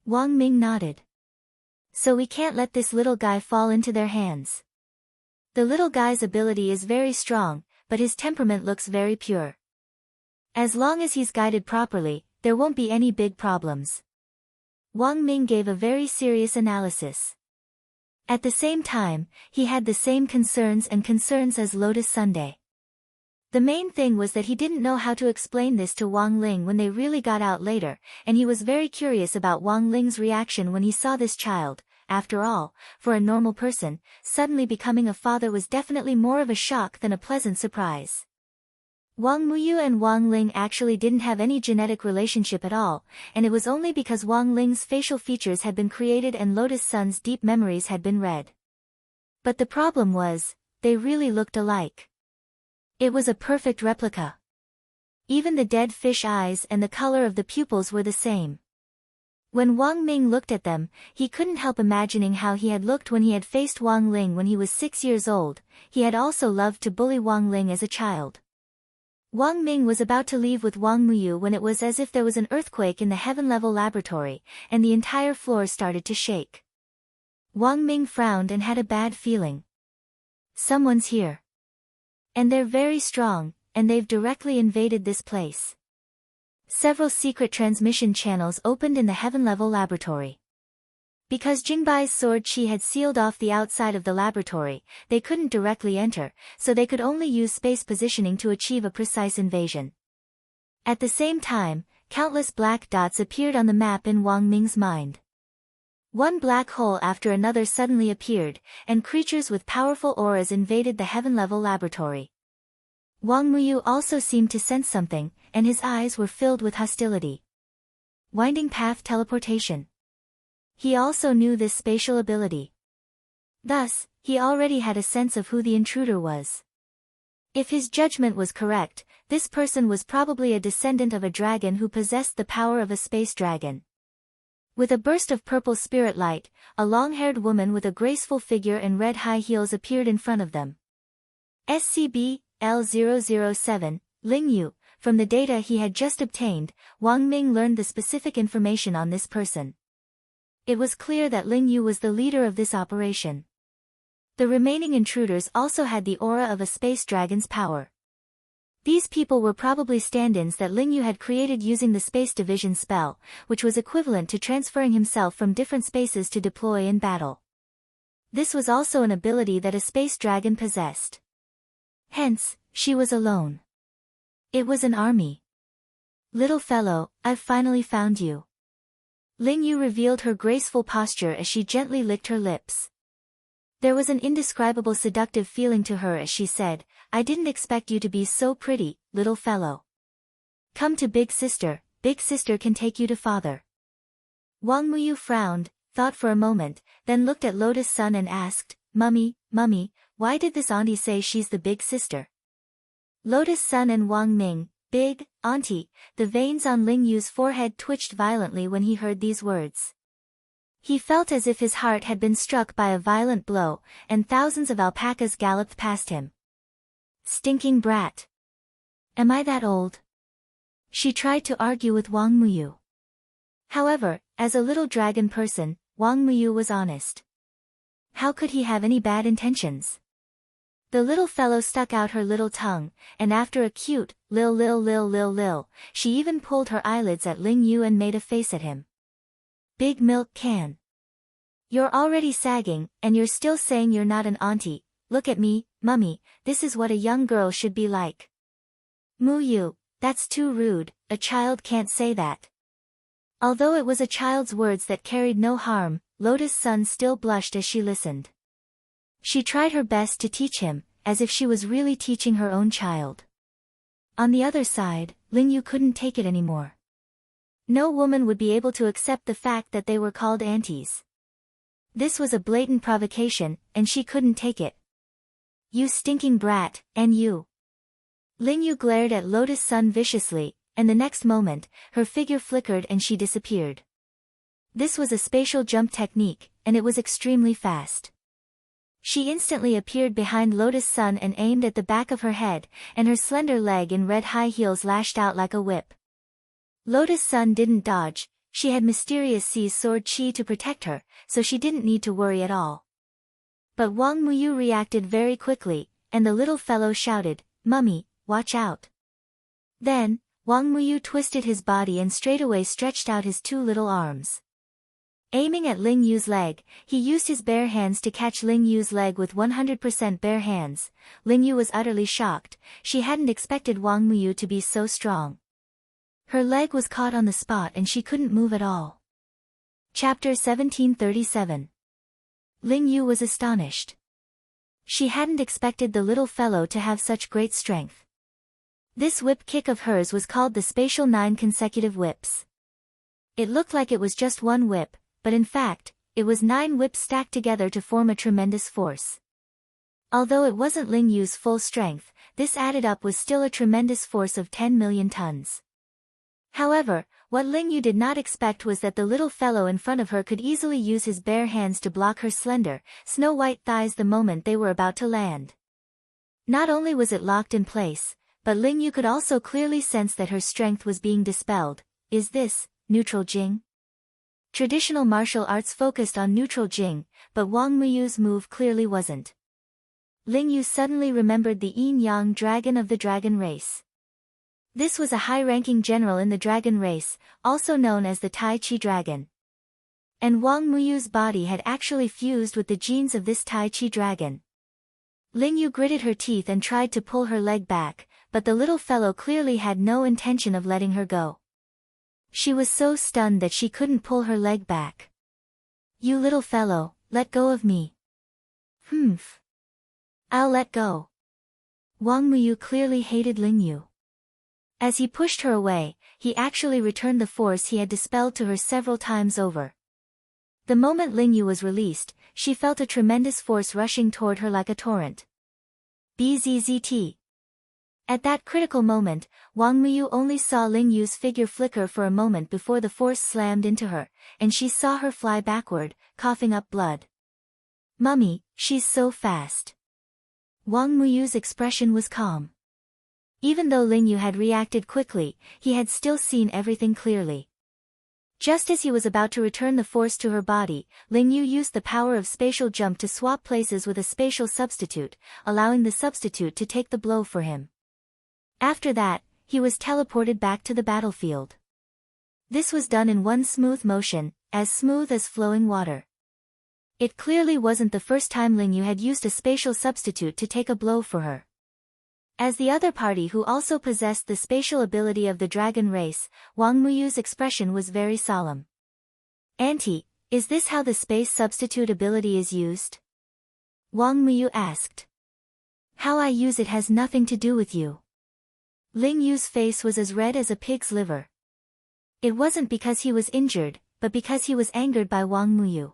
Wang Ming nodded. "So we can't let this little guy fall into their hands. The little guy's ability is very strong, but his temperament looks very pure. As long as he's guided properly, there won't be any big problems." Wang Ming gave a very serious analysis. At the same time, he had the same concerns as Lotus Sunday. The main thing was that he didn't know how to explain this to Wang Ling when they really got out later, and he was very curious about Wang Ling's reaction when he saw this child. after all, for a normal person, suddenly becoming a father was definitely more of a shock than a pleasant surprise. Wang Muyu and Wang Ling actually didn't have any genetic relationship at all, and it was only because Wang Ling's facial features had been created and Lotus Sun's deep memories had been read. But the problem was, they really looked alike. It was a perfect replica. Even the dead fish eyes and the color of the pupils were the same. When Wang Ming looked at them, he couldn't help imagining how he had looked when he had faced Wang Ling when he was 6 years old. He had also loved to bully Wang Ling as a child. Wang Ming was about to leave with Wang Muyu when it was as if there was an earthquake in the heaven-level laboratory, and the entire floor started to shake. Wang Ming frowned and had a bad feeling. Someone's here. And they're very strong, and they've directly invaded this place. Several secret transmission channels opened in the heaven-level laboratory. Because Jingbai's sword chi had sealed off the outside of the laboratory, they couldn't directly enter, so they could only use space positioning to achieve a precise invasion. At the same time, countless black dots appeared on the map in Wang Ming's mind. One black hole after another suddenly appeared, and creatures with powerful auras invaded the heaven-level laboratory. Wang Muyu also seemed to sense something, and his eyes were filled with hostility. Winding path teleportation. He also knew this spatial ability. Thus, he already had a sense of who the intruder was. If his judgment was correct, this person was probably a descendant of a dragon who possessed the power of a space dragon. With a burst of purple spirit light, a long-haired woman with a graceful figure and red high heels appeared in front of them. SCB-L007, Ling Yu. From the data he had just obtained, Wang Ming learned the specific information on this person. It was clear that Ling Yu was the leader of this operation. The remaining intruders also had the aura of a space dragon's power. These people were probably stand-ins that Ling Yu had created using the Space Division spell, which was equivalent to transferring himself from different spaces to deploy in battle. This was also an ability that a space dragon possessed. Hence, she was alone. It was an army. Little fellow, I've finally found you. Ling Yu revealed her graceful posture as she gently licked her lips. There was an indescribable seductive feeling to her as she said, I didn't expect you to be so pretty, little fellow. Come to Big Sister can take you to father. Wang Muyu frowned, thought for a moment, then looked at Lotus Sun and asked, Mummy, why did this auntie say she's the big sister? Lotus Sun and Wang Ming, big, auntie, the veins on Ling Yu's forehead twitched violently when he heard these words. He felt as if his heart had been struck by a violent blow, and thousands of alpacas galloped past him. Stinking brat. Am I that old? She tried to argue with Wang Muyu. However, as a little dragon person, Wang Muyu was honest. How could he have any bad intentions? The little fellow stuck out her little tongue, and after a cute, lil, she even pulled her eyelids at Ling Yu and made a face at him. Big milk can. You're already sagging, and you're still saying you're not an auntie. Look at me, mummy, this is what a young girl should be like. Muyu, that's too rude, a child can't say that. Although it was a child's words that carried no harm, Lotus Sun still blushed as she listened. She tried her best to teach him, as if she was really teaching her own child. On the other side, Ling Yu couldn't take it anymore. No woman would be able to accept the fact that they were called aunties. This was a blatant provocation, and she couldn't take it. You stinking brat, and you. Ling Yu glared at Lotus Sun viciously, and the next moment, her figure flickered and she disappeared. This was a spatial jump technique, and it was extremely fast. She instantly appeared behind Lotus Sun and aimed at the back of her head, and her slender leg in red high heels lashed out like a whip. Lotus Sun didn't dodge, she had Mysterious Sea's sword chi to protect her, so she didn't need to worry at all. But Wang Muyu reacted very quickly, and the little fellow shouted, Mummy, watch out. Then, Wang Muyu twisted his body and straightaway stretched out his two little arms. Aiming at Ling Yu's leg, he used his bare hands to catch Ling Yu's leg with 100% bare hands. Ling Yu was utterly shocked, she hadn't expected Wang Muyu to be so strong. Her leg was caught on the spot and she couldn't move at all. Chapter 1737. Ling Yu was astonished. She hadn't expected the little fellow to have such great strength. This whip kick of hers was called the spatial 9 consecutive whips. It looked like it was just one whip, but in fact, it was 9 whips stacked together to form a tremendous force. Although it wasn't Ling Yu's full strength, this added up was still a tremendous force of 10 million tons. However, what Ling Yu did not expect was that the little fellow in front of her could easily use his bare hands to block her slender, snow-white thighs the moment they were about to land. Not only was it locked in place, but Ling Yu could also clearly sense that her strength was being dispelled. Is this neutral Jing? Traditional martial arts focused on neutral Jing, but Wang Muyu's move clearly wasn't. Ling Yu suddenly remembered the yin-yang dragon of the dragon race. This was a high-ranking general in the dragon race, also known as the Tai Chi dragon. And Wang Muyu's body had actually fused with the genes of this Tai Chi dragon. Ling Yu gritted her teeth and tried to pull her leg back, but the little fellow clearly had no intention of letting her go. She was so stunned that she couldn't pull her leg back. You little fellow, let go of me. Humph. I'll let go. Wang Muyu clearly hated Ling Yu. As he pushed her away, he actually returned the force he had dispelled to her several times over. The moment Ling Yu was released, she felt a tremendous force rushing toward her like a torrent. Bzzzt. At that critical moment, Wang Muyu only saw Ling Yu's figure flicker for a moment before the force slammed into her, and she saw her fly backward, coughing up blood. Mummy, she's so fast. Wang Muyu's expression was calm. Even though Ling Yu had reacted quickly, he had still seen everything clearly. Just as he was about to return the force to her body, Ling Yu used the power of spatial jump to swap places with a spatial substitute, allowing the substitute to take the blow for him. After that, he was teleported back to the battlefield. This was done in one smooth motion, as smooth as flowing water. It clearly wasn't the first time Ling Yu had used a spatial substitute to take a blow for her. As the other party who also possessed the spatial ability of the dragon race, Wang Muyu's expression was very solemn. Auntie, is this how the space substitute ability is used? Wang Muyu asked. How I use it has nothing to do with you. Ling Yu's face was as red as a pig's liver. It wasn't because he was injured, but because he was angered by Wang Muyu.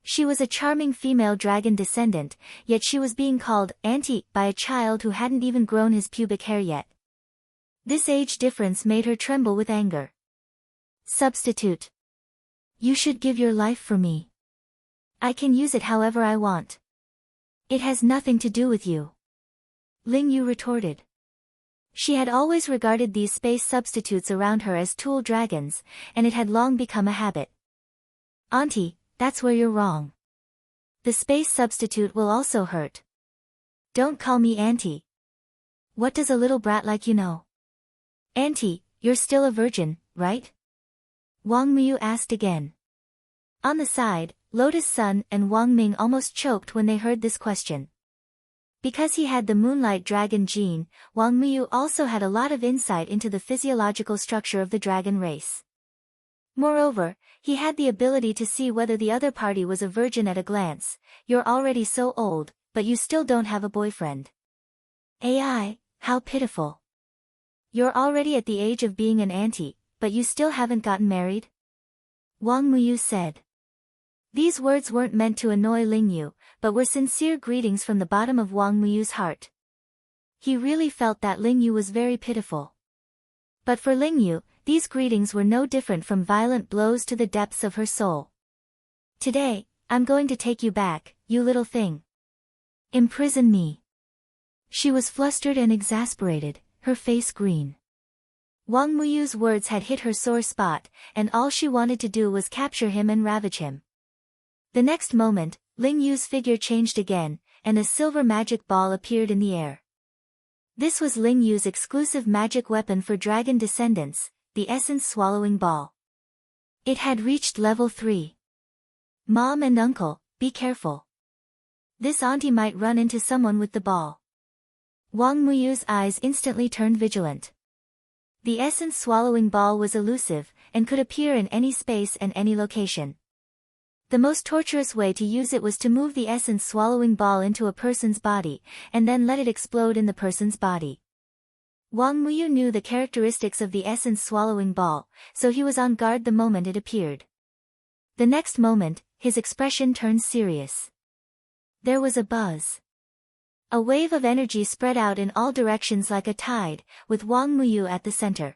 She was a charming female dragon descendant, yet she was being called auntie by a child who hadn't even grown his pubic hair yet. This age difference made her tremble with anger. Substitute. You should give your life for me. I can use it however I want. It has nothing to do with you. Ling Yu retorted. She had always regarded these space substitutes around her as tool dragons, and it had long become a habit. Auntie, that's where you're wrong. The space substitute will also hurt. Don't call me auntie. What does a little brat like you know? Auntie, you're still a virgin, right? Wang Muyu asked again. On the side, Lotus Sun and Wang Ming almost choked when they heard this question. Because he had the Moonlight Dragon gene, Wang Muyu also had a lot of insight into the physiological structure of the dragon race. Moreover, he had the ability to see whether the other party was a virgin at a glance. You're already so old, but you still don't have a boyfriend. AI, how pitiful. You're already at the age of being an auntie, but you still haven't gotten married? Wang Muyu said. These words weren't meant to annoy Ling Yu, but were sincere greetings from the bottom of Wang Muyu's heart. He really felt that Ling Yu was very pitiful. But for Ling Yu, these greetings were no different from violent blows to the depths of her soul. Today, I'm going to take you back, you little thing. Imprison me. She was flustered and exasperated, her face green. Wang Muyu's words had hit her sore spot, and all she wanted to do was capture him and ravage him. The next moment, Ling Yu's figure changed again, and a silver magic ball appeared in the air. This was Ling Yu's exclusive magic weapon for dragon descendants, the essence-swallowing ball. It had reached level 3. Mom and Uncle, be careful. This auntie might run into someone with the ball. Wang Muyu's eyes instantly turned vigilant. The essence-swallowing ball was elusive, and could appear in any space and any location. The most torturous way to use it was to move the essence-swallowing ball into a person's body, and then let it explode in the person's body. Wang Muyu knew the characteristics of the essence-swallowing ball, so he was on guard the moment it appeared. The next moment, his expression turned serious. There was a buzz. A wave of energy spread out in all directions like a tide, with Wang Muyu at the center.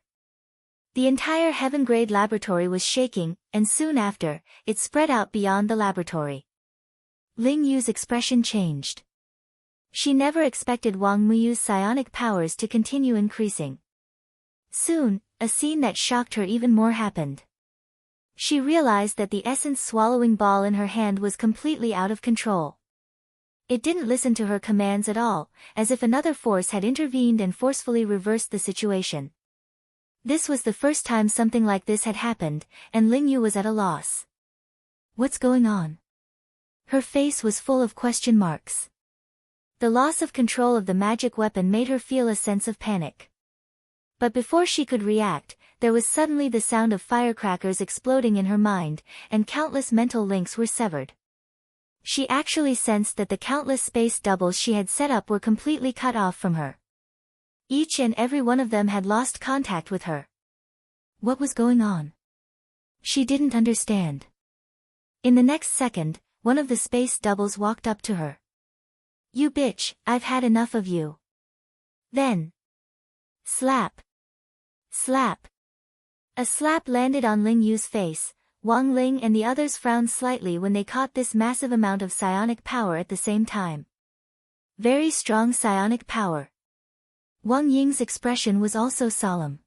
The entire heaven-grade laboratory was shaking, and soon after, it spread out beyond the laboratory. Ling Yu's expression changed. She never expected Wang Muyu's psionic powers to continue increasing. Soon, a scene that shocked her even more happened. She realized that the essence-swallowing ball in her hand was completely out of control. It didn't listen to her commands at all, as if another force had intervened and forcefully reversed the situation. This was the first time something like this had happened, and Ling Yu was at a loss. What's going on? Her face was full of question marks. The loss of control of the magic weapon made her feel a sense of panic. But before she could react, there was suddenly the sound of firecrackers exploding in her mind, and countless mental links were severed. She actually sensed that the countless space doubles she had set up were completely cut off from her. Each and every one of them had lost contact with her. What was going on? She didn't understand. In the next second, one of the space doubles walked up to her. "You bitch, I've had enough of you." Then, slap. Slap. A slap landed on Ling Yu's face. Wang Ling and the others frowned slightly when they caught this massive amount of psionic power at the same time. Very strong psionic power. Wang Ying's expression was also solemn.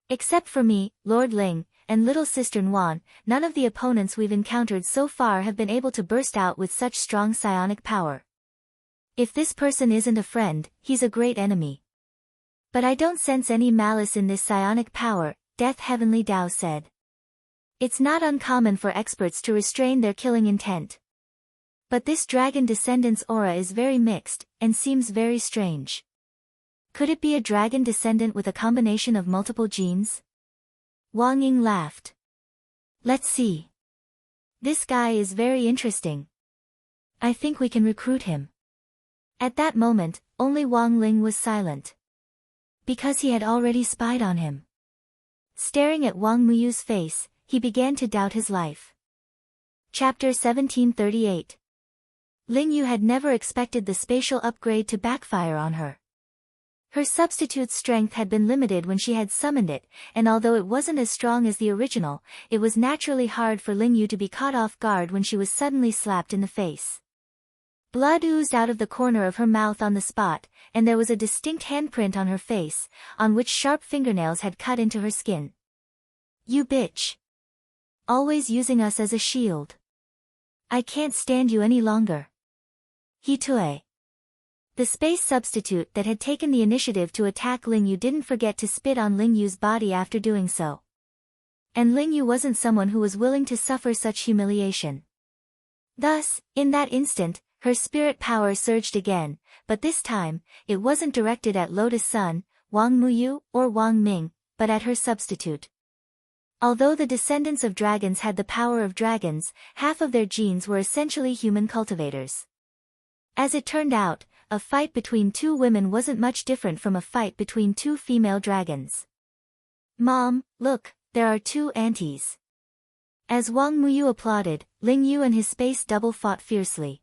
"Except for me, Lord Ling, and little sister Nuan, none of the opponents we've encountered so far have been able to burst out with such strong psionic power. If this person isn't a friend, he's a great enemy. But I don't sense any malice in this psionic power," Death Heavenly Dao said. "It's not uncommon for experts to restrain their killing intent. But this dragon descendant's aura is very mixed, and seems very strange. Could it be a dragon descendant with a combination of multiple genes?" Wang Ying laughed. "Let's see. This guy is very interesting. I think we can recruit him." At that moment, only Wang Ling was silent. Because he had already spied on him. Staring at Wang Muyu's face, he began to doubt his life. Chapter 1738. Ling Yu had never expected the spatial upgrade to backfire on her. Her substitute's strength had been limited when she had summoned it, and although it wasn't as strong as the original, it was naturally hard for Ling Yu to be caught off guard when she was suddenly slapped in the face. Blood oozed out of the corner of her mouth on the spot, and there was a distinct handprint on her face, on which sharp fingernails had cut into her skin. "You bitch. Always using us as a shield. I can't stand you any longer." Hitue. The space substitute that had taken the initiative to attack Ling Yu didn't forget to spit on Ling Yu's body after doing so. And Ling Yu wasn't someone who was willing to suffer such humiliation. Thus, in that instant, her spirit power surged again, but this time, it wasn't directed at Lotus Sun, Wang Muyu, or Wang Ming, but at her substitute. Although the descendants of dragons had the power of dragons, half of their genes were essentially human cultivators. As it turned out, a fight between two women wasn't much different from a fight between two female dragons. "Mom, look, there are two aunties." As Wang Muyu applauded, Ling Yu and his space double fought fiercely.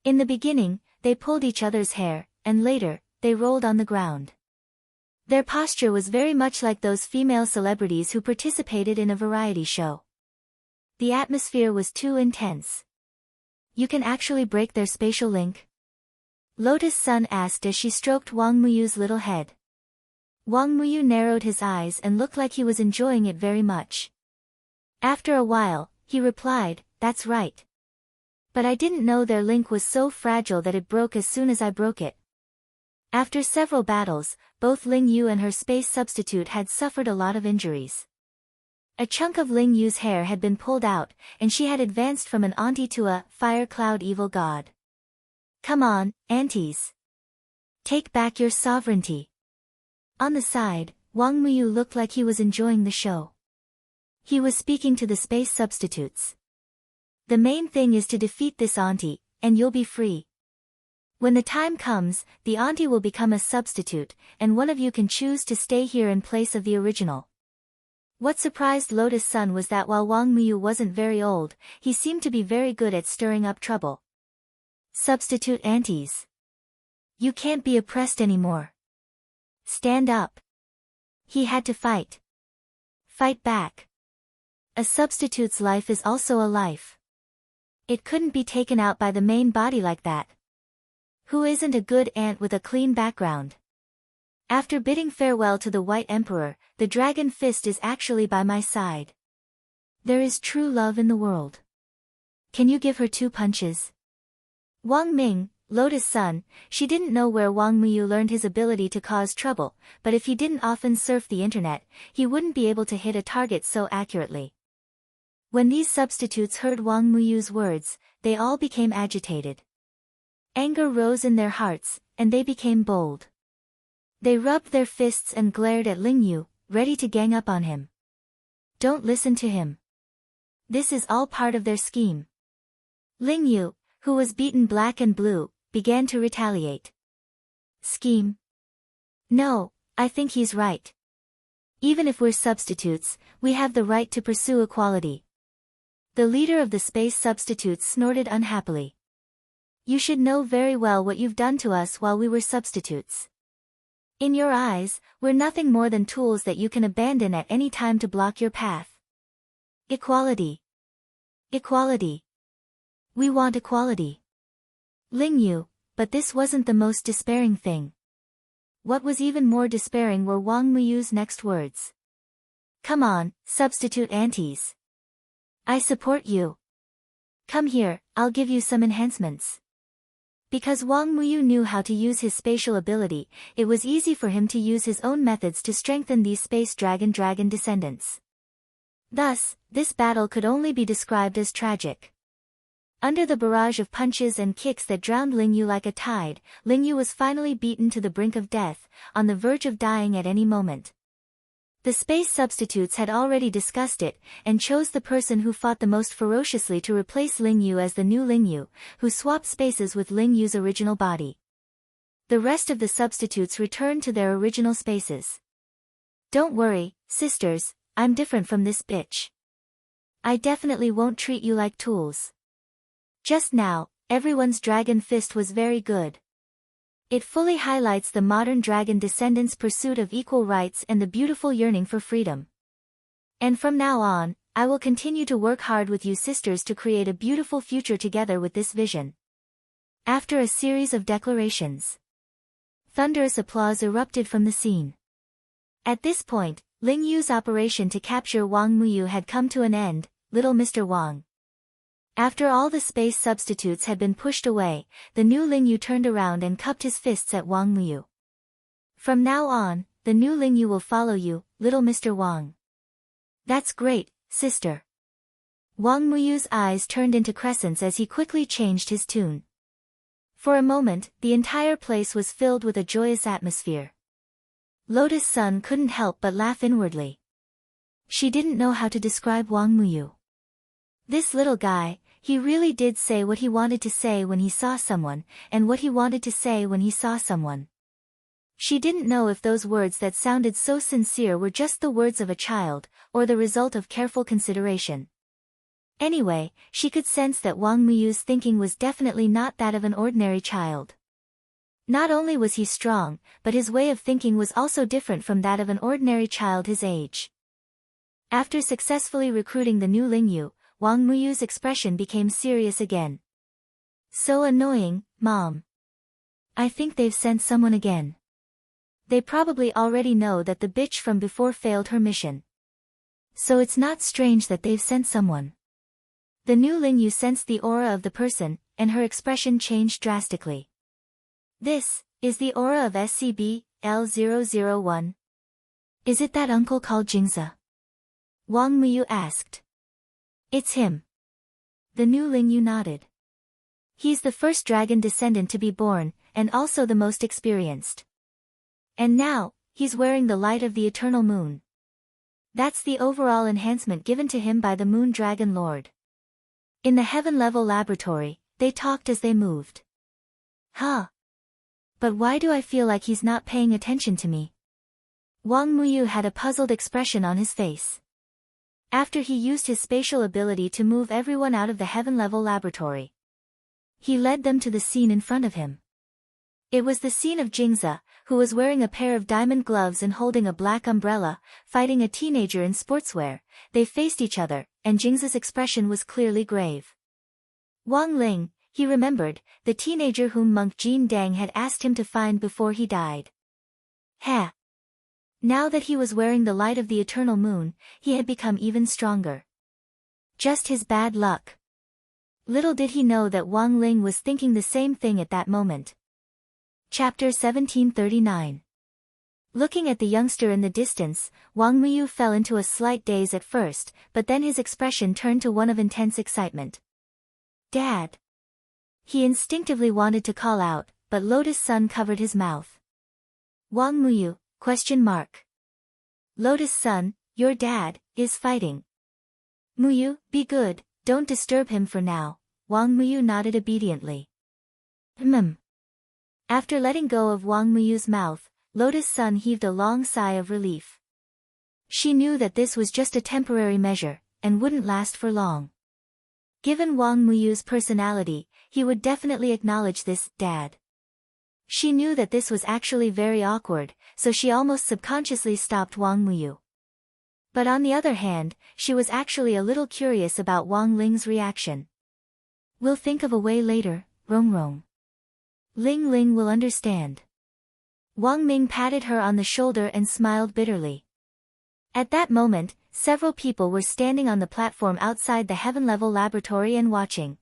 In the beginning, they pulled each other's hair, and later, they rolled on the ground. Their posture was very much like those female celebrities who participated in a variety show. The atmosphere was too intense. "You can actually break their spatial link?" Lotus Sun asked as she stroked Wang Muyu's little head. Wang Muyu narrowed his eyes and looked like he was enjoying it very much. After a while, he replied, "That's right. But I didn't know their link was so fragile that it broke as soon as I broke it." After several battles, both Ling Yu and her space substitute had suffered a lot of injuries. A chunk of Ling Yu's hair had been pulled out, and she had advanced from an auntie to a fire cloud evil god. "Come on, aunties. Take back your sovereignty." On the side, Wang Muyu looked like he was enjoying the show. He was speaking to the space substitutes. The main thing is to defeat this auntie, and you'll be free. When the time comes, the auntie will become a substitute, and one of you can choose to stay here in place of the original. What surprised Lotus Sun was that while Wang Muyu wasn't very old, he seemed to be very good at stirring up trouble. Substitute aunties. You can't be oppressed anymore. Stand up. He had to fight. Fight back. A substitute's life is also a life. It couldn't be taken out by the main body like that. Who isn't a good aunt with a clean background? After bidding farewell to the White Emperor, the Dragon Fist is actually by my side. There is true love in the world. Can you give her 2 punches? Wang Ming, Lotus Sun, she didn't know where Wang Muyu learned his ability to cause trouble, but if he didn't often surf the internet, he wouldn't be able to hit a target so accurately. When these substitutes heard Wang Muyu's words, they all became agitated. Anger rose in their hearts, and they became bold. They rubbed their fists and glared at Ling Yu, ready to gang up on him. Don't listen to him. This is all part of their scheme. Ling Yu, who was beaten black and blue, began to retaliate. Scheme? No, I think he's right. Even if we're substitutes, we have the right to pursue equality. The leader of the space substitutes snorted unhappily. You should know very well what you've done to us while we were substitutes. In your eyes, we're nothing more than tools that you can abandon at any time to block your path. Equality. Equality. We want equality. Ling Yu, but this wasn't the most despairing thing. What was even more despairing were Wang Muyu's next words. Come on, substitute aunties. I support you. Come here, I'll give you some enhancements. Because Wang Muyu knew how to use his spatial ability, it was easy for him to use his own methods to strengthen these space dragon descendants. Thus, this battle could only be described as tragic. Under the barrage of punches and kicks that drowned Ling Yu like a tide, Ling Yu was finally beaten to the brink of death, on the verge of dying at any moment. The space substitutes had already discussed it, and chose the person who fought the most ferociously to replace Ling Yu as the new Ling Yu, who swapped spaces with Ling Yu's original body. The rest of the substitutes returned to their original spaces. Don't worry, sisters, I'm different from this bitch. I definitely won't treat you like tools. Just now, everyone's dragon fist was very good. It fully highlights the modern dragon descendants' pursuit of equal rights and the beautiful yearning for freedom. And from now on, I will continue to work hard with you sisters to create a beautiful future together with this vision. After a series of declarations, thunderous applause erupted from the scene. At this point, Ling Yu's operation to capture Wang Muyu had come to an end, little Mr. Wang. After all the space substitutes had been pushed away, the new Ling Yu turned around and cupped his fists at Wang Muyu. From now on, the new Ling Yu will follow you, little Mr. Wang. That's great, sister. Wang Muyu's eyes turned into crescents as he quickly changed his tune. For a moment, the entire place was filled with a joyous atmosphere. Lotus Sun couldn't help but laugh inwardly. She didn't know how to describe Wang Muyu. This little guy, he really did say what he wanted to say when he saw someone, and what he wanted to say when he saw someone. She didn't know if those words that sounded so sincere were just the words of a child, or the result of careful consideration. Anyway, she could sense that Wang Muyu's thinking was definitely not that of an ordinary child. Not only was he strong, but his way of thinking was also different from that of an ordinary child his age. After successfully recruiting the new Ling Yu, Wang Muyu's expression became serious again. So annoying, Mom. I think they've sent someone again. They probably already know that the bitch from before failed her mission. So it's not strange that they've sent someone. The new Ling Yu sensed the aura of the person, and her expression changed drastically. This is the aura of SCP-L001. Is it that uncle called Jingza? Wang Muyu asked. It's him. The new Ling Yu nodded. He's the first dragon descendant to be born, and also the most experienced. And now, he's wearing the light of the eternal moon. That's the overall enhancement given to him by the Moon Dragon Lord. In the heaven-level laboratory, they talked as they moved. Huh. But why do I feel like he's not paying attention to me? Wang Muyu had a puzzled expression on his face. After he used his spatial ability to move everyone out of the heaven-level laboratory, he led them to the scene in front of him. It was the scene of Jingze, who was wearing a pair of diamond gloves and holding a black umbrella, fighting a teenager in sportswear. They faced each other, and Jingze's expression was clearly grave. Wang Ling, he remembered, the teenager whom monk Jin Dang had asked him to find before he died. Ha! Now that he was wearing the light of the eternal moon, he had become even stronger. Just his bad luck. Little did he know that Wang Ling was thinking the same thing at that moment. Chapter 1739. Looking at the youngster in the distance, Wang Muyu fell into a slight daze at first, but then his expression turned to one of intense excitement. Dad! He instinctively wanted to call out, but Lotus Sun covered his mouth. Wang Muyu, ? Lotus Sun, your dad, is fighting. Muyu, be good, don't disturb him for now. Wang Muyu nodded obediently. After letting go of Wang Muyu's mouth, Lotus Sun heaved a long sigh of relief. She knew that this was just a temporary measure, and wouldn't last for long. Given Wang Muyu's personality, he would definitely acknowledge this, Dad. She knew that this was actually very awkward, so she almost subconsciously stopped Wang Muyu. But on the other hand, she was actually a little curious about Wang Ling's reaction. We'll think of a way later, Rong. Ling Ling will understand. Wang Ming patted her on the shoulder and smiled bitterly. At that moment, several people were standing on the platform outside the heaven-level laboratory and watching.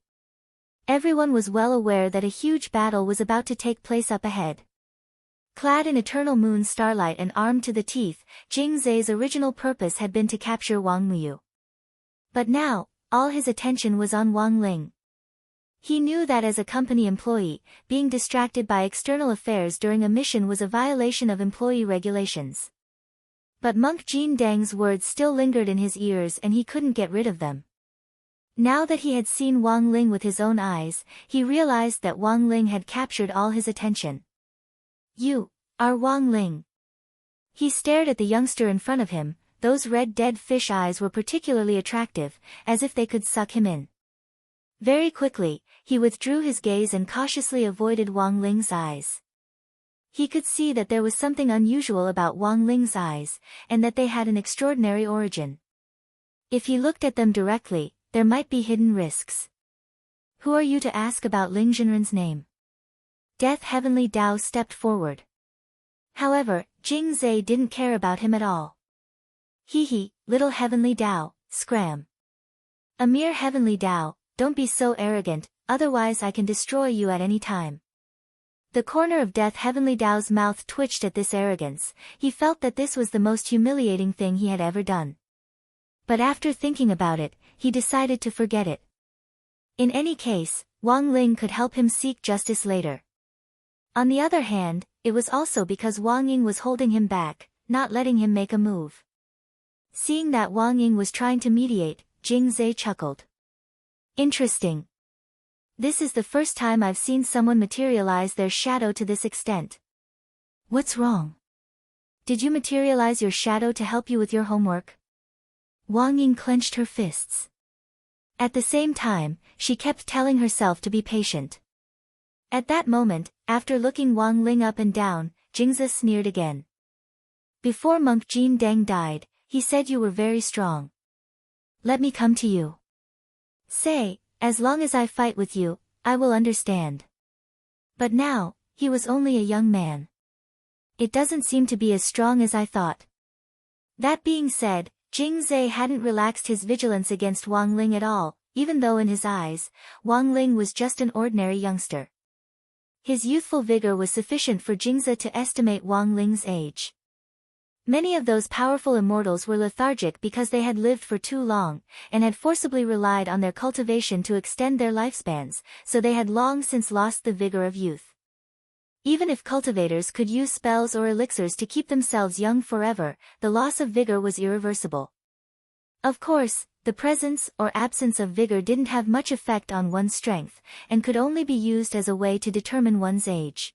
Everyone was well aware that a huge battle was about to take place up ahead. Clad in eternal moon starlight and armed to the teeth, Jingze's original purpose had been to capture Wang Muyu. But now, all his attention was on Wang Ling. He knew that as a company employee, being distracted by external affairs during a mission was a violation of employee regulations. But monk Jin Dang's words still lingered in his ears and he couldn't get rid of them. Now that he had seen Wang Ling with his own eyes, he realized that Wang Ling had captured all his attention. You are Wang Ling. He stared at the youngster in front of him. Those red dead fish eyes were particularly attractive, as if they could suck him in. Very quickly, he withdrew his gaze and cautiously avoided Wang Ling's eyes. He could see that there was something unusual about Wang Ling's eyes, and that they had an extraordinary origin. If he looked at them directly, there might be hidden risks. Who are you to ask about Ling Jinren's name? Death Heavenly Dao stepped forward. However, Jingze didn't care about him at all. Hee, little Heavenly Dao, scram. A mere Heavenly Dao, don't be so arrogant, otherwise I can destroy you at any time. The corner of Death Heavenly Dao's mouth twitched at this arrogance. He felt that this was the most humiliating thing he had ever done. But after thinking about it, he decided to forget it. In any case, Wang Ling could help him seek justice later. On the other hand, it was also because Wang Ying was holding him back, not letting him make a move. Seeing that Wang Ying was trying to mediate, Jingze chuckled. Interesting. This is the first time I've seen someone materialize their shadow to this extent. What's wrong? Did you materialize your shadow to help you with your homework? Wang Ying clenched her fists. At the same time, she kept telling herself to be patient. At that moment, after looking Wang Ling up and down, Jingze sneered again. Before monk Jin Dang died, he said you were very strong. Let me come to you. Say, as long as I fight with you, I will understand. But now, he was only a young man. It doesn't seem to be as strong as I thought. That being said, Jingze hadn't relaxed his vigilance against Wang Ling at all, even though in his eyes, Wang Ling was just an ordinary youngster. His youthful vigor was sufficient for Jingze to estimate Wang Ling's age. Many of those powerful immortals were lethargic because they had lived for too long, and had forcibly relied on their cultivation to extend their lifespans, so they had long since lost the vigor of youth. Even if cultivators could use spells or elixirs to keep themselves young forever, the loss of vigor was irreversible. Of course, the presence or absence of vigor didn't have much effect on one's strength, and could only be used as a way to determine one's age.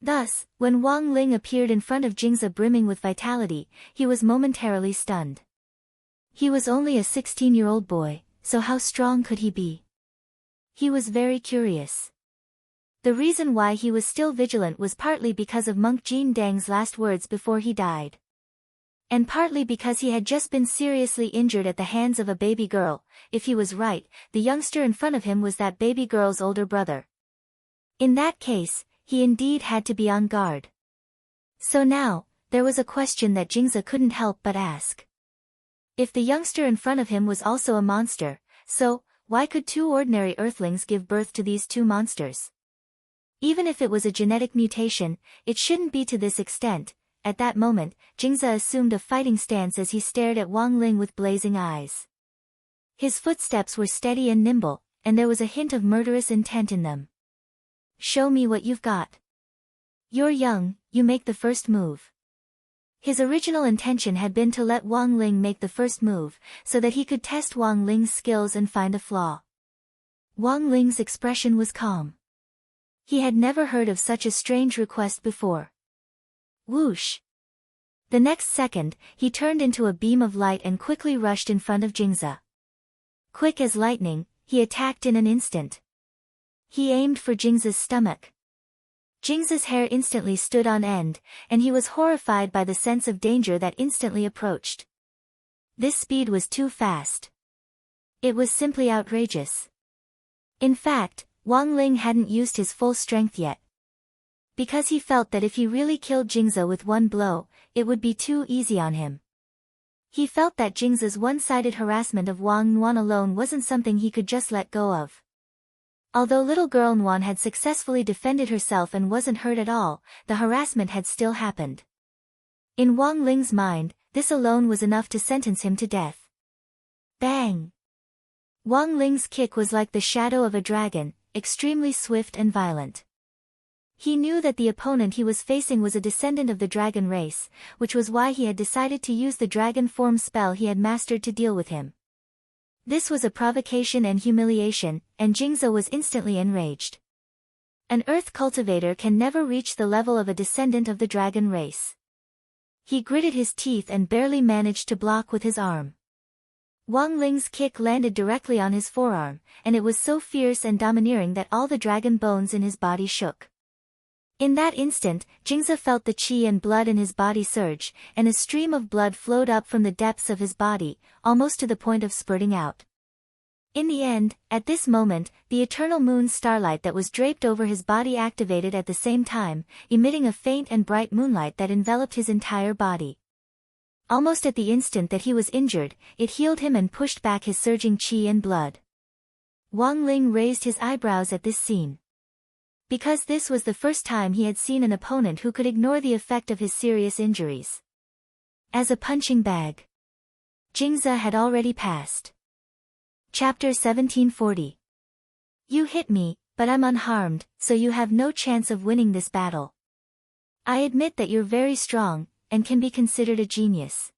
Thus, when Wang Ling appeared in front of Jingza brimming with vitality, he was momentarily stunned. He was only a 16-year-old boy, so how strong could he be? He was very curious. The reason why he was still vigilant was partly because of monk Jin Dang's last words before he died. And partly because he had just been seriously injured at the hands of a baby girl. If he was right, the youngster in front of him was that baby girl's older brother. In that case, he indeed had to be on guard. So now, there was a question that Jingza couldn't help but ask. If the youngster in front of him was also a monster, so, why could two ordinary earthlings give birth to these two monsters? Even if it was a genetic mutation, it shouldn't be to this extent. At that moment, Jingza assumed a fighting stance as he stared at Wang Ling with blazing eyes. His footsteps were steady and nimble, and there was a hint of murderous intent in them. Show me what you've got. You're young, you make the first move. His original intention had been to let Wang Ling make the first move, so that he could test Wang Ling's skills and find a flaw. Wang Ling's expression was calm. He had never heard of such a strange request before. Whoosh! The next second, he turned into a beam of light and quickly rushed in front of Jingza. Quick as lightning, he attacked in an instant. He aimed for Jingza's stomach. Jingza's hair instantly stood on end, and he was horrified by the sense of danger that instantly approached. This speed was too fast. It was simply outrageous. In fact, Wang Ling hadn't used his full strength yet. Because he felt that if he really killed Jingza with one blow, it would be too easy on him. He felt that Jingza's one-sided harassment of Wang Nuan alone wasn't something he could just let go of. Although little girl Nuan had successfully defended herself and wasn't hurt at all, the harassment had still happened. In Wang Ling's mind, this alone was enough to sentence him to death. Bang! Wang Ling's kick was like the shadow of a dragon, extremely swift and violent. He knew that the opponent he was facing was a descendant of the dragon race, which was why he had decided to use the dragon form spell he had mastered to deal with him. This was a provocation and humiliation, and Jingza was instantly enraged. An earth cultivator can never reach the level of a descendant of the dragon race. He gritted his teeth and barely managed to block with his arm. Wang Ling's kick landed directly on his forearm, and it was so fierce and domineering that all the dragon bones in his body shook. In that instant, Jingza felt the qi and blood in his body surge, and a stream of blood flowed up from the depths of his body, almost to the point of spurting out. In the end, at this moment, the eternal moon starlight that was draped over his body activated at the same time, emitting a faint and bright moonlight that enveloped his entire body. Almost at the instant that he was injured, it healed him and pushed back his surging qi and blood. Wang Ling raised his eyebrows at this scene. Because this was the first time he had seen an opponent who could ignore the effect of his serious injuries. As a punching bag. Jingza had already passed. Chapter 1740. You hit me, but I'm unharmed, so you have no chance of winning this battle. I admit that you're very strong, and can be considered a genius.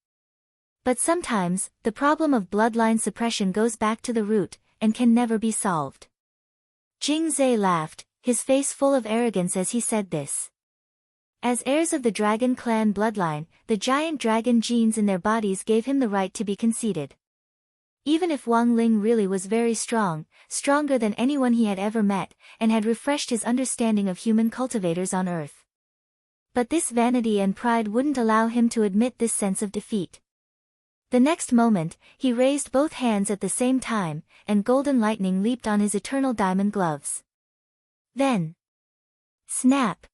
But sometimes, the problem of bloodline suppression goes back to the root, and can never be solved. Jingza laughed, his face full of arrogance as he said this. As heirs of the dragon clan bloodline, the giant dragon genes in their bodies gave him the right to be conceited. Even if Wang Ling really was very strong, stronger than anyone he had ever met, and had refreshed his understanding of human cultivators on Earth. But this vanity and pride wouldn't allow him to admit this sense of defeat. The next moment, he raised both hands at the same time, and golden lightning leaped on his eternal diamond gloves. Then, snap!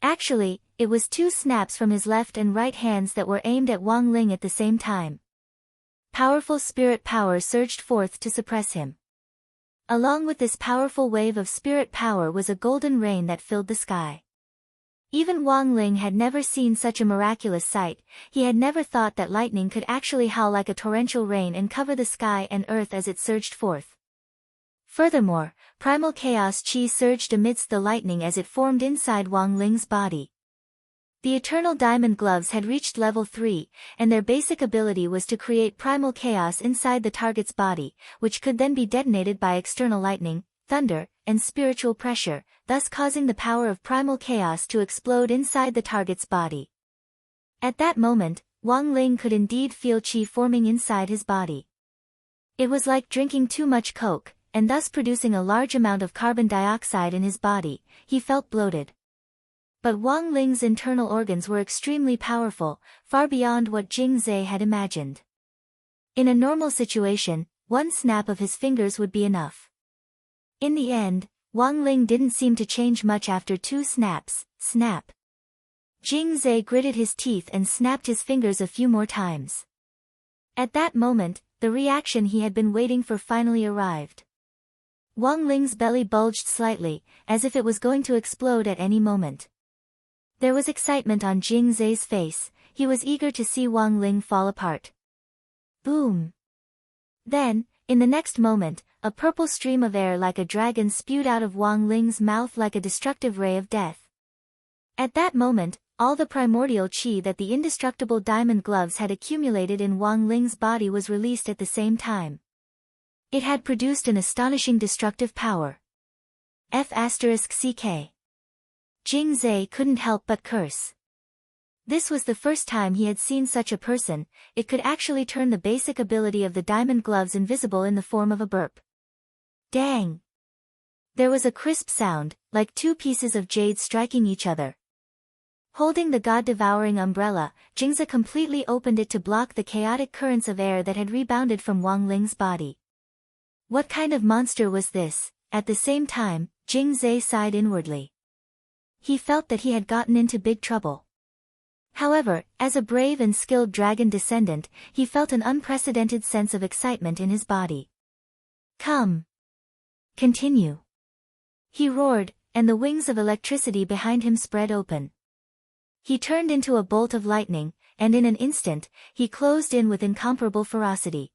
Actually, it was two snaps from his left and right hands that were aimed at Wang Ling at the same time. Powerful spirit power surged forth to suppress him. Along with this powerful wave of spirit power was a golden rain that filled the sky. Even Wang Ling had never seen such a miraculous sight. He had never thought that lightning could actually howl like a torrential rain and cover the sky and earth as it surged forth. Furthermore, primal chaos chi surged amidst the lightning as it formed inside Wang Ling's body. The Eternal Diamond Gloves had reached level 3, and their basic ability was to create primal chaos inside the target's body, which could then be detonated by external lightning, thunder, and spiritual pressure, thus causing the power of primal chaos to explode inside the target's body. At that moment, Wang Ling could indeed feel qi forming inside his body. It was like drinking too much coke, and thus producing a large amount of carbon dioxide in his body. He felt bloated. But Wang Ling's internal organs were extremely powerful, far beyond what Jing Zhe had imagined. In a normal situation, one snap of his fingers would be enough. In the end, Wang Ling didn't seem to change much after 2 snaps. Snap. Jing Zhe gritted his teeth and snapped his fingers a few more times. At that moment, the reaction he had been waiting for finally arrived. Wang Ling's belly bulged slightly, as if it was going to explode at any moment. There was excitement on Jing Zhe's face. He was eager to see Wang Ling fall apart. Boom! Then, in the next moment, a purple stream of air like a dragon spewed out of Wang Ling's mouth like a destructive ray of death. At that moment, all the primordial qi that the indestructible diamond gloves had accumulated in Wang Ling's body was released at the same time. It had produced an astonishing destructive power. F***ck. Jing Zhe couldn't help but curse. This was the first time he had seen such a person. It could actually turn the basic ability of the diamond gloves invisible in the form of a burp. Dang! There was a crisp sound, like 2 pieces of jade striking each other. Holding the god-devouring umbrella, Jingze completely opened it to block the chaotic currents of air that had rebounded from Wang Ling's body. What kind of monster was this? At the same time, Jing Zhe sighed inwardly. He felt that he had gotten into big trouble. However, as a brave and skilled dragon descendant, he felt an unprecedented sense of excitement in his body. Come! Continue! He roared, and the wings of electricity behind him spread open. He turned into a bolt of lightning, and in an instant, he closed in with incomparable ferocity.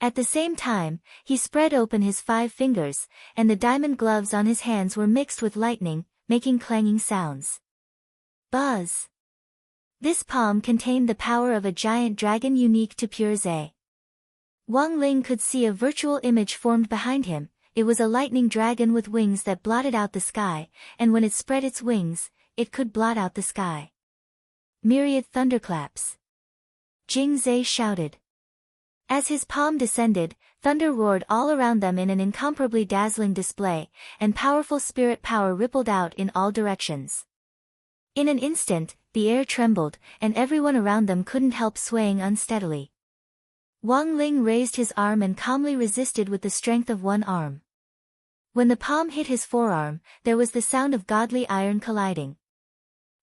At the same time, he spread open his 5 fingers, and the diamond gloves on his hands were mixed with lightning, making clanging sounds. Buzz! This palm contained the power of a giant dragon unique to pure Zhe. Wang Ling could see a virtual image formed behind him. It was a lightning dragon with wings that blotted out the sky, and when it spread its wings, it could blot out the sky. Myriad thunderclaps. Jing Zhe shouted. As his palm descended, thunder roared all around them in an incomparably dazzling display, and powerful spirit power rippled out in all directions. In an instant, the air trembled, and everyone around them couldn't help swaying unsteadily. Wang Ling raised his arm and calmly resisted with the strength of one arm. When the palm hit his forearm, there was the sound of godly iron colliding.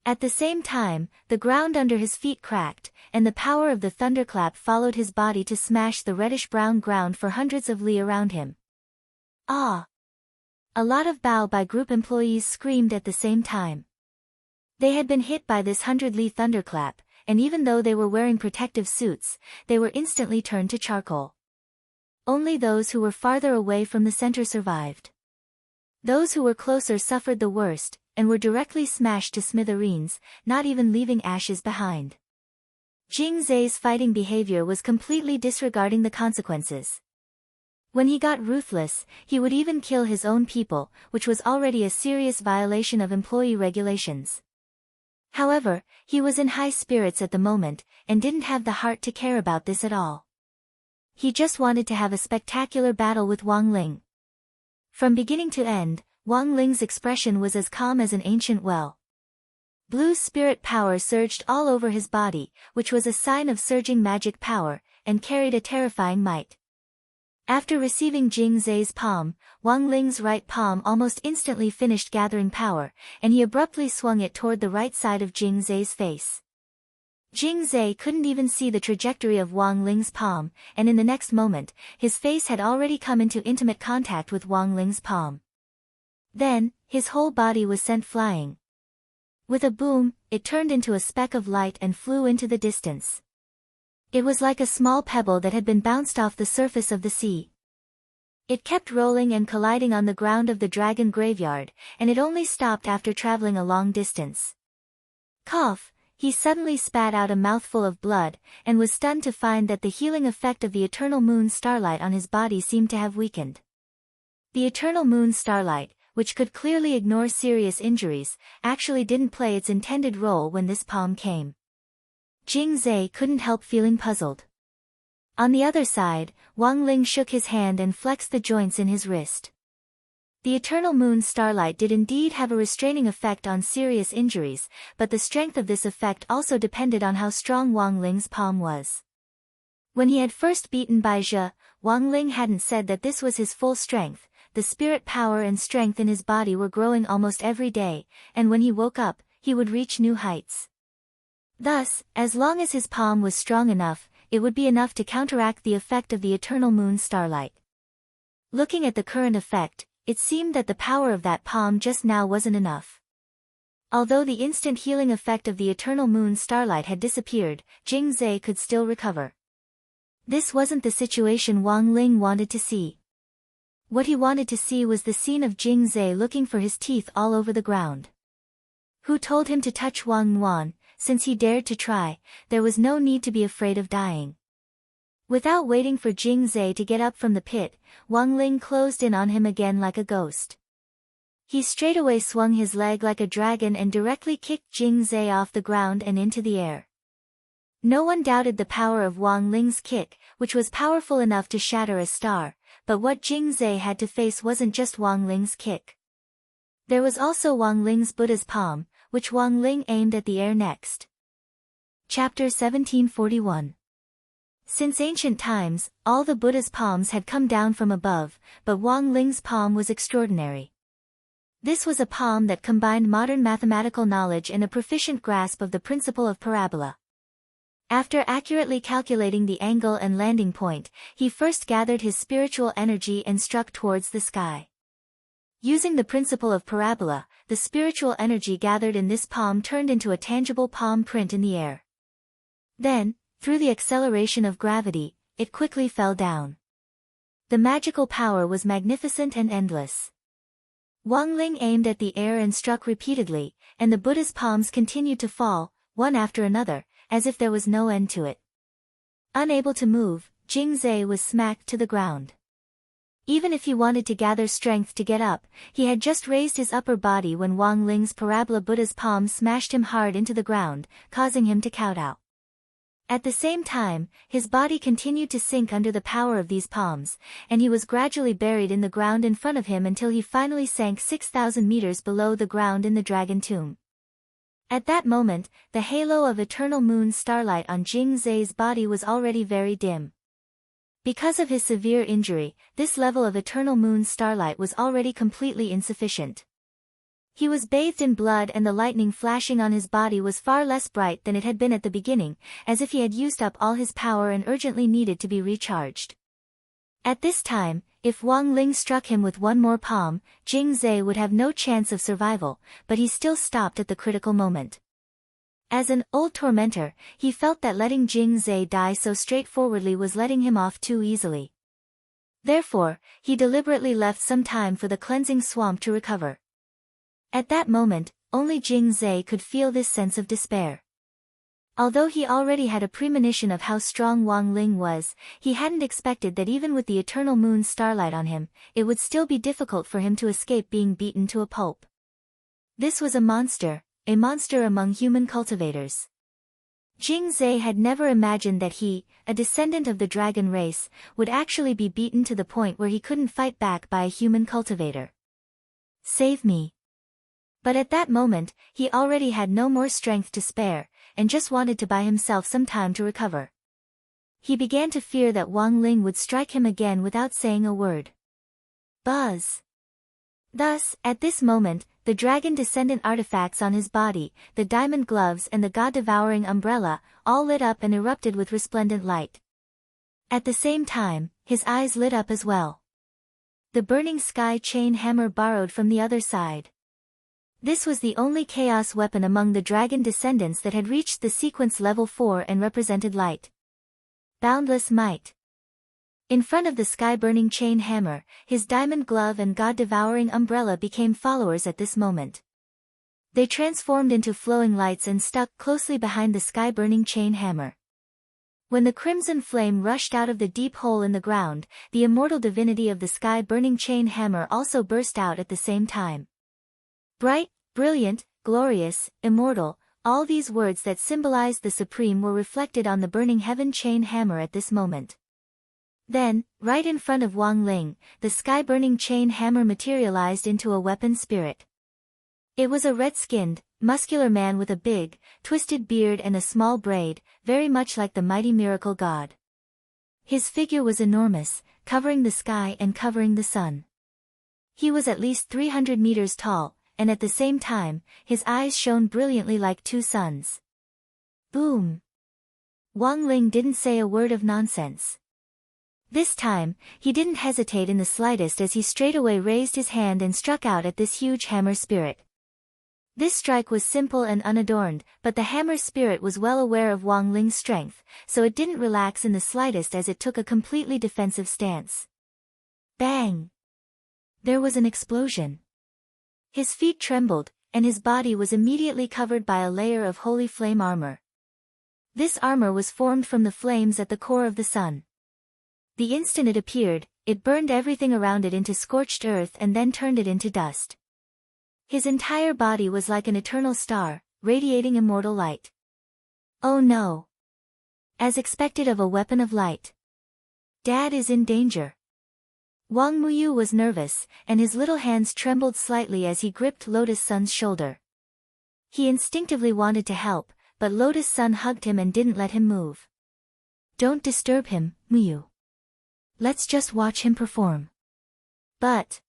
At the same time, the ground under his feet cracked, and the power of the thunderclap followed his body to smash the reddish-brown ground for hundreds of li around him. Ah! A lot of Bao Bai group employees screamed at the same time. They had been hit by this 100 li thunderclap, and even though they were wearing protective suits, they were instantly turned to charcoal. Only those who were farther away from the center survived. Those who were closer suffered the worst, and were directly smashed to smithereens, not even leaving ashes behind. Jing Zhe's fighting behavior was completely disregarding the consequences. When he got ruthless, he would even kill his own people, which was already a serious violation of employee regulations. However, he was in high spirits at the moment, and didn't have the heart to care about this at all. He just wanted to have a spectacular battle with Wang Ling. From beginning to end, Wang Ling's expression was as calm as an ancient well. Blue spirit power surged all over his body, which was a sign of surging magic power, and carried a terrifying might. After receiving Jing Zhe's palm, Wang Ling's right palm almost instantly finished gathering power, and he abruptly swung it toward the right side of Jing Zhe's face. Jing Zhe couldn't even see the trajectory of Wang Ling's palm, and in the next moment, his face had already come into intimate contact with Wang Ling's palm. Then, his whole body was sent flying. With a boom, it turned into a speck of light and flew into the distance. It was like a small pebble that had been bounced off the surface of the sea. It kept rolling and colliding on the ground of the dragon graveyard, and it only stopped after traveling a long distance. Cough, he suddenly spat out a mouthful of blood, and was stunned to find that the healing effect of the eternal moon starlight on his body seemed to have weakened. The eternal moon starlight, which could clearly ignore serious injuries, actually didn't play its intended role when this palm came. Jing Zhe couldn't help feeling puzzled. On the other side, Wang Ling shook his hand and flexed the joints in his wrist. The eternal moon starlight did indeed have a restraining effect on serious injuries, but the strength of this effect also depended on how strong Wang Ling's palm was. When he had first beaten Bai Zhe, Wang Ling hadn't said that this was his full strength. The spirit power and strength in his body were growing almost every day, and when he woke up, he would reach new heights. Thus, as long as his palm was strong enough, it would be enough to counteract the effect of the eternal moon starlight. Looking at the current effect, it seemed that the power of that palm just now wasn't enough. Although the instant healing effect of the eternal moon starlight had disappeared, Jing Zhe could still recover. This wasn't the situation Wang Ling wanted to see. What he wanted to see was the scene of Jing Zhe looking for his teeth all over the ground. Who told him to touch Wang Yuan? Since he dared to try, there was no need to be afraid of dying. Without waiting for Jing Zhe to get up from the pit, Wang Ling closed in on him again like a ghost. He straightaway swung his leg like a dragon and directly kicked Jing Zhe off the ground and into the air. No one doubted the power of Wang Ling's kick, which was powerful enough to shatter a star, but what Jing Zhe had to face wasn't just Wang Ling's kick. There was also Wang Ling's Buddha's palm, which Wang Ling aimed at the air next. Chapter 1741. Since ancient times, all the Buddha's palms had come down from above, but Wang Ling's palm was extraordinary. This was a palm that combined modern mathematical knowledge and a proficient grasp of the principle of parabola. After accurately calculating the angle and landing point, he first gathered his spiritual energy and struck towards the sky. Using the principle of parabola, the spiritual energy gathered in this palm turned into a tangible palm print in the air. Then, through the acceleration of gravity, it quickly fell down. The magical power was magnificent and endless. Wang Ling aimed at the air and struck repeatedly, and the Buddha's palms continued to fall, one after another, as if there was no end to it. Unable to move, Jing Zhe was smacked to the ground. Even if he wanted to gather strength to get up, he had just raised his upper body when Wang Ling's parabola Buddha's palm smashed him hard into the ground, causing him to kowtow. At the same time, his body continued to sink under the power of these palms, and he was gradually buried in the ground in front of him until he finally sank 6,000 meters below the ground in the dragon tomb. At that moment, the halo of eternal moon starlight on Jing Zhe's body was already very dim. Because of his severe injury, this level of eternal moon starlight was already completely insufficient. He was bathed in blood and the lightning flashing on his body was far less bright than it had been at the beginning, as if he had used up all his power and urgently needed to be recharged. At this time, if Wang Ling struck him with one more palm, Jing Zhe would have no chance of survival, but he still stopped at the critical moment. As an old tormentor, he felt that letting Jing Zhe die so straightforwardly was letting him off too easily. Therefore, he deliberately left some time for the cleansing swamp to recover. At that moment, only Jing Zhe could feel this sense of despair. Although he already had a premonition of how strong Wang Ling was, he hadn't expected that even with the eternal moon starlight on him, it would still be difficult for him to escape being beaten to a pulp. This was a monster among human cultivators. Jing Zhe had never imagined that he, a descendant of the dragon race, would actually be beaten to the point where he couldn't fight back by a human cultivator. Save me. But at that moment, he already had no more strength to spare, and just wanted to buy himself some time to recover. He began to fear that Wang Ling would strike him again without saying a word. Buzz! Thus, at this moment, the dragon descendant artifacts on his body, the diamond gloves and the god-devouring umbrella, all lit up and erupted with resplendent light. At the same time, his eyes lit up as well. The burning sky chain hammer borrowed from the other side. This was the only chaos weapon among the dragon descendants that had reached the sequence level 4 and represented light. Boundless might. In front of the sky-burning chain hammer, his diamond glove and god-devouring umbrella became followers at this moment. They transformed into flowing lights and stuck closely behind the sky-burning chain hammer. When the crimson flame rushed out of the deep hole in the ground, the immortal divinity of the sky-burning chain hammer also burst out at the same time. Bright, brilliant, glorious, immortal, all these words that symbolized the Supreme were reflected on the burning heaven chain hammer at this moment. Then, right in front of Wang Ling, the sky-burning chain hammer materialized into a weapon spirit. It was a red-skinned, muscular man with a big, twisted beard and a small braid, very much like the mighty miracle god. His figure was enormous, covering the sky and covering the sun. He was at least 300 meters tall, and at the same time, his eyes shone brilliantly like two suns. Boom! Wang Ling didn't say a word of nonsense. This time, he didn't hesitate in the slightest as he straightaway raised his hand and struck out at this huge hammer spirit. This strike was simple and unadorned, but the hammer spirit was well aware of Wang Ling's strength, so it didn't relax in the slightest as it took a completely defensive stance. Bang! There was an explosion. His feet trembled, and his body was immediately covered by a layer of holy flame armor. This armor was formed from the flames at the core of the sun. The instant it appeared, it burned everything around it into scorched earth and then turned it into dust. His entire body was like an eternal star, radiating immortal light. Oh no! As expected of a weapon of light. Dad is in danger. Wang Muyu was nervous, and his little hands trembled slightly as he gripped Lotus Sun's shoulder. He instinctively wanted to help, but Lotus Sun hugged him and didn't let him move. Don't disturb him, Muyu. Let's just watch him perform. But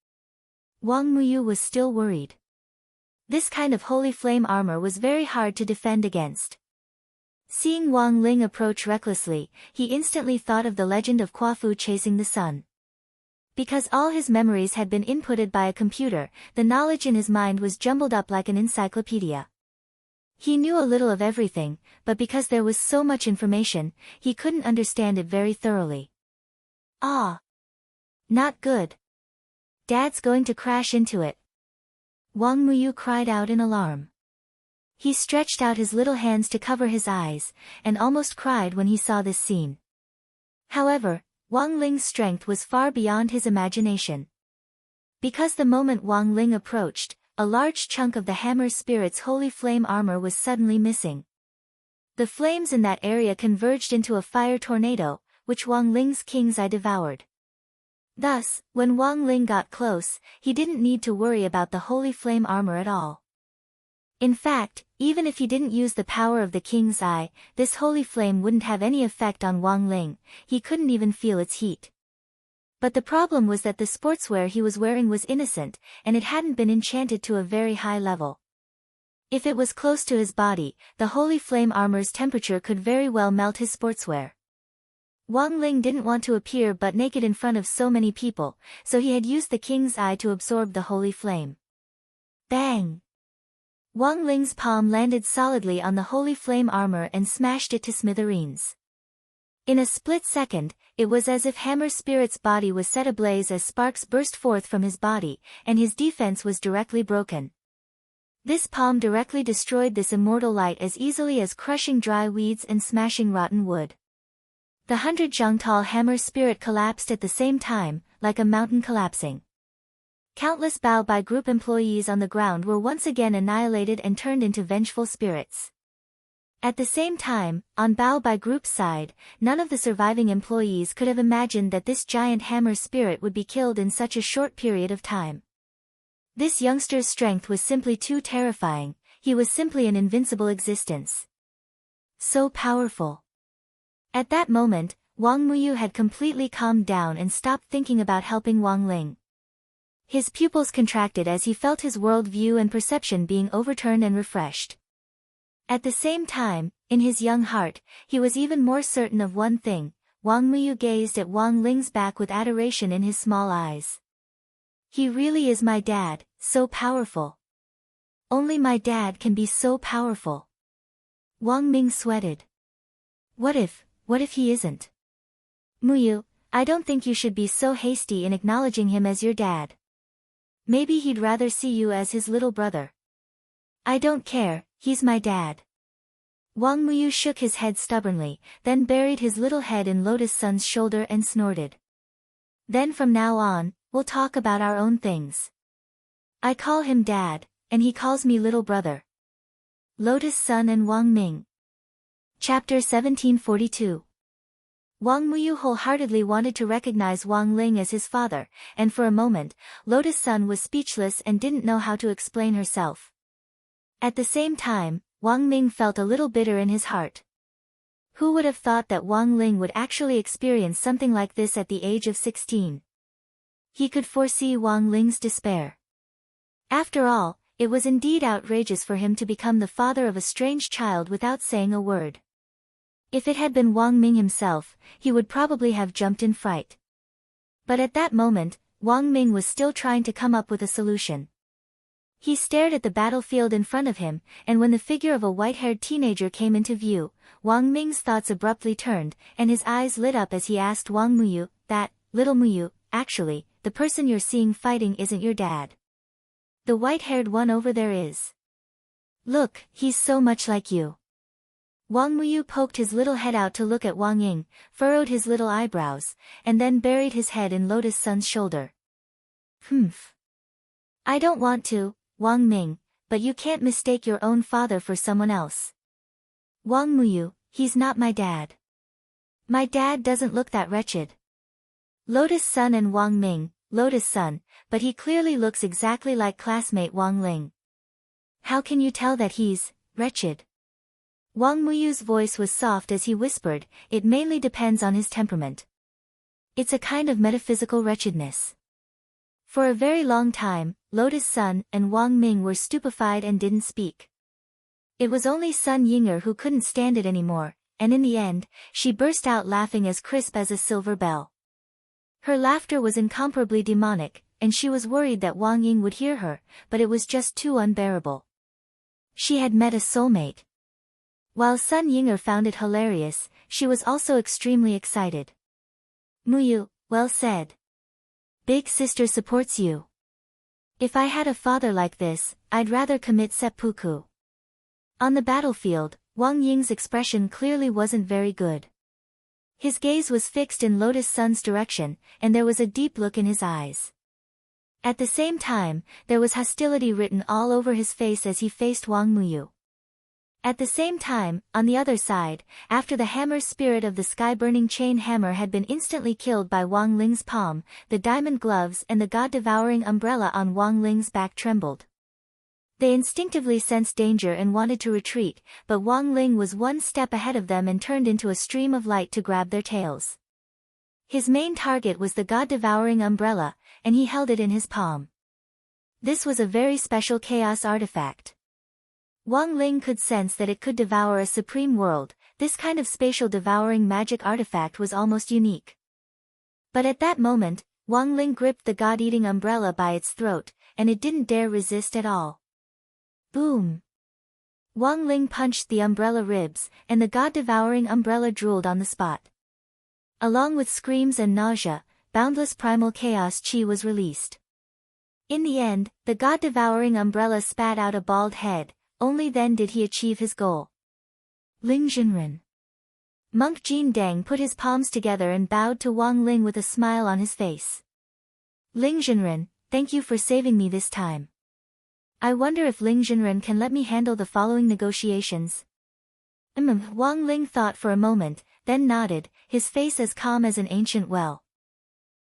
Wang Muyu was still worried. This kind of holy flame armor was very hard to defend against. Seeing Wang Ling approach recklessly, he instantly thought of the legend of Quafu chasing the sun. Because all his memories had been inputted by a computer, the knowledge in his mind was jumbled up like an encyclopedia. He knew a little of everything, but because there was so much information, he couldn't understand it very thoroughly. Ah! Not good. Dad's going to crash into it. Wang Muyu cried out in alarm. He stretched out his little hands to cover his eyes, and almost cried when he saw this scene. However, Wang Ling's strength was far beyond his imagination. Because the moment Wang Ling approached, a large chunk of the hammer spirit's holy flame armor was suddenly missing. The flames in that area converged into a fire tornado, which Wang Ling's king's eye devoured. Thus, when Wang Ling got close, he didn't need to worry about the holy flame armor at all. In fact, even if he didn't use the power of the king's eye, this holy flame wouldn't have any effect on Wang Ling, he couldn't even feel its heat. But the problem was that the sportswear he was wearing was innocent, and it hadn't been enchanted to a very high level. If it was close to his body, the holy flame armor's temperature could very well melt his sportswear. Wang Ling didn't want to appear butt naked in front of so many people, so he had used the king's eye to absorb the holy flame. Bang! Wang Ling's palm landed solidly on the holy flame armor and smashed it to smithereens. In a split second, it was as if Hammer Spirit's body was set ablaze as sparks burst forth from his body, and his defense was directly broken. This palm directly destroyed this immortal light as easily as crushing dry weeds and smashing rotten wood. The 100 zhang tall Hammer Spirit collapsed at the same time, like a mountain collapsing. Countless Bao Bai Group employees on the ground were once again annihilated and turned into vengeful spirits. At the same time, on Bao Bai Group's side, none of the surviving employees could have imagined that this giant Hammer Spirit would be killed in such a short period of time. This youngster's strength was simply too terrifying, he was simply an invincible existence. So powerful. At that moment, Wang Muyu had completely calmed down and stopped thinking about helping Wang Ling. His pupils contracted as he felt his world view and perception being overturned and refreshed. At the same time, in his young heart, he was even more certain of one thing. Wang Muyu gazed at Wang Ling's back with adoration in his small eyes. He really is my dad, so powerful. Only my dad can be so powerful. Wang Ming sweated. What if he isn't? Muyu, I don't think you should be so hasty in acknowledging him as your dad. Maybe he'd rather see you as his little brother. I don't care, he's my dad. Wang Muyu shook his head stubbornly, then buried his little head in Lotus Sun's shoulder and snorted. Then from now on, we'll talk about our own things. I call him Dad, and he calls me little brother. Lotus Sun and Wang Ming. Chapter 1742. Wang Muyu wholeheartedly wanted to recognize Wang Ling as his father, and for a moment, Lotus Sun was speechless and didn't know how to explain herself. At the same time, Wang Ming felt a little bitter in his heart. Who would have thought that Wang Ling would actually experience something like this at the age of 16? He could foresee Wang Ling's despair. After all, it was indeed outrageous for him to become the father of a strange child without saying a word. If it had been Wang Ming himself, he would probably have jumped in fright. But at that moment, Wang Ming was still trying to come up with a solution. He stared at the battlefield in front of him, and when the figure of a white-haired teenager came into view, Wang Ming's thoughts abruptly turned, and his eyes lit up as he asked Wang Muyu, "That, little Muyu, actually, the person you're seeing fighting isn't your dad. The white-haired one over there is. Look, he's so much like you." Wang Muyu poked his little head out to look at Wang Ying, furrowed his little eyebrows, and then buried his head in Lotus Sun's shoulder. "Humph. I don't want to, Wang Ming, but you can't mistake your own father for someone else. Wang Muyu, he's not my dad. My dad doesn't look that wretched. Lotus Sun and Wang Ming, Lotus Sun, but he clearly looks exactly like classmate Wang Ling. How can you tell that he's wretched?" Wang Muyu's voice was soft as he whispered, "It mainly depends on his temperament. It's a kind of metaphysical wretchedness." For a very long time, Lotus Sun and Wang Ming were stupefied and didn't speak. It was only Sun Yinger who couldn't stand it anymore, and in the end, she burst out laughing as crisp as a silver bell. Her laughter was incomparably demonic, and she was worried that Wang Ying would hear her, but it was just too unbearable. She had met a soulmate. While Sun Yinger found it hilarious, she was also extremely excited. "Muyu, well said. Big sister supports you. If I had a father like this, I'd rather commit seppuku." On the battlefield, Wang Ying's expression clearly wasn't very good. His gaze was fixed in Lotus Sun's direction, and there was a deep look in his eyes. At the same time, there was hostility written all over his face as he faced Wang Muyu. At the same time, on the other side, after the hammer spirit of the sky-burning chain hammer had been instantly killed by Wang Ling's palm, the diamond gloves and the god-devouring umbrella on Wang Ling's back trembled. They instinctively sensed danger and wanted to retreat, but Wang Ling was one step ahead of them and turned into a stream of light to grab their tails. His main target was the god-devouring umbrella, and he held it in his palm. This was a very special chaos artifact. Wang Ling could sense that it could devour a supreme world. This kind of spatial devouring magic artifact was almost unique. But at that moment, Wang Ling gripped the god-eating umbrella by its throat, and it didn't dare resist at all. Boom! Wang Ling punched the umbrella ribs, and the god-devouring umbrella drooled on the spot. Along with screams and nausea, boundless primal chaos chi was released. In the end, the god-devouring umbrella spat out a bald head. Only then did he achieve his goal. Ling Jinren. Monk Jin Dang put his palms together and bowed to Wang Ling with a smile on his face. "Ling Jinren, thank you for saving me this time. I wonder if Ling Jinren can let me handle the following negotiations." Wang Ling thought for a moment, then nodded, his face as calm as an ancient well.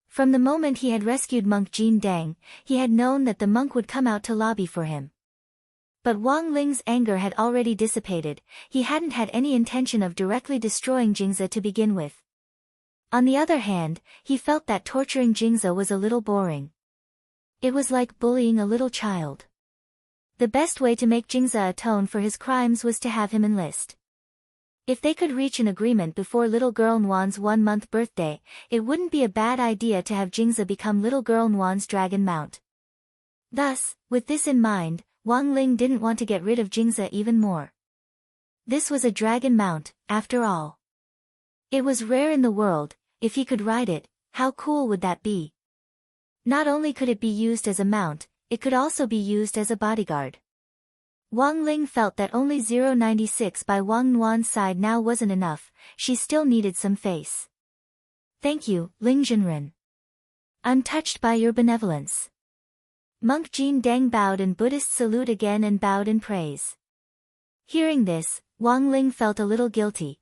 From the moment he had rescued Monk Jin Dang, he had known that the monk would come out to lobby for him. But Wang Ling's anger had already dissipated. He hadn't had any intention of directly destroying Jingze to begin with. On the other hand, he felt that torturing Jingze was a little boring. It was like bullying a little child. The best way to make Jingze atone for his crimes was to have him enlist. If they could reach an agreement before little girl Nwan's 1-month birthday, it wouldn't be a bad idea to have Jingze become little girl Nwan's dragon mount. Thus, with this in mind, Wang Ling didn't want to get rid of Jingze even more. This was a dragon mount, after all. It was rare in the world. If he could ride it, how cool would that be? Not only could it be used as a mount, it could also be used as a bodyguard. Wang Ling felt that only 096 by Wang Nuan's side now wasn't enough, she still needed some face. Thank you, Ling Zhenren. I'm touched by your benevolence. Monk Jin Deng bowed in Buddhist salute again and bowed in praise. Hearing this, Wang Ling felt a little guilty.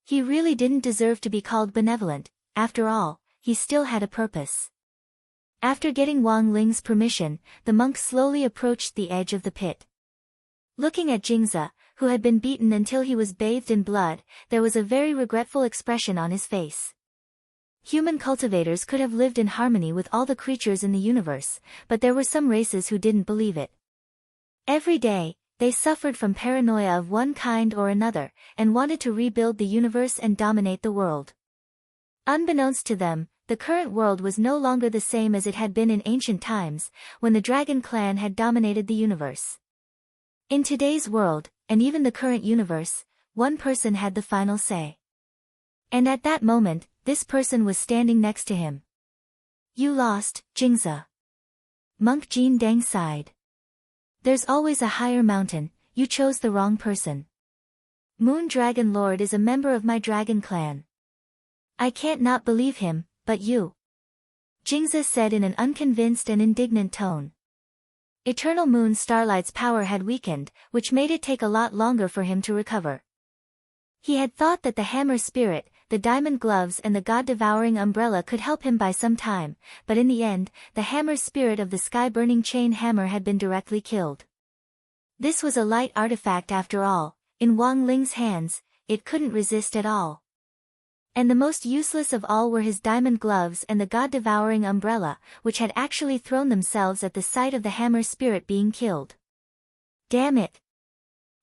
He really didn't deserve to be called benevolent, after all, he still had a purpose. After getting Wang Ling's permission, the monk slowly approached the edge of the pit. Looking at Jingzi, who had been beaten until he was bathed in blood, there was a very regretful expression on his face. Human cultivators could have lived in harmony with all the creatures in the universe, but there were some races who didn't believe it. Every day, they suffered from paranoia of one kind or another, and wanted to rebuild the universe and dominate the world. Unbeknownst to them, the current world was no longer the same as it had been in ancient times, when the Dragon Clan had dominated the universe. In today's world, and even the current universe, one person had the final say. And at that moment, this person was standing next to him. You lost, Jingzi. Monk Jin Deng sighed. There's always a higher mountain, you chose the wrong person. Moon Dragon Lord is a member of my Dragon Clan. I can't not believe him, but you. Jingzi said in an unconvinced and indignant tone. Eternal Moon Starlight's power had weakened, which made it take a lot longer for him to recover. He had thought that the Hammer Spirit, the Diamond Gloves and the God-Devouring Umbrella could help him by some time, but in the end, the Hammer Spirit of the Sky-Burning Chain Hammer had been directly killed. This was a light artifact after all, in Wang Ling's hands, it couldn't resist at all. And the most useless of all were his Diamond Gloves and the God-Devouring Umbrella, which had actually thrown themselves at the sight of the Hammer Spirit being killed. Damn it!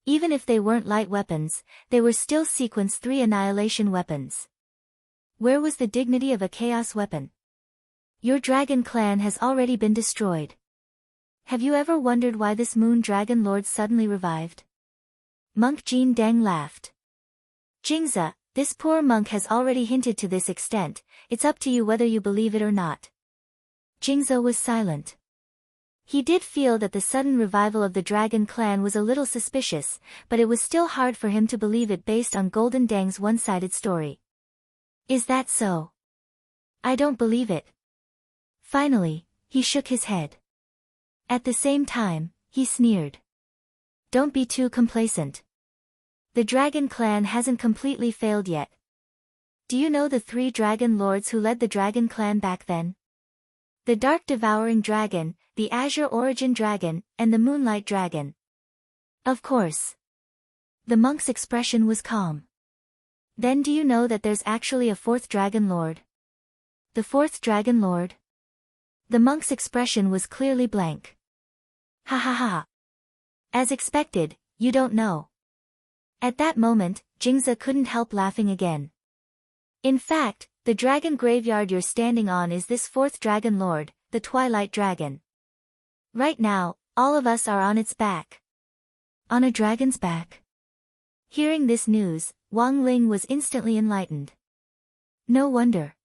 Even if they weren't light weapons, they were still Sequence 3 annihilation weapons. Where was the dignity of a chaos weapon? Your Dragon Clan has already been destroyed. Have you ever wondered why this Moon Dragon Lord suddenly revived? Monk Jin Deng laughed. Jingzi, this poor monk has already hinted to this extent, it's up to you whether you believe it or not. Jingzi was silent. He did feel that the sudden revival of the Dragon Clan was a little suspicious, but it was still hard for him to believe it based on Golden Deng's one-sided story. Is that so? I don't believe it. Finally, he shook his head. At the same time, he sneered. Don't be too complacent. The Dragon Clan hasn't completely failed yet. Do you know the 3 Dragon Lords who led the Dragon Clan back then? The Dark Devouring Dragon, the Azure Origin Dragon, and the Moonlight Dragon. Of course. The monk's expression was calm. Then do you know that there's actually a 4th Dragon Lord? The 4th Dragon Lord? The monk's expression was clearly blank. Ha ha ha. As expected, you don't know. At that moment, Jingzi couldn't help laughing again. In fact, the dragon graveyard you're standing on is this 4th Dragon Lord, the Twilight Dragon. Right now, all of us are on its back. On a dragon's back? Hearing this news, Wang Ling was instantly enlightened. No wonder.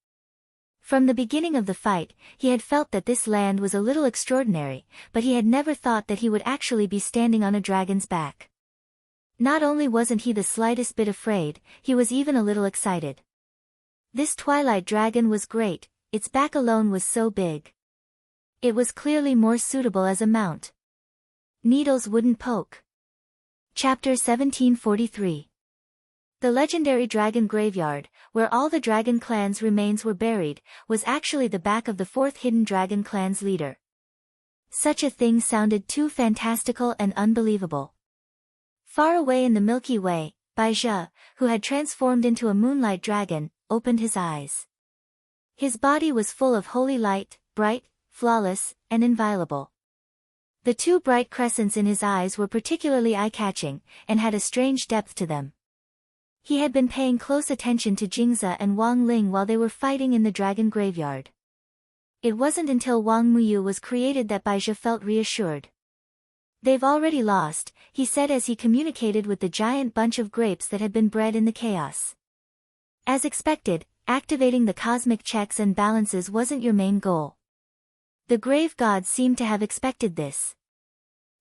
From the beginning of the fight, he had felt that this land was a little extraordinary, but he had never thought that he would actually be standing on a dragon's back. Not only wasn't he the slightest bit afraid, he was even a little excited. This Twilight Dragon was great, its back alone was so big. It was clearly more suitable as a mount. Needles wouldn't poke. Chapter 1743. The legendary Dragon Graveyard, where all the Dragon Clan's remains were buried, was actually the back of the 4th Hidden Dragon Clan's leader. Such a thing sounded too fantastical and unbelievable. Far away in the Milky Way, Bai Zhe, who had transformed into a moonlight dragon, opened his eyes. His body was full of holy light, bright, flawless, and inviolable. The 2 bright crescents in his eyes were particularly eye-catching, and had a strange depth to them. He had been paying close attention to Jingzi and Wang Ling while they were fighting in the dragon graveyard. It wasn't until Wang Muyu was created that Bai Zhe felt reassured. They've already lost, he said as he communicated with the giant bunch of grapes that had been bred in the chaos. As expected, activating the cosmic checks and balances wasn't your main goal. The grave gods seemed to have expected this.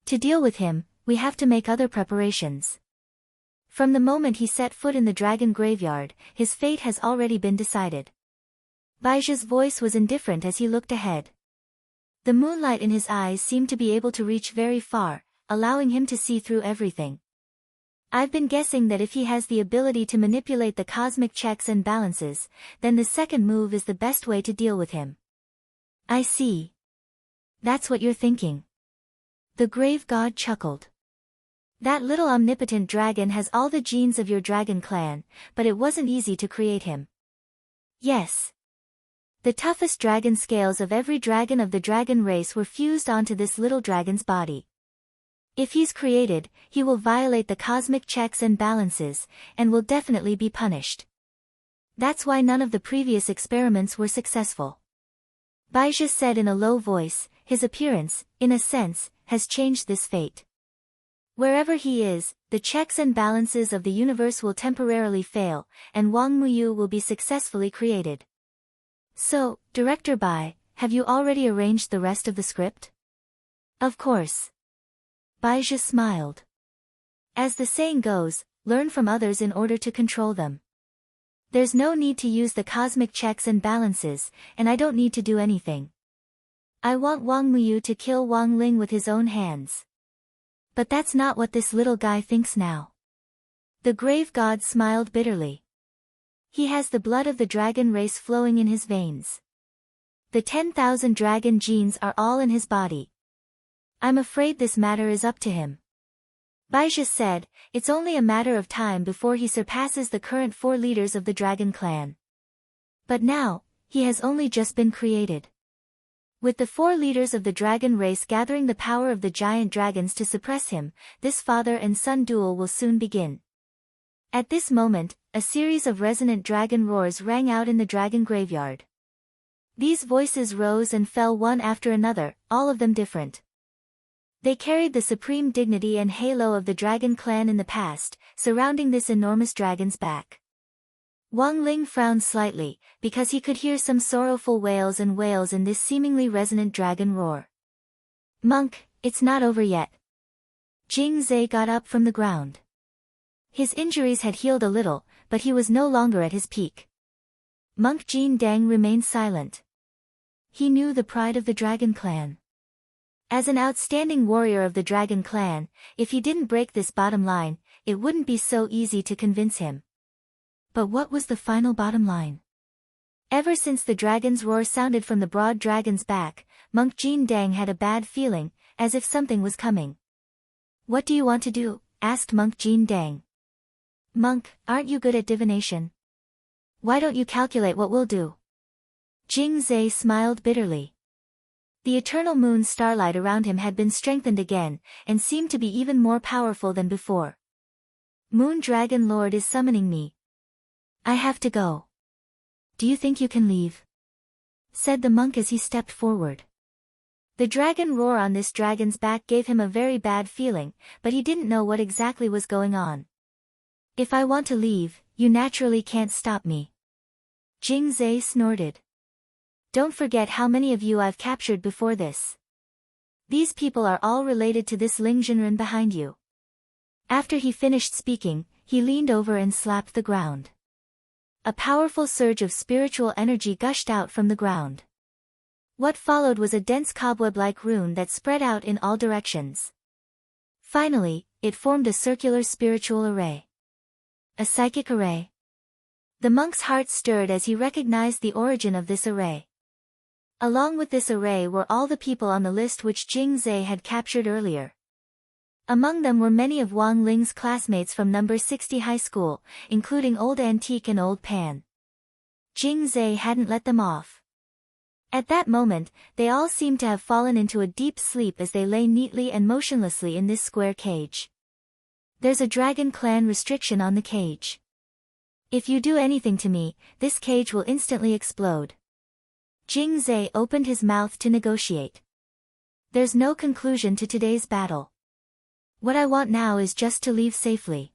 To deal with him, we have to make other preparations. From the moment he set foot in the dragon graveyard, his fate has already been decided. Baiji's voice was indifferent as he looked ahead. The moonlight in his eyes seemed to be able to reach very far, allowing him to see through everything. I've been guessing that if he has the ability to manipulate the cosmic checks and balances, then the second move is the best way to deal with him. I see. That's what you're thinking. The grave god chuckled. That little omnipotent dragon has all the genes of your dragon clan, but it wasn't easy to create him. Yes. The toughest dragon scales of every dragon of the dragon race were fused onto this little dragon's body. If he's created, he will violate the cosmic checks and balances, and will definitely be punished. That's why none of the previous experiments were successful. Baizhi said in a low voice, his appearance, in a sense, has changed this fate. Wherever he is, the checks and balances of the universe will temporarily fail, and Wang Muyu will be successfully created. So, Director Bai, have you already arranged the rest of the script? Of course. Baizhi smiled. As the saying goes, learn from others in order to control them. There's no need to use the cosmic checks and balances, and I don't need to do anything. I want Wang Muyu to kill Wang Ling with his own hands. But that's not what this little guy thinks now. The grave god smiled bitterly. He has the blood of the dragon race flowing in his veins. The 10,000 dragon genes are all in his body. I'm afraid this matter is up to him. Baizhi said, it's only a matter of time before he surpasses the current 4 leaders of the dragon clan. But now, he has only just been created. With the 4 leaders of the dragon race gathering the power of the giant dragons to suppress him, this father and son duel will soon begin. At this moment, a series of resonant dragon roars rang out in the dragon graveyard. These voices rose and fell one after another, all of them different. They carried the supreme dignity and halo of the dragon clan in the past, surrounding this enormous dragon's back. Wang Ling frowned slightly, because he could hear some sorrowful wails and wails in this seemingly resonant dragon roar. Monk, it's not over yet. Jing Zhe got up from the ground. His injuries had healed a little, but he was no longer at his peak. Monk Jin Dang remained silent. He knew the pride of the dragon clan. As an outstanding warrior of the dragon clan, if he didn't break this bottom line, it wouldn't be so easy to convince him. But what was the final bottom line? Ever since the dragon's roar sounded from the broad dragon's back, Monk Jin Dang had a bad feeling, as if something was coming. What do you want to do? Asked Monk Jin Dang. Monk, aren't you good at divination? Why don't you calculate what we'll do? Jing Zhe smiled bitterly. The eternal moon starlight around him had been strengthened again, and seemed to be even more powerful than before. Moon Dragon Lord is summoning me. I have to go. Do you think you can leave? Said the monk as he stepped forward. The dragon roar on this dragon's back gave him a very bad feeling, but he didn't know what exactly was going on. If I want to leave, you naturally can't stop me. Jing Zhe snorted. Don't forget how many of you I've captured before this. These people are all related to this Ling Zhenren behind you. After he finished speaking, he leaned over and slapped the ground. A powerful surge of spiritual energy gushed out from the ground. What followed was a dense cobweb-like rune that spread out in all directions. Finally, it formed a circular spiritual array. A psychic array. The monk's heart stirred as he recognized the origin of this array. Along with this array were all the people on the list which Jing Zhe had captured earlier. Among them were many of Wang Ling's classmates from number 60 high school, including Old Antique and Old Pan. Jing Zhe hadn't let them off. At that moment, they all seemed to have fallen into a deep sleep as they lay neatly and motionlessly in this square cage. There's a dragon clan restriction on the cage. If you do anything to me, this cage will instantly explode. Jing Zhe opened his mouth to negotiate. There's no conclusion to today's battle. What I want now is just to leave safely.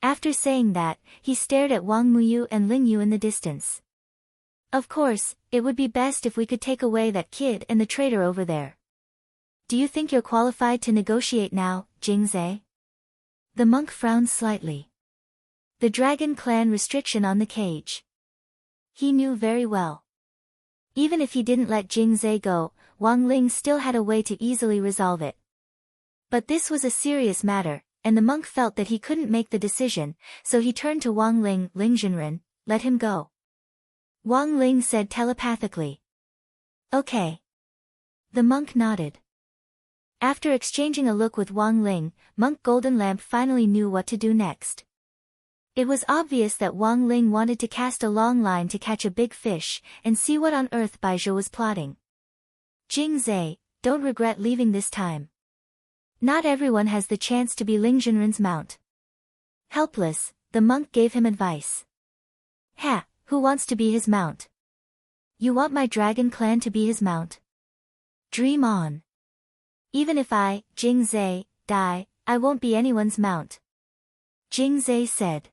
After saying that, he stared at Wang Muyu and Ling Yu in the distance. Of course, it would be best if we could take away that kid and the traitor over there. do you think you're qualified to negotiate now, Jingzhe? The monk frowned slightly. The dragon clan restriction on the cage. He knew very well. Even if he didn't let Jingzhe go, Wang Ling still had a way to easily resolve it. But this was a serious matter, and the monk felt that he couldn't make the decision, so he turned to Wang Ling. Ling Zhenren, let him go. Wang Ling said telepathically. Okay. The monk nodded. After exchanging a look with Wang Ling, Monk Golden Lamp finally knew what to do next. It was obvious that Wang Ling wanted to cast a long line to catch a big fish, and see what on earth Baizhou was plotting. Jingzhe, don't regret leaving this time. Not everyone has the chance to be Ling Zhenren's mount. Helpless, the monk gave him advice. Ha, who wants to be his mount? You want my dragon clan to be his mount? Dream on. Even if I, Jingzhe, die, I won't be anyone's mount. Jingzhe said.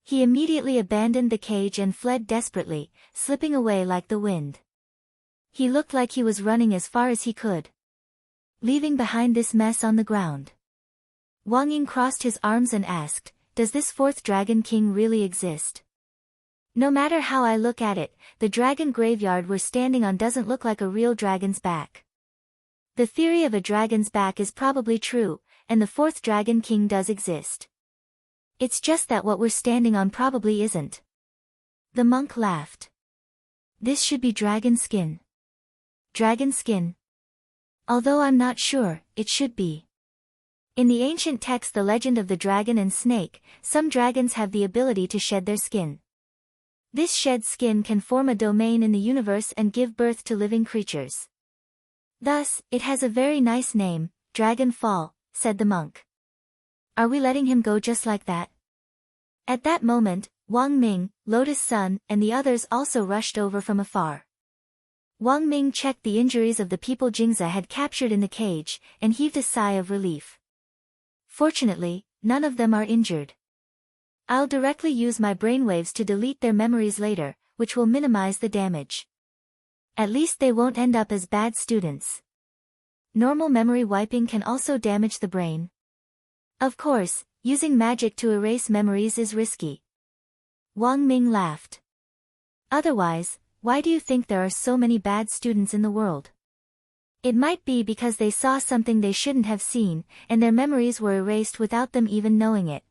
He immediately abandoned the cage and fled desperately, slipping away like the wind. He looked like he was running as far as he could, leaving behind this mess on the ground. Wang Ying crossed his arms and asked, does this fourth dragon king really exist? No matter how I look at it, the dragon graveyard we're standing on doesn't look like a real dragon's back. The theory of a dragon's back is probably true, and the fourth dragon king does exist. It's just that what we're standing on probably isn't. The monk laughed. This should be dragon skin. Dragon skin. Although I'm not sure, it should be. In the ancient text The Legend of the Dragon and Snake, some dragons have the ability to shed their skin. This shed skin can form a domain in the universe and give birth to living creatures. Thus, it has a very nice name, Dragon Fall, said the monk. Are we letting him go just like that? At that moment, Wang Ming, Lotus Sun, and the others also rushed over from afar. Wang Ming checked the injuries of the people Jingzhe had captured in the cage, and heaved a sigh of relief. Fortunately, none of them are injured. I'll directly use my brainwaves to delete their memories later, which will minimize the damage. At least they won't end up as bad students. Normal memory wiping can also damage the brain. Of course, using magic to erase memories is risky. Wang Ming laughed. Otherwise, why do you think there are so many bad students in the world? It might be because they saw something they shouldn't have seen, and their memories were erased without them even knowing it.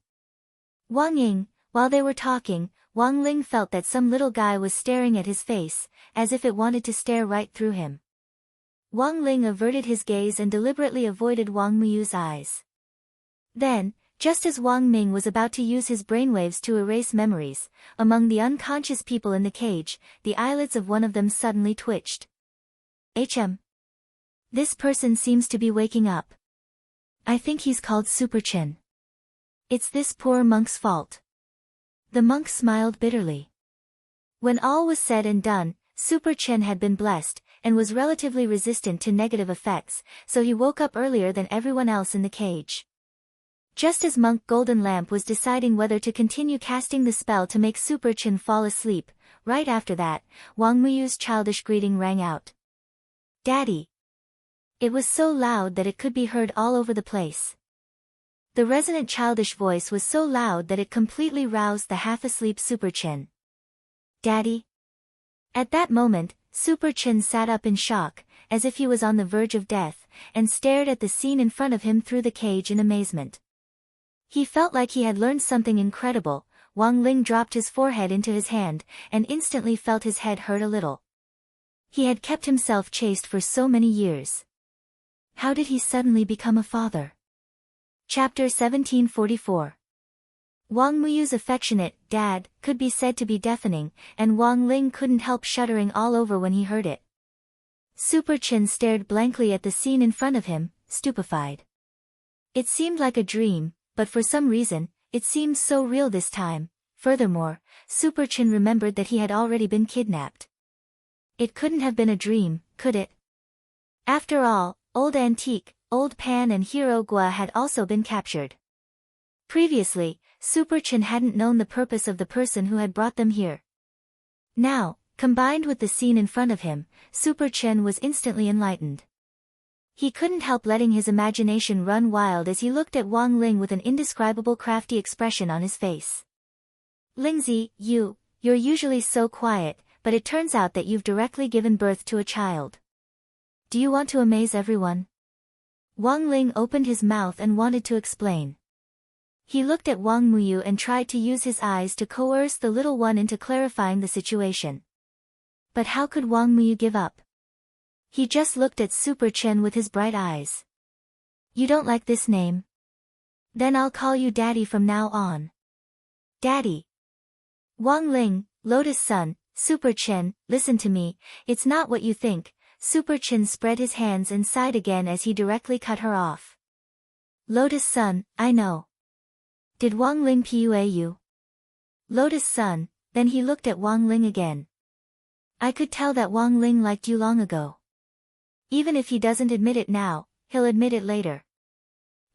Wang Ying, while they were talking, Wang Ling felt that some little guy was staring at his face, as if it wanted to stare right through him. Wang Ling averted his gaze and deliberately avoided Wang Muyu's eyes. Then, just as Wang Ming was about to use his brainwaves to erase memories, among the unconscious people in the cage, the eyelids of one of them suddenly twitched. This person seems to be waking up. I think he's called Super Chen. It's this poor monk's fault. The monk smiled bitterly. When all was said and done, Super Chen had been blessed, and was relatively resistant to negative effects, so he woke up earlier than everyone else in the cage. Just as Monk Golden Lamp was deciding whether to continue casting the spell to make Super Chen fall asleep, right after that, Wang Muyu's childish greeting rang out. Daddy! It was so loud that it could be heard all over the place. The resonant childish voice was so loud that it completely roused the half-asleep Super Chen. Daddy? At that moment, Super Chen sat up in shock, as if he was on the verge of death, and stared at the scene in front of him through the cage in amazement. He felt like he had learned something incredible. Wang Ling dropped his forehead into his hand, and instantly felt his head hurt a little. He had kept himself chaste for so many years. How did he suddenly become a father? Chapter 1744. Wang Muyu's affectionate, "Dad," could be said to be deafening, and Wang Ling couldn't help shuddering all over when he heard it. Super Chen stared blankly at the scene in front of him, stupefied. It seemed like a dream, but for some reason, it seemed so real this time. Furthermore, Super Chen remembered that he had already been kidnapped. It couldn't have been a dream, could it? After all, Old Antique, Old Pan and Hero Gua had also been captured. Previously, Super Chen hadn't known the purpose of the person who had brought them here. Now, combined with the scene in front of him, Super Chen was instantly enlightened. He couldn't help letting his imagination run wild as he looked at Wang Ling with an indescribable crafty expression on his face. Lingzi, you're usually so quiet, but it turns out that you've directly given birth to a child. Do you want to amaze everyone? Wang Ling opened his mouth and wanted to explain. He looked at Wang Muyu and tried to use his eyes to coerce the little one into clarifying the situation. But how could Wang Muyu give up? He just looked at Super Chen with his bright eyes. You don't like this name? Then I'll call you Daddy from now on. Daddy. Wang Ling, Lotus Sun, Super Chen, listen to me, it's not what you think. Super Chen spread his hands and sighed again as he directly cut her off. Lotus Sun, I know. Did Wang Ling PUA you? Lotus Sun, then he looked at Wang Ling again. I could tell that Wang Ling liked you long ago. Even if he doesn't admit it now, he'll admit it later.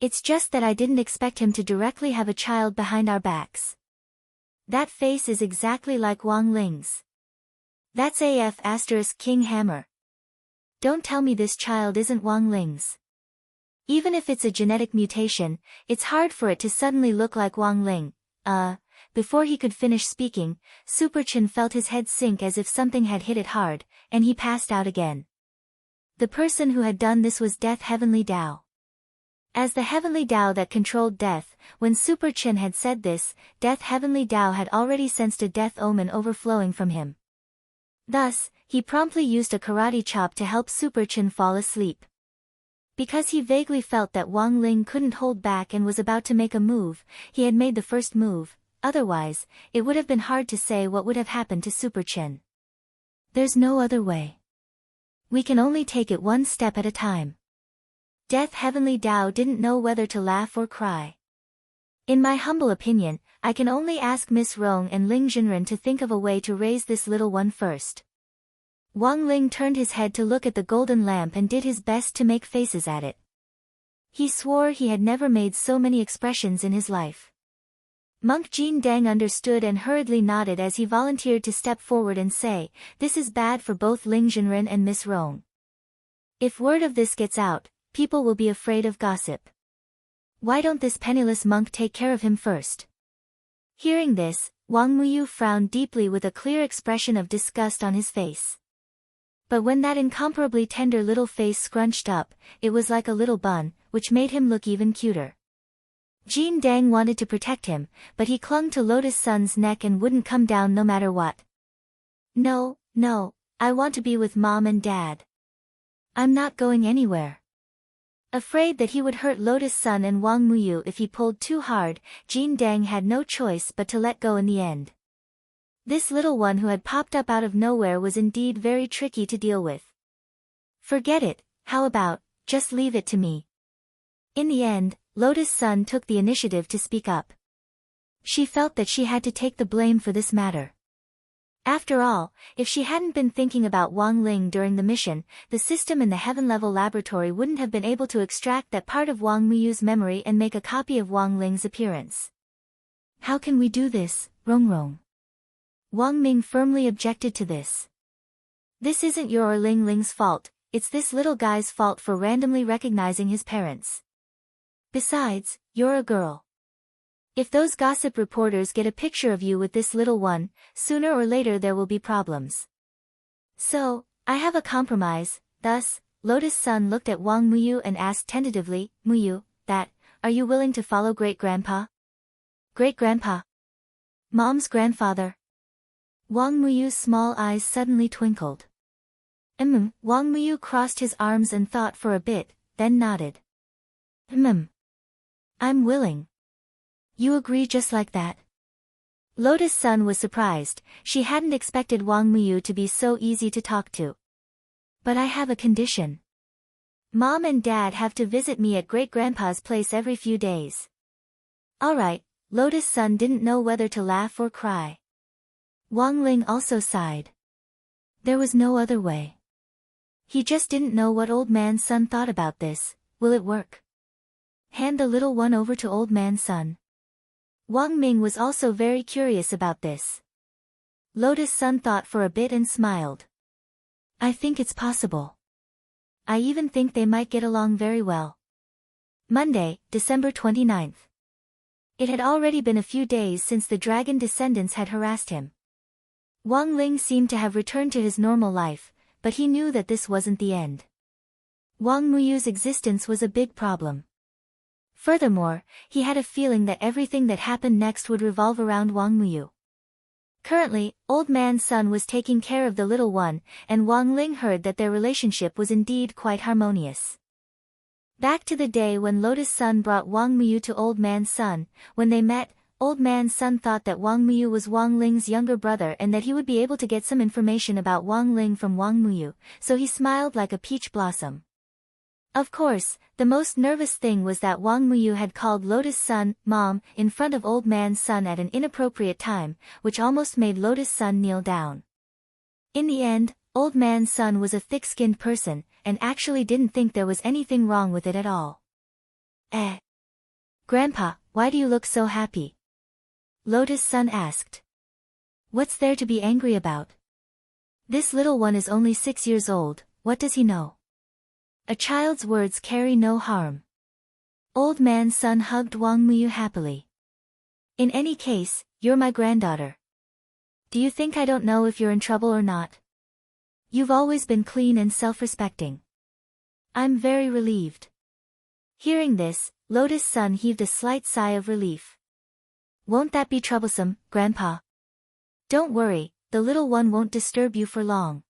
It's just that I didn't expect him to directly have a child behind our backs. That face is exactly like Wang Ling's. That's AF * King Hammer. Don't tell me this child isn't Wang Ling's. Even if it's a genetic mutation, it's hard for it to suddenly look like Wang Ling. Before he could finish speaking, Super Chen felt his head sink as if something had hit it hard, and he passed out again. The person who had done this was Death Heavenly Dao. As the Heavenly Dao that controlled death, when Super Chen had said this, Death Heavenly Dao had already sensed a death omen overflowing from him. Thus, he promptly used a karate chop to help Super Chen fall asleep. Because he vaguely felt that Wang Ling couldn't hold back and was about to make a move, he had made the first move, otherwise, it would have been hard to say what would have happened to Super Chen. There's no other way. We can only take it one step at a time. Death Heavenly Dao didn't know whether to laugh or cry. In my humble opinion, I can only ask Miss Rong and Ling Jinren to think of a way to raise this little one first. Wang Ling turned his head to look at the golden lamp and did his best to make faces at it. He swore he had never made so many expressions in his life. Monk Jin Deng understood and hurriedly nodded as he volunteered to step forward and say, "This is bad for both Ling Jinren and Miss Rong. If word of this gets out, people will be afraid of gossip. Why don't this penniless monk take care of him first?" Hearing this, Wang Muyu frowned deeply with a clear expression of disgust on his face. But when that incomparably tender little face scrunched up, it was like a little bun, which made him look even cuter. Jin Deng wanted to protect him, but he clung to Lotus Sun's neck and wouldn't come down no matter what. No, I want to be with Mom and Dad. I'm not going anywhere." Afraid that he would hurt Lotus Sun and Wang Muyu if he pulled too hard, Jin Deng had no choice but to let go in the end. This little one who had popped up out of nowhere was indeed very tricky to deal with. "Forget it, how about, just leave it to me?" In the end, Lotus Sun took the initiative to speak up. She felt that she had to take the blame for this matter. After all, if she hadn't been thinking about Wang Ling during the mission, the system in the heaven-level laboratory wouldn't have been able to extract that part of Wang Muyu's memory and make a copy of Wang Ling's appearance. "How can we do this, Rong?" Wang Ming firmly objected to this. "This isn't your or Ling Ling's fault, it's this little guy's fault for randomly recognizing his parents. Besides, you're a girl. If those gossip reporters get a picture of you with this little one, sooner or later there will be problems. So, I have a compromise." Thus, Lotus Sun looked at Wang Muyu and asked tentatively, "Muyu, are you willing to follow great-grandpa?" "Great-grandpa? Mom's grandfather?" Wang Muyu's small eyes suddenly twinkled. Wang Muyu crossed his arms and thought for a bit, then nodded. I'm willing." "You agree just like that?" Lotus Sun was surprised, she hadn't expected Wang Muyu to be so easy to talk to. "But I have a condition. Mom and Dad have to visit me at great-grandpa's place every few days." "Alright," Lotus Sun didn't know whether to laugh or cry. Wang Ling also sighed. There was no other way. He just didn't know what Old Man Sun thought about this. Will it work? Hand the little one over to Old Man Sun. Wang Ming was also very curious about this. Lotus Sun thought for a bit and smiled. "I think it's possible. I even think they might get along very well. Monday, December 29th. It had already been a few days since the dragon descendants had harassed him. Wang Ling seemed to have returned to his normal life, but he knew that this wasn't the end. Wang Muyu's existence was a big problem. Furthermore, he had a feeling that everything that happened next would revolve around Wang Muyu. Currently, Old Man Sun was taking care of the little one, and Wang Ling heard that their relationship was indeed quite harmonious. Back to the day when Lotus Sun brought Wang Muyu to Old Man Sun, when they met, Old Man Sun thought that Wang Muyu was Wang Ling's younger brother and that he would be able to get some information about Wang Ling from Wang Muyu, so he smiled like a peach blossom. Of course, the most nervous thing was that Wang Muyu had called Lotus Sun, Mom, in front of Old Man Sun at an inappropriate time, which almost made Lotus Sun kneel down. In the end, Old Man Sun was a thick-skinned person, and actually didn't think there was anything wrong with it at all. Grandpa, why do you look so happy? Lotus Sun asked. What's there to be angry about? This little one is only 6 years old, what does he know? A child's words carry no harm. Old Man Sun hugged Wang Muyu happily. In any case, you're my granddaughter. Do you think I don't know if you're in trouble or not? You've always been clean and self-respecting. I'm very relieved. Hearing this, Lotus Sun heaved a slight sigh of relief. Won't that be troublesome, Grandpa? Don't worry, the little one won't disturb you for long.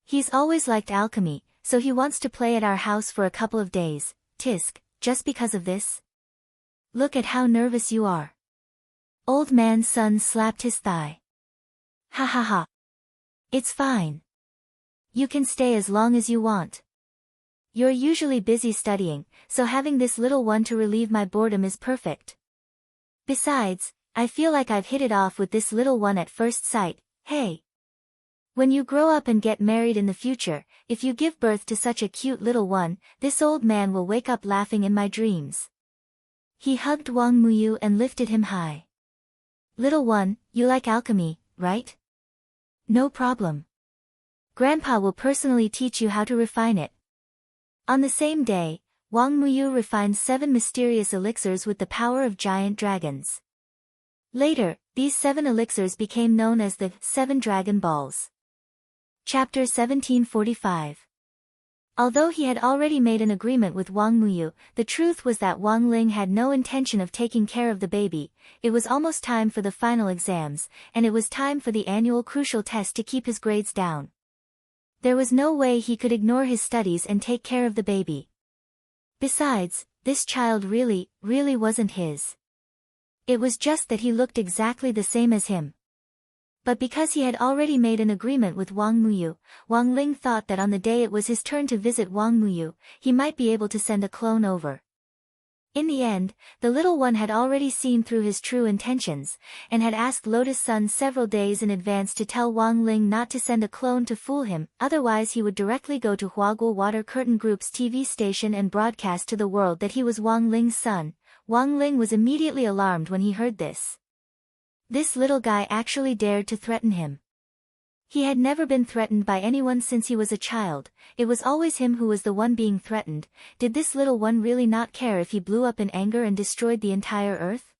He's always liked alchemy, so he wants to play at our house for a couple of days. Tisk, just because of this? Look at how nervous you are. Old Man Sun slapped his thigh. Ha ha ha. It's fine. You can stay as long as you want. You're usually busy studying, so having this little one to relieve my boredom is perfect. Besides, I feel like I've hit it off with this little one at first sight. Hey. When you grow up and get married in the future, if you give birth to such a cute little one, this old man will wake up laughing in my dreams. He hugged Wang Muyu and lifted him high. Little one, you like alchemy, right? No problem. Grandpa will personally teach you how to refine it. On the same day, Wang Muyu refined 7 mysterious elixirs with the power of giant dragons. Later, these 7 elixirs became known as the 7 Dragon Balls. Chapter 1745. Although he had already made an agreement with Wang Muyu, the truth was that Wang Ling had no intention of taking care of the baby. It was almost time for the final exams, and it was time for the annual crucial test to keep his grades down. There was no way he could ignore his studies and take care of the baby. Besides, this child really wasn't his. It was just that he looked exactly the same as him. But because he had already made an agreement with Wang Muyu, Wang Ling thought that on the day it was his turn to visit Wang Muyu, he might be able to send a clone over. In the end, the little one had already seen through his true intentions, and had asked Lotus Sun several days in advance to tell Wang Ling not to send a clone to fool him, otherwise he would directly go to Huaguo Water Curtain Group's TV station and broadcast to the world that he was Wang Ling's son. Wang Ling was immediately alarmed when he heard this. This little guy actually dared to threaten him. He had never been threatened by anyone since he was a child, it was always him who was the one being threatened. Did this little one really not care if he blew up in anger and destroyed the entire earth?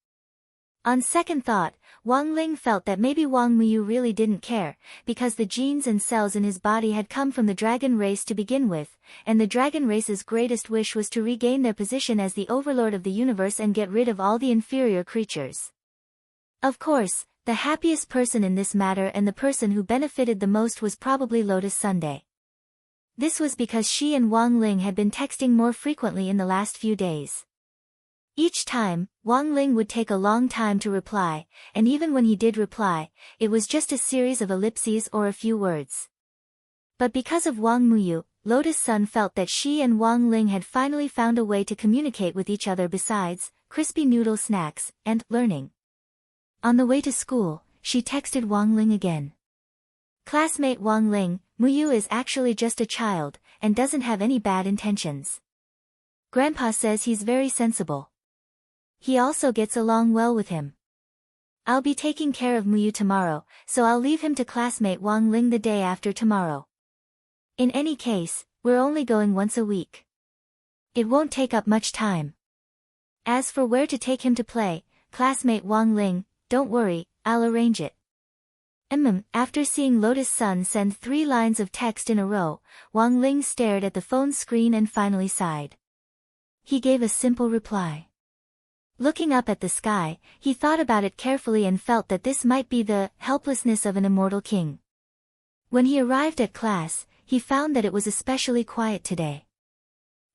On second thought, Wang Ling felt that maybe Wang Muyu really didn't care, because the genes and cells in his body had come from the dragon race to begin with, and the dragon race's greatest wish was to regain their position as the overlord of the universe and get rid of all the inferior creatures. Of course, the happiest person in this matter and the person who benefited the most was probably Lotus Sunday. This was because she and Wang Ling had been texting more frequently in the last few days. Each time, Wang Ling would take a long time to reply, and even when he did reply, it was just a series of ellipses or a few words. But because of Wang Muyu, Lotus Sun felt that she and Wang Ling had finally found a way to communicate with each other besides crispy noodle snacks and learning. On the way to school, she texted Wang Ling again. Classmate Wang Ling, Muyu is actually just a child, and doesn't have any bad intentions. Grandpa says he's very sensible. He also gets along well with him. I'll be taking care of Muyu tomorrow, so I'll leave him to classmate Wang Ling the day after tomorrow. In any case, We're only going once a week. It won't take up much time. As for where to take him to play, classmate Wang Ling, don't worry, I'll arrange it. After seeing Lotus Sun send 3 lines of text in a row, Wang Ling stared at the phone screen and finally sighed. He gave a simple reply. Looking up at the sky, he thought about it carefully and felt that this might be the helplessness of an immortal king. When he arrived at class, he found that it was especially quiet today.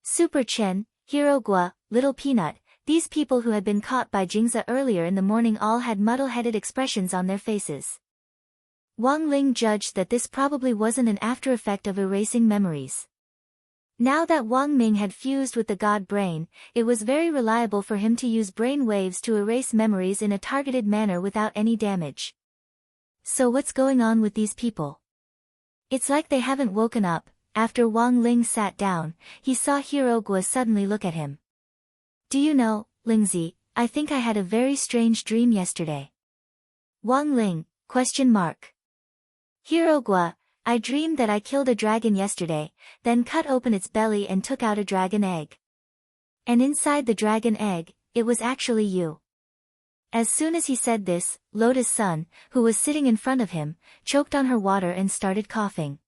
Super Chen, Hero Gua, Little Peanut, these people who had been caught by Jingza earlier in the morning all had muddle-headed expressions on their faces. Wang Ling judged that this probably wasn't an after-effect of erasing memories. Now that Wang Ming had fused with the god brain, it was very reliable for him to use brain waves to erase memories in a targeted manner without any damage. So what's going on with these people? It's like they haven't woken up. After Wang Ling sat down, he saw Hero Gua suddenly look at him. Do you know, Lingzi, I think I had a very strange dream yesterday. Wang Ling, ? Hero Gua, I dreamed that I killed a dragon yesterday, then cut open its belly and took out a dragon egg. And inside the dragon egg, it was actually you. As soon as he said this, Lotus Sun, who was sitting in front of him, choked on her water and started coughing.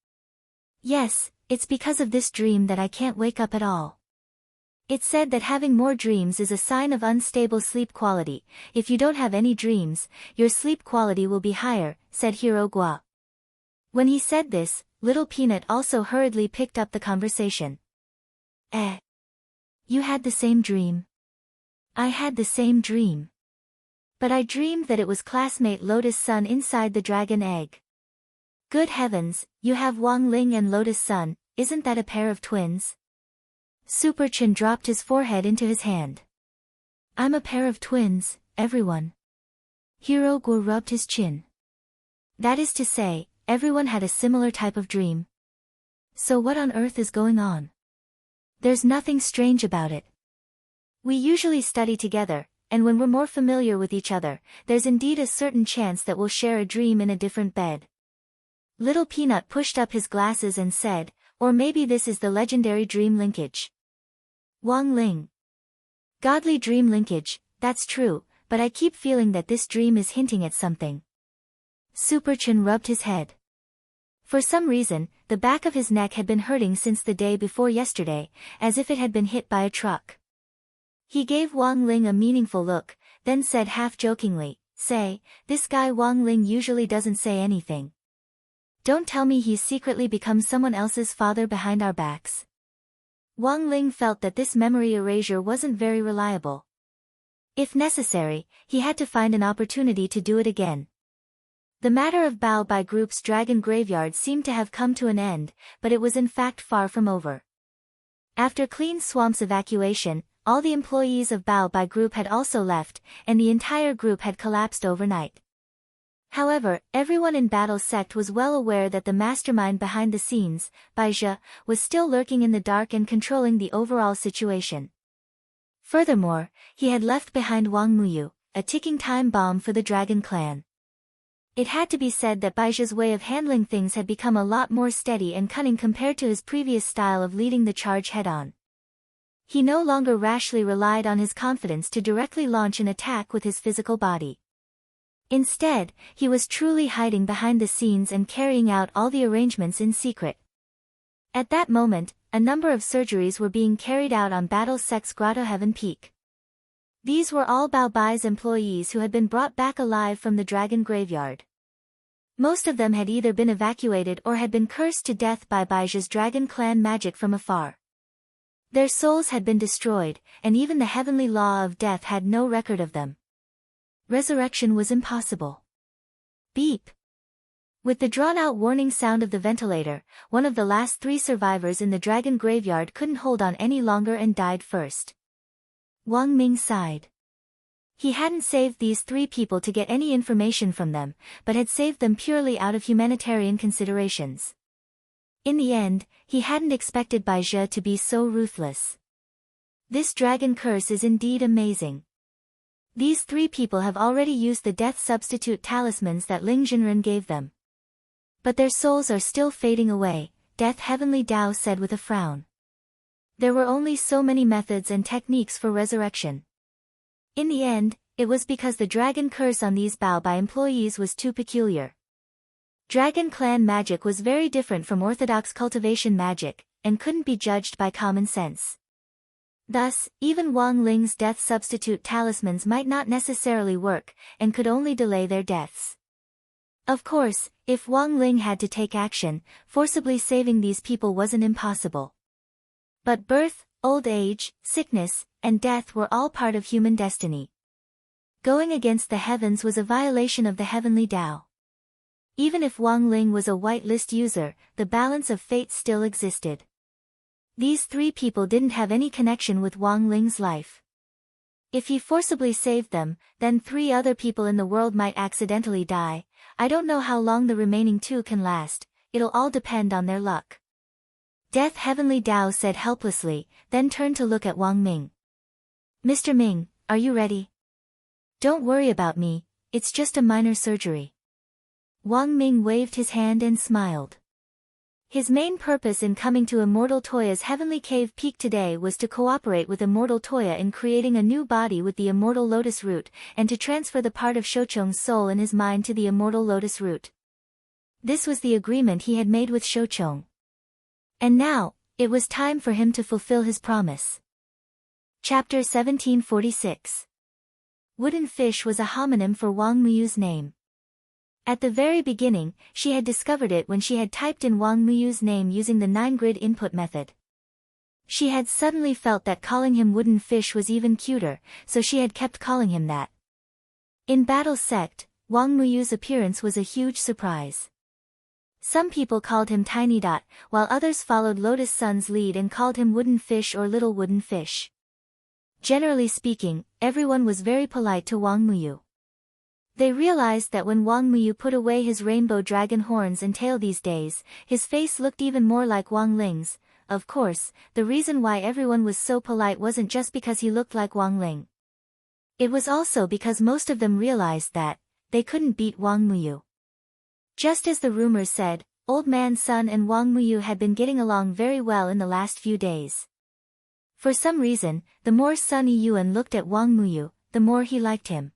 Yes, it's because of this dream that I can't wake up at all. It's said that having more dreams is a sign of unstable sleep quality. If you don't have any dreams, your sleep quality will be higher, said Hero Gua. When he said this, Little Peanut also hurriedly picked up the conversation. You had the same dream? I had the same dream. But I dreamed that it was classmate Lotus Sun inside the dragon egg. Good heavens, you have Wang Ling and Lotus Sun, isn't that a pair of twins? Super Chen dropped his forehead into his hand. I'm a pair of twins, everyone. Hero Gua rubbed his chin. That is to say, everyone had a similar type of dream. So what on earth is going on? There's nothing strange about it. We usually study together, and when we're more familiar with each other, there's indeed a certain chance that we'll share a dream in a different bed. Little Peanut pushed up his glasses and said, or maybe this is the legendary dream linkage. Wang Ling. Godly dream linkage, that's true, but I keep feeling that this dream is hinting at something. Super Chen rubbed his head. For some reason, the back of his neck had been hurting since the day before yesterday, as if it had been hit by a truck. He gave Wang Ling a meaningful look, then said half-jokingly, Say, this guy Wang Ling usually doesn't say anything. Don't tell me he's secretly become someone else's father behind our backs. Wang Ling felt that this memory erasure wasn't very reliable. If necessary, he had to find an opportunity to do it again. The matter of Bao Bai Group's dragon graveyard seemed to have come to an end, but it was in fact far from over. After Clean Swamp's evacuation, all the employees of Bao Bai Group had also left, and the entire group had collapsed overnight. However, everyone in Battle Sect was well aware that the mastermind behind the scenes, Bai Zhe, was still lurking in the dark and controlling the overall situation. Furthermore, he had left behind Wang Muyu, a ticking time bomb for the Dragon Clan. It had to be said that Bai Zhe's way of handling things had become a lot more steady and cunning compared to his previous style of leading the charge head-on. He no longer rashly relied on his confidence to directly launch an attack with his physical body. Instead, he was truly hiding behind the scenes and carrying out all the arrangements in secret. At that moment, a number of surgeries were being carried out on Battle Sect's Grotto Heaven Peak. These were all Bao Bai's employees who had been brought back alive from the dragon graveyard. Most of them had either been evacuated or had been cursed to death by Bai Zhe's dragon clan magic from afar. Their souls had been destroyed, and even the heavenly law of death had no record of them. Resurrection was impossible. Beep. With the drawn-out warning sound of the ventilator, one of the last 3 survivors in the dragon graveyard couldn't hold on any longer and died first. Wang Ming sighed. He hadn't saved these 3 people to get any information from them, but had saved them purely out of humanitarian considerations. In the end, he hadn't expected Bai Zhe to be so ruthless. This dragon curse is indeed amazing. These 3 people have already used the death substitute talismans that Ling Jinren gave them. But their souls are still fading away, Death Heavenly Tao said with a frown. There were only so many methods and techniques for resurrection. In the end, it was because the dragon curse on these Bao Bai employees was too peculiar. Dragon clan magic was very different from orthodox cultivation magic, and couldn't be judged by common sense. Thus, even Wang Ling's death substitute talismans might not necessarily work, and could only delay their deaths. Of course, if Wang Ling had to take action, forcibly saving these people wasn't impossible. But birth, old age, sickness, and death were all part of human destiny. Going against the heavens was a violation of the heavenly Tao. Even if Wang Ling was a whitelist user, the balance of fate still existed. These three people didn't have any connection with Wang Ling's life. If he forcibly saved them, then 3 other people in the world might accidentally die. I don't know how long the remaining 2 can last, it'll all depend on their luck. Death Heavenly Tao said helplessly, then turned to look at Wang Ming. Mr. Ming, are you ready? Don't worry about me, it's just a minor surgery. Wang Ming waved his hand and smiled. His main purpose in coming to Immortal Toya's Heavenly Cave Peak today was to cooperate with Immortal Toya in creating a new body with the Immortal Lotus Root, and to transfer the part of Shoucheng's soul in his mind to the Immortal Lotus Root. This was the agreement he had made with Shoucheng. And now, it was time for him to fulfill his promise. Chapter 1746. Wooden fish was a homonym for Wang Muyu's name. At the very beginning, she had discovered it when she had typed in Wang Muyu's name using the 9-grid input method. She had suddenly felt that calling him wooden fish was even cuter, so she had kept calling him that. In Battle Sect, Wang Muyu's appearance was a huge surprise. Some people called him Tiny Dot, while others followed Lotus Sun's lead and called him Wooden Fish or Little Wooden Fish. Generally speaking, everyone was very polite to Wang Muyu. They realized that when Wang Muyu put away his rainbow dragon horns and tail these days, his face looked even more like Wang Ling's. Of course, the reason why everyone was so polite wasn't just because he looked like Wang Ling. It was also because most of them realized that they couldn't beat Wang Muyu. Just as the rumors said, Old Man Sun and Wang Muyu had been getting along very well in the last few days. For some reason, the more Sun Yiyuan looked at Wang Muyu, the more he liked him.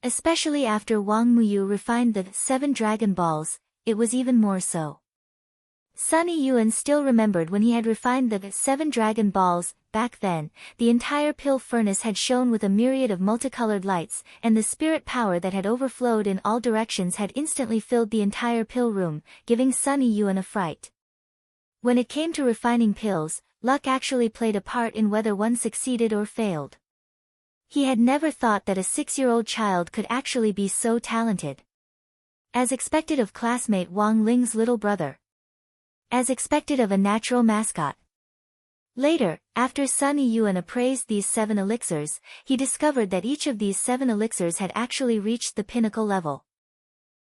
Especially after Wang Muyu refined the 7 Dragon Balls, it was even more so. Sun Yiyuan still remembered when he had refined the 7 Dragon Balls. Back then, the entire pill furnace had shone with a myriad of multicolored lights, and the spirit power that had overflowed in all directions had instantly filled the entire pill room, giving Sun Yiyuan a fright. When it came to refining pills, luck actually played a part in whether one succeeded or failed. He had never thought that a 6-year-old child could actually be so talented. As expected of classmate Wang Ling's little brother. As expected of a natural mascot. Later, after Sun Yiyuan appraised these 7 elixirs, he discovered that each of these 7 elixirs had actually reached the pinnacle level.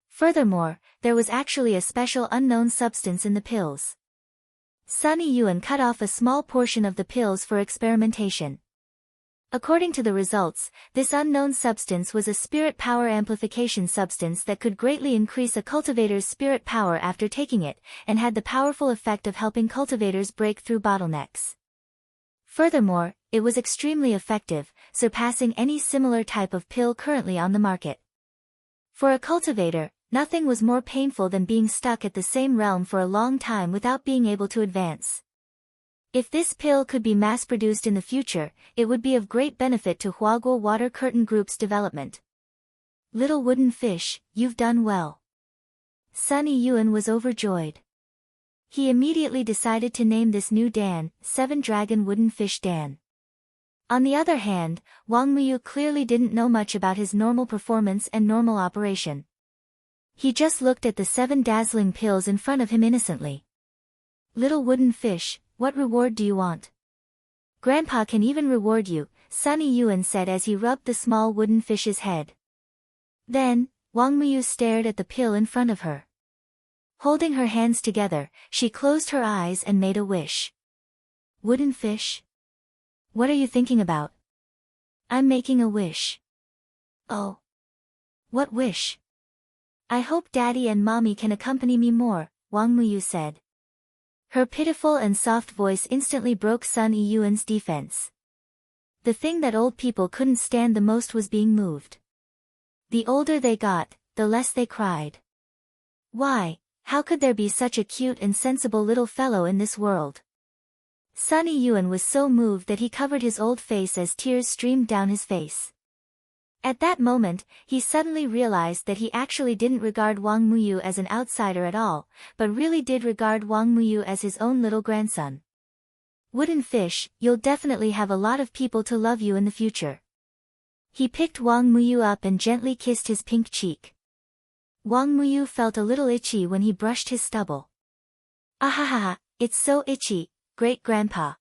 Furthermore, there was actually a special unknown substance in the pills. Sun Yiyuan cut off a small portion of the pills for experimentation. According to the results, this unknown substance was a spirit power amplification substance that could greatly increase a cultivator's spirit power after taking it, and had the powerful effect of helping cultivators break through bottlenecks. Furthermore, it was extremely effective, surpassing any similar type of pill currently on the market. For a cultivator, nothing was more painful than being stuck at the same realm for a long time without being able to advance. If this pill could be mass-produced in the future, it would be of great benefit to Huaguo Water Curtain Group's development. Little Wooden Fish, you've done well. Sun Yiyuan was overjoyed. He immediately decided to name this new Dan, 7 Dragon Wooden Fish Dan. On the other hand, Wang Muyu clearly didn't know much about his normal performance and normal operation. He just looked at the 7 dazzling pills in front of him innocently. Little Wooden Fish, what reward do you want? Grandpa can even reward you, Sun Yiyuan said as he rubbed the small wooden fish's head. Then, Wang Muyu stared at the pill in front of her. Holding her hands together, she closed her eyes and made a wish. Wooden fish? What are you thinking about? I'm making a wish. Oh. What wish? I hope Daddy and Mommy can accompany me more, Wang Muyu said. Her pitiful and soft voice instantly broke Sun Yiyuan's defense. The thing that old people couldn't stand the most was being moved. The older they got, the less they cried. Why, how could there be such a cute and sensible little fellow in this world? Sun Yiyuan was so moved that he covered his old face as tears streamed down his face. At that moment, he suddenly realized that he actually didn't regard Wang Muyu as an outsider at all, but really did regard Wang Muyu as his own little grandson. Wooden fish, you'll definitely have a lot of people to love you in the future. He picked Wang Muyu up and gently kissed his pink cheek. Wang Muyu felt a little itchy when he brushed his stubble. Ahahaha, it's so itchy, great-grandpa.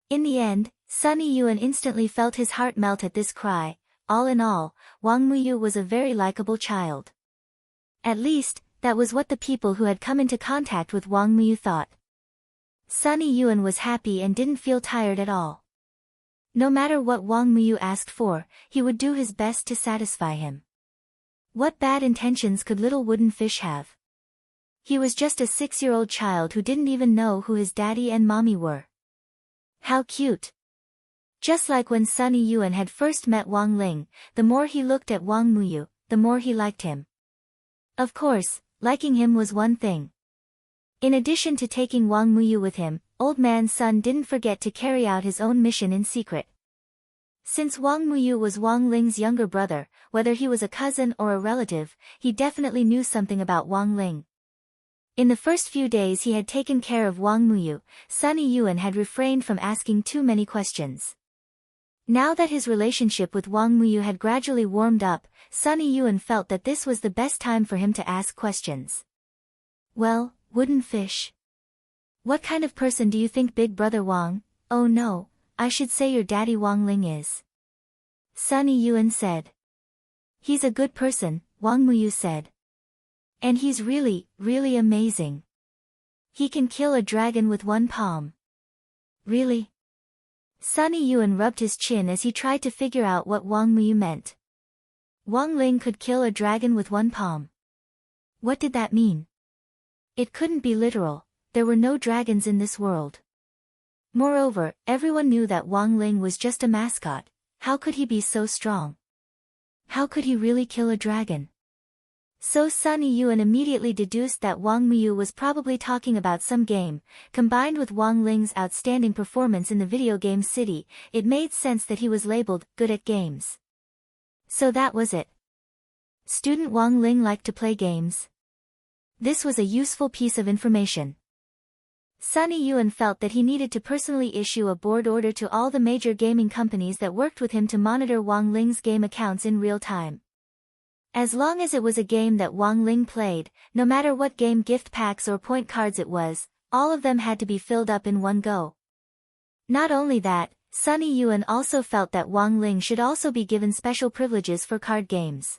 In the end, Sun Yiyuan instantly felt his heart melt at this cry. All in all, Wang Muyu was a very likable child. At least, that was what the people who had come into contact with Wang Muyu thought. Sun Yiyuan was happy and didn't feel tired at all. No matter what Wang Muyu asked for, he would do his best to satisfy him. What bad intentions could little wooden fish have? He was just a 6-year-old child who didn't even know who his daddy and mommy were. How cute! Just like when Sun Yiyuan had first met Wang Ling, the more he looked at Wang Muyu, the more he liked him. Of course, liking him was one thing. In addition to taking Wang Muyu with him, Old Man Sun didn't forget to carry out his own mission in secret. Since Wang Muyu was Wang Ling's younger brother, whether he was a cousin or a relative, he definitely knew something about Wang Ling. In the first few days he had taken care of Wang Muyu, Sun Yiyuan had refrained from asking too many questions. Now that his relationship with Wang Muyu had gradually warmed up, Sun Yiyuan felt that this was the best time for him to ask questions. Well, wooden fish. What kind of person do you think Big Brother Wang, oh no, I should say your daddy Wang Ling is? Sun Yiyuan said. He's a good person, Wang Muyu said. And he's really, really amazing. He can kill a dragon with one palm. Really? Sun Yiyuan rubbed his chin as he tried to figure out what Wang Muyu meant. Wang Ling could kill a dragon with one palm. What did that mean? It couldn't be literal, there were no dragons in this world. Moreover, everyone knew that Wang Ling was just a mascot. How could he be so strong? How could he really kill a dragon? So Sun Yiyuan immediately deduced that Wang Muyu was probably talking about some game. Combined with Wang Ling's outstanding performance in the video game City, it made sense that he was labeled good at games. So that was it. Student Wang Ling liked to play games. This was a useful piece of information. Sun Yiyuan felt that he needed to personally issue a board order to all the major gaming companies that worked with him to monitor Wang Ling's game accounts in real time. As long as it was a game that Wang Ling played, no matter what game gift packs or point cards it was, all of them had to be filled up in one go. Not only that, Sun Yiyuan also felt that Wang Ling should also be given special privileges for card games.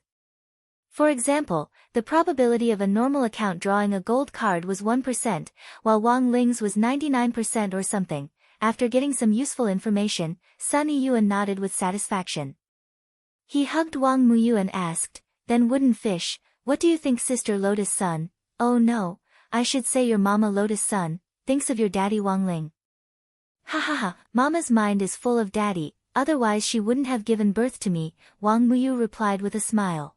For example, the probability of a normal account drawing a gold card was 1%, while Wang Ling's was 99% or something. After getting some useful information, Sun Yiyuan nodded with satisfaction. He hugged Wang Muyu and asked, then wooden fish, what do you think Sister Lotus Sun, oh no, I should say your Mama Lotus Sun, thinks of your daddy Wang Ling? Ha ha ha, Mama's mind is full of daddy, otherwise she wouldn't have given birth to me, Wang Muyu replied with a smile.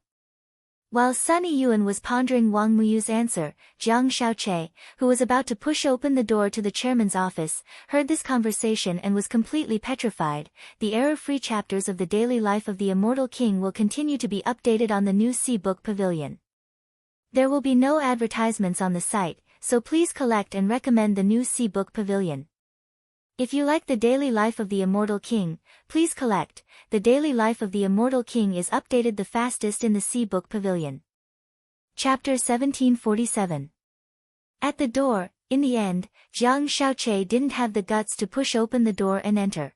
While Sun Yiyuan was pondering Wang Muyu's answer, Jiang Xiaoche, who was about to push open the door to the chairman's office, heard this conversation and was completely petrified. The error-free chapters of the daily life of the Immortal King will continue to be updated on the new C-Book Pavilion. There will be no advertisements on the site, so please collect and recommend the new C-Book Pavilion. If you like the daily life of the Immortal King, please collect. The daily life of the Immortal King is updated the fastest in the C-Book Pavilion. Chapter 1747. At the door, in the end, Jiang Xiaoche didn't have the guts to push open the door and enter.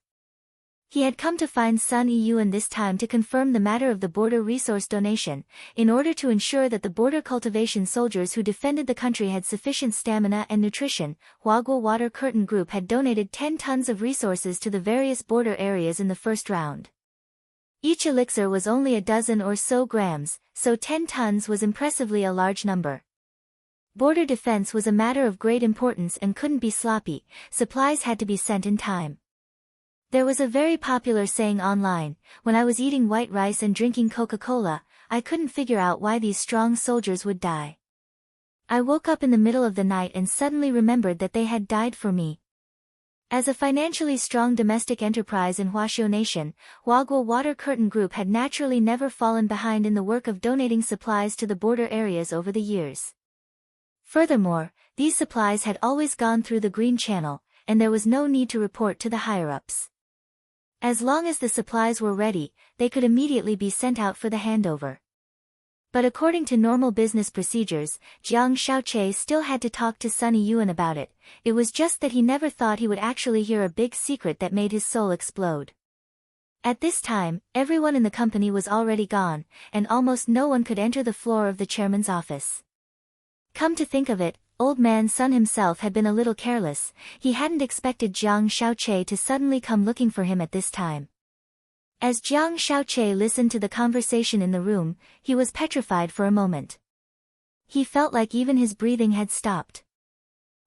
He had come to find Sun Yiyuan this time to confirm the matter of the border resource donation, in order to ensure that the border cultivation soldiers who defended the country had sufficient stamina and nutrition. Huaguo Water Curtain Group had donated 10 tons of resources to the various border areas in the first round. Each elixir was only a dozen or so grams, so 10 tons was impressively a large number. Border defense was a matter of great importance and couldn't be sloppy, supplies had to be sent in time. There was a very popular saying online, when I was eating white rice and drinking Coca-Cola, I couldn't figure out why these strong soldiers would die. I woke up in the middle of the night and suddenly remembered that they had died for me. As a financially strong domestic enterprise in Huaxiu Nation, Huaguo Water Curtain Group had naturally never fallen behind in the work of donating supplies to the border areas over the years. Furthermore, these supplies had always gone through the Green Channel, and there was no need to report to the higher-ups. As long as the supplies were ready, they could immediately be sent out for the handover. But according to normal business procedures, Jiang Xiaoqie still had to talk to Sunny Yuan about it. It was just that he never thought he would actually hear a big secret that made his soul explode. At this time, everyone in the company was already gone, and almost no one could enter the floor of the chairman's office. Come to think of it, old man Sun himself had been a little careless. He hadn't expected Jiang Xiaoqie to suddenly come looking for him at this time. As Jiang Xiaoqie listened to the conversation in the room, he was petrified for a moment. He felt like even his breathing had stopped.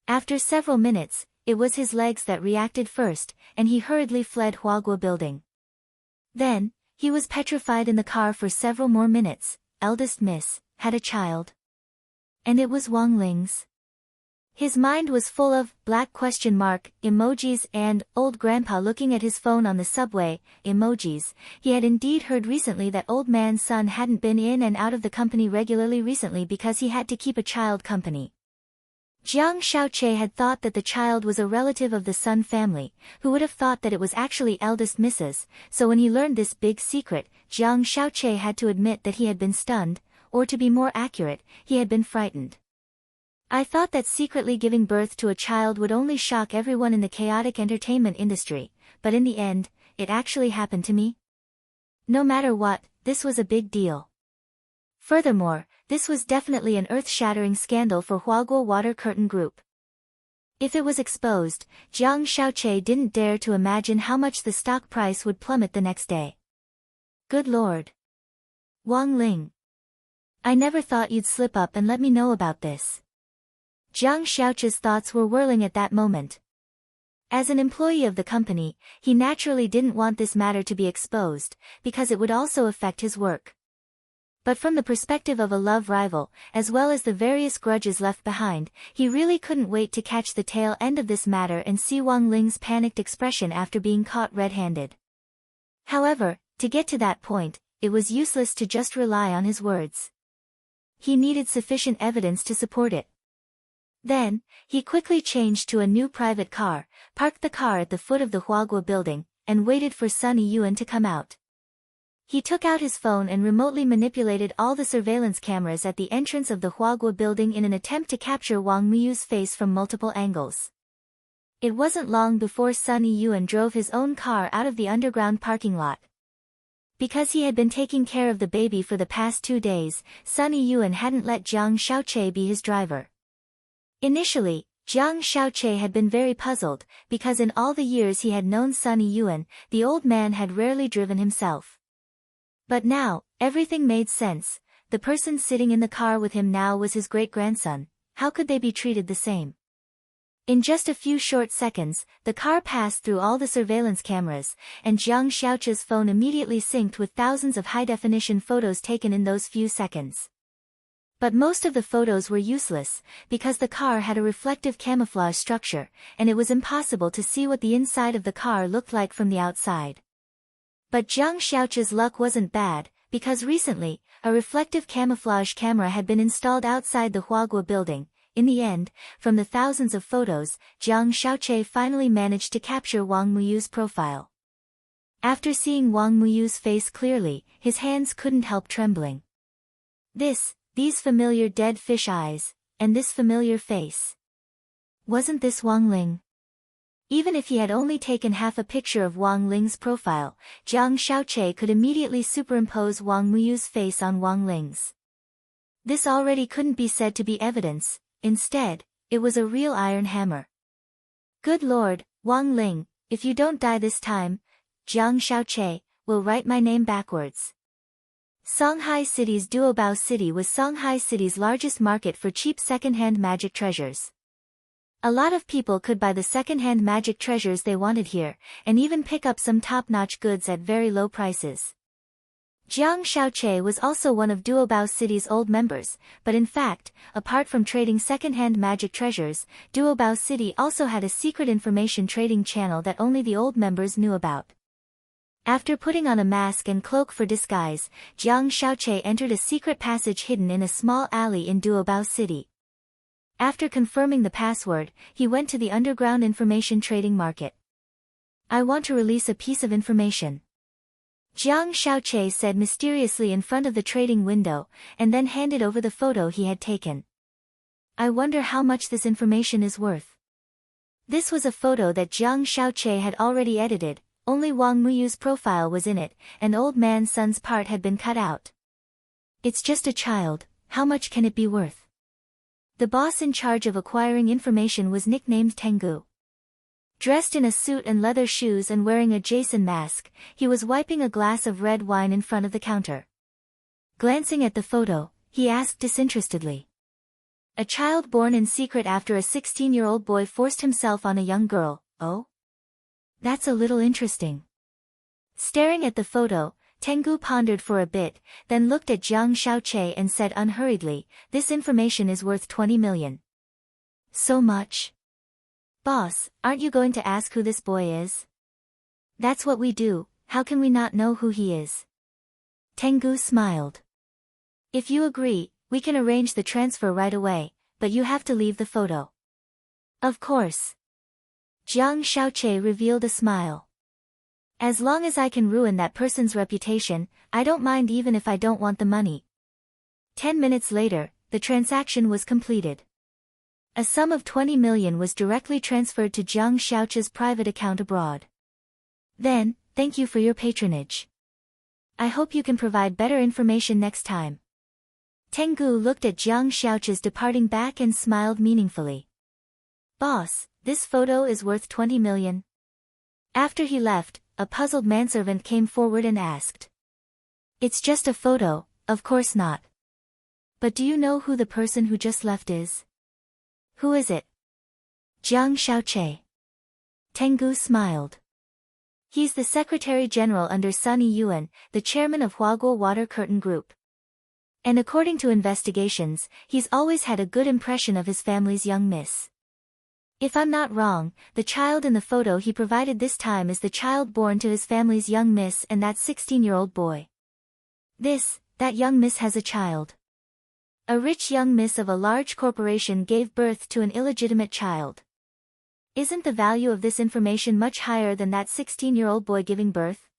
After several minutes, it was his legs that reacted first, and he hurriedly fled Huaguo building. Then, he was petrified in the car for several more minutes. Eldest miss, had a child. And it was Wang Ling's. His mind was full of black question mark emojis and old grandpa looking at his phone on the subway emojis. He had indeed heard recently that old man Sun hadn't been in and out of the company regularly recently because he had to keep a child company. Jiang Xiaoqie had thought that the child was a relative of the Sun family, who would have thought that it was actually eldest Mrs., so when he learned this big secret, Jiang Xiaoqie had to admit that he had been stunned, or to be more accurate, he had been frightened. I thought that secretly giving birth to a child would only shock everyone in the chaotic entertainment industry, but in the end, it actually happened to me. No matter what, this was a big deal. Furthermore, this was definitely an earth-shattering scandal for Huaguo Water Curtain Group. If it was exposed, Jiang Xiaoqie didn't dare to imagine how much the stock price would plummet the next day. Good Lord. Wang Ling. I never thought you'd slip up and let me know about this. Jiang Xiaoqie's thoughts were whirling at that moment. As an employee of the company, he naturally didn't want this matter to be exposed, because it would also affect his work. But from the perspective of a love rival, as well as the various grudges left behind, he really couldn't wait to catch the tail end of this matter and see Wang Ling's panicked expression after being caught red-handed. However, to get to that point, it was useless to just rely on his words. He needed sufficient evidence to support it. Then, he quickly changed to a new private car, parked the car at the foot of the Huaguo building, and waited for Sunny Yuan to come out. He took out his phone and remotely manipulated all the surveillance cameras at the entrance of the Huaguo building in an attempt to capture Wang Muyu's face from multiple angles. It wasn't long before Sunny Yuan drove his own car out of the underground parking lot. Because he had been taking care of the baby for the past 2 days, Sunny Yuan hadn't let Jiang Xiaoqie be his driver. Initially, Jiang Xiaoqie had been very puzzled, because in all the years he had known Sunny Yuan, the old man had rarely driven himself. But now, everything made sense. The person sitting in the car with him now was his great-grandson. How could they be treated the same? In just a few short seconds, the car passed through all the surveillance cameras, and Jiang Xiaoqie's phone immediately synced with thousands of high-definition photos taken in those few seconds. But most of the photos were useless, because the car had a reflective camouflage structure, and it was impossible to see what the inside of the car looked like from the outside. But Jiang Xiaoqie's luck wasn't bad, because recently, a reflective camouflage camera had been installed outside the Huaguo building. In the end, from the thousands of photos, Jiang Xiaoqie finally managed to capture Wang Muyu's profile. After seeing Wang Muyu's face clearly, his hands couldn't help trembling. These familiar dead fish eyes, and this familiar face. Wasn't this Wang Ling? Even if he had only taken half a picture of Wang Ling's profile, Jiang Xiaoqie could immediately superimpose Wang Muyu's face on Wang Ling's. This already couldn't be said to be evidence. Instead, it was a real iron hammer. Good Lord, Wang Ling, if you don't die this time, Jiang Xiaoqie will write my name backwards. Songhai City's Duobao City was Songhai City's largest market for cheap second-hand magic treasures. A lot of people could buy the second-hand magic treasures they wanted here, and even pick up some top-notch goods at very low prices. Jiang Xiaoche was also one of Duobao City's old members, but in fact, apart from trading second-hand magic treasures, Duobao City also had a secret information trading channel that only the old members knew about. After putting on a mask and cloak for disguise, Jiang Xiaoche entered a secret passage hidden in a small alley in Duobao City. After confirming the password, he went to the underground information trading market. "I want to release a piece of information," Jiang Xiaoche said mysteriously in front of the trading window, and then handed over the photo he had taken. "I wonder how much this information is worth." This was a photo that Jiang Xiaoche had already edited. Only Wang Muyu's profile was in it, and old man Sun's part had been cut out. "It's just a child, how much can it be worth?" The boss in charge of acquiring information was nicknamed Tengu. Dressed in a suit and leather shoes and wearing a Jason mask, he was wiping a glass of red wine in front of the counter. Glancing at the photo, he asked disinterestedly. "A child born in secret after a 16-year-old boy forced himself on a young girl, oh? That's a little interesting." Staring at the photo, Tengu pondered for a bit, then looked at Jiang Xiaoche and said unhurriedly, "This information is worth 20 million. "So much?" "Boss, aren't you going to ask who this boy is?" "That's what we do, how can we not know who he is?" Tengu smiled. "If you agree, we can arrange the transfer right away, but you have to leave the photo." "Of course." Jiang Xiaoche revealed a smile. "As long as I can ruin that person's reputation, I don't mind even if I don't want the money." 10 minutes later, the transaction was completed. A sum of 20 million was directly transferred to Jiang Xiaoche's private account abroad. "Then, thank you for your patronage. I hope you can provide better information next time." Tengu looked at Jiang Xiaoche's departing back and smiled meaningfully. "Boss, this photo is worth 20 million. After he left, a puzzled manservant came forward and asked. "It's just a photo, of course not. But do you know who the person who just left is?" "Who is it?" "Jiang Xiaoche." Tengu smiled. "He's the Secretary General under Sun Yiyuan, the chairman of Huaguo Water Curtain Group. And according to investigations, he's always had a good impression of his family's young miss. If I'm not wrong, the child in the photo he provided this time is the child born to his family's young miss and that 16-year-old boy. That young miss has a child. A rich young miss of a large corporation gave birth to an illegitimate child. Isn't the value of this information much higher than that 16-year-old boy giving birth?"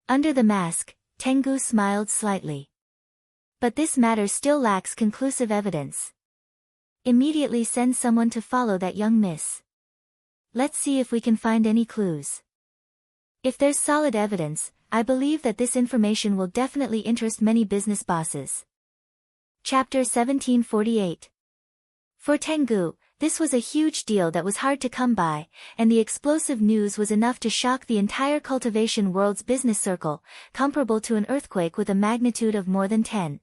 Under the mask, Tengu smiled slightly. "But this matter still lacks conclusive evidence. Immediately send someone to follow that young miss. Let's see if we can find any clues. If there's solid evidence, I believe that this information will definitely interest many business bosses." Chapter 1748. For Tengu, this was a huge deal that was hard to come by, and the explosive news was enough to shock the entire cultivation world's business circle, comparable to an earthquake with a magnitude of more than 10.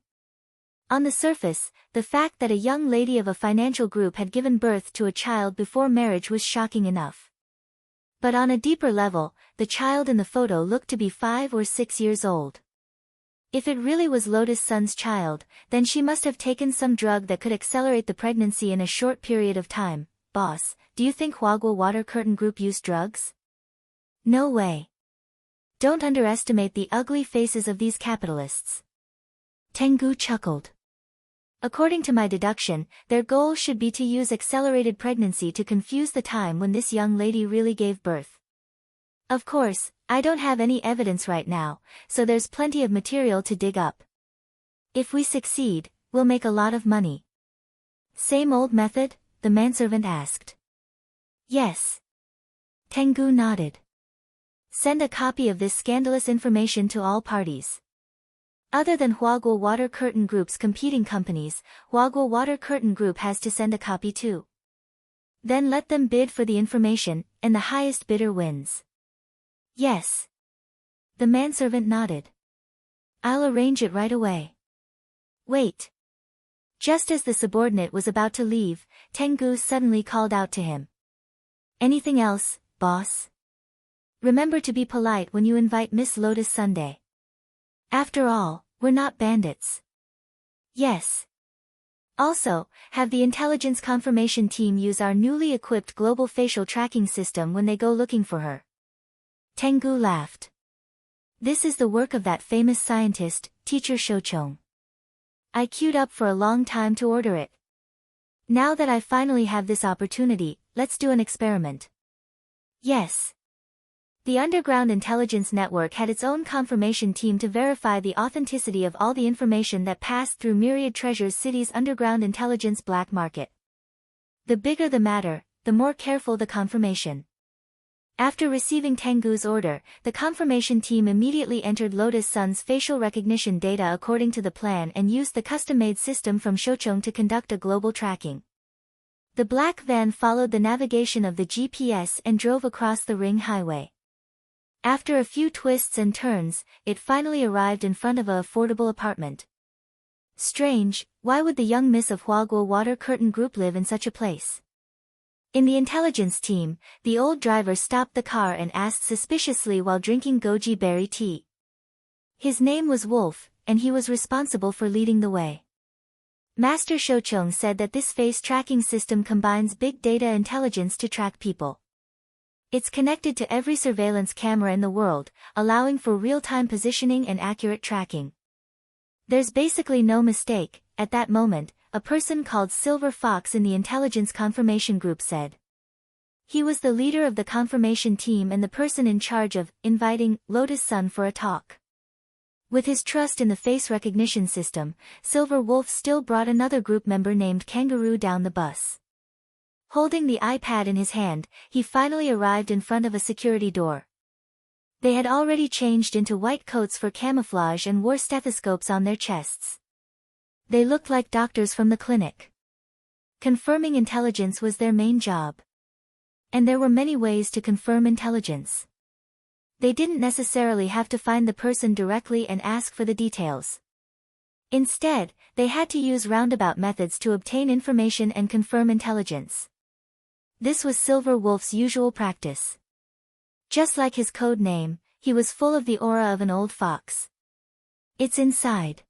On the surface, the fact that a young lady of a financial group had given birth to a child before marriage was shocking enough. But on a deeper level, the child in the photo looked to be 5 or 6 years old. If it really was Lotus Sun's child, then she must have taken some drug that could accelerate the pregnancy in a short period of time. "Boss, do you think Huaguo Water Curtain Group used drugs?" "No way. Don't underestimate the ugly faces of these capitalists." Tengu chuckled. "According to my deduction, their goal should be to use accelerated pregnancy to confuse the time when this young lady really gave birth. Of course, I don't have any evidence right now, so there's plenty of material to dig up. If we succeed, we'll make a lot of money." "Same old method?" the manservant asked. "Yes." Tengu nodded. "Send a copy of this scandalous information to all parties. Other than Huaguo Water Curtain Group's competing companies, Huaguo Water Curtain Group has to send a copy too. Then let them bid for the information, and the highest bidder wins." "Yes." The manservant nodded. I'll arrange it right away. Wait. Just as the subordinate was about to leave, Tengu suddenly called out to him. Anything else, boss? Remember to be polite when you invite Miss Lotus Sunday. After all, we're not bandits. Yes. Also, have the intelligence confirmation team use our newly equipped global facial tracking system when they go looking for her. Tengu laughed. This is the work of that famous scientist, Teacher Shochong. I queued up for a long time to order it. Now that I finally have this opportunity, let's do an experiment. Yes. The Underground Intelligence Network had its own confirmation team to verify the authenticity of all the information that passed through Myriad Treasures City's underground intelligence black market. The bigger the matter, the more careful the confirmation. After receiving Tengu's order, the confirmation team immediately entered Lotus Sun's facial recognition data according to the plan and used the custom-made system from Shochong to conduct a global tracking. The black van followed the navigation of the GPS and drove across the ring highway. After a few twists and turns, it finally arrived in front of an affordable apartment. Strange, why would the young miss of Huaguo Water Curtain Group live in such a place? In the intelligence team, the old driver stopped the car and asked suspiciously while drinking goji berry tea. His name was Wolf, and he was responsible for leading the way. Master Shochong said that this face tracking system combines big data intelligence to track people. It's connected to every surveillance camera in the world, allowing for real-time positioning and accurate tracking. There's basically no mistake. At that moment, a person called Silver Fox in the intelligence confirmation group said. He was the leader of the confirmation team and the person in charge of inviting Lotus Sun for a talk. With his trust in the face recognition system, Silver Wolf still brought another group member named Kangaroo down the bus. Holding the iPad in his hand, he finally arrived in front of a security door. They had already changed into white coats for camouflage and wore stethoscopes on their chests. They looked like doctors from the clinic. Confirming intelligence was their main job. And there were many ways to confirm intelligence. They didn't necessarily have to find the person directly and ask for the details. Instead, they had to use roundabout methods to obtain information and confirm intelligence. This was Silver Wolf's usual practice. Just like his code name, he was full of the aura of an old fox. It's inside.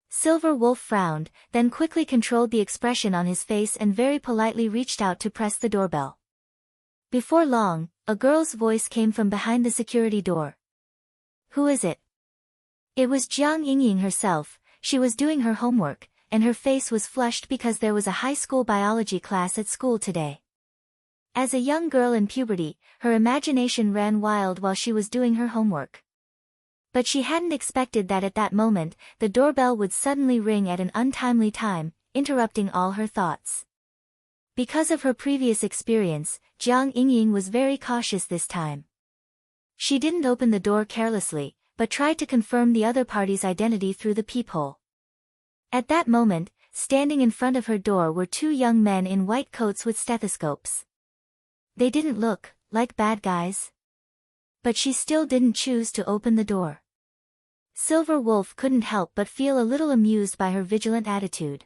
Silver Wolf frowned, then quickly controlled the expression on his face and very politely reached out to press the doorbell. Before long, a girl's voice came from behind the security door. Who is it? It was Jiang Yingying herself. She was doing her homework, and her face was flushed because there was a high school biology class at school today. As a young girl in puberty, her imagination ran wild while she was doing her homework. But she hadn't expected that at that moment, the doorbell would suddenly ring at an untimely time, interrupting all her thoughts. Because of her previous experience, Jiang Yingying was very cautious this time. She didn't open the door carelessly, but tried to confirm the other party's identity through the peephole. At that moment, standing in front of her door were two young men in white coats with stethoscopes. They didn't look like bad guys. But she still didn't choose to open the door. Silver Wolf couldn't help but feel a little amused by her vigilant attitude.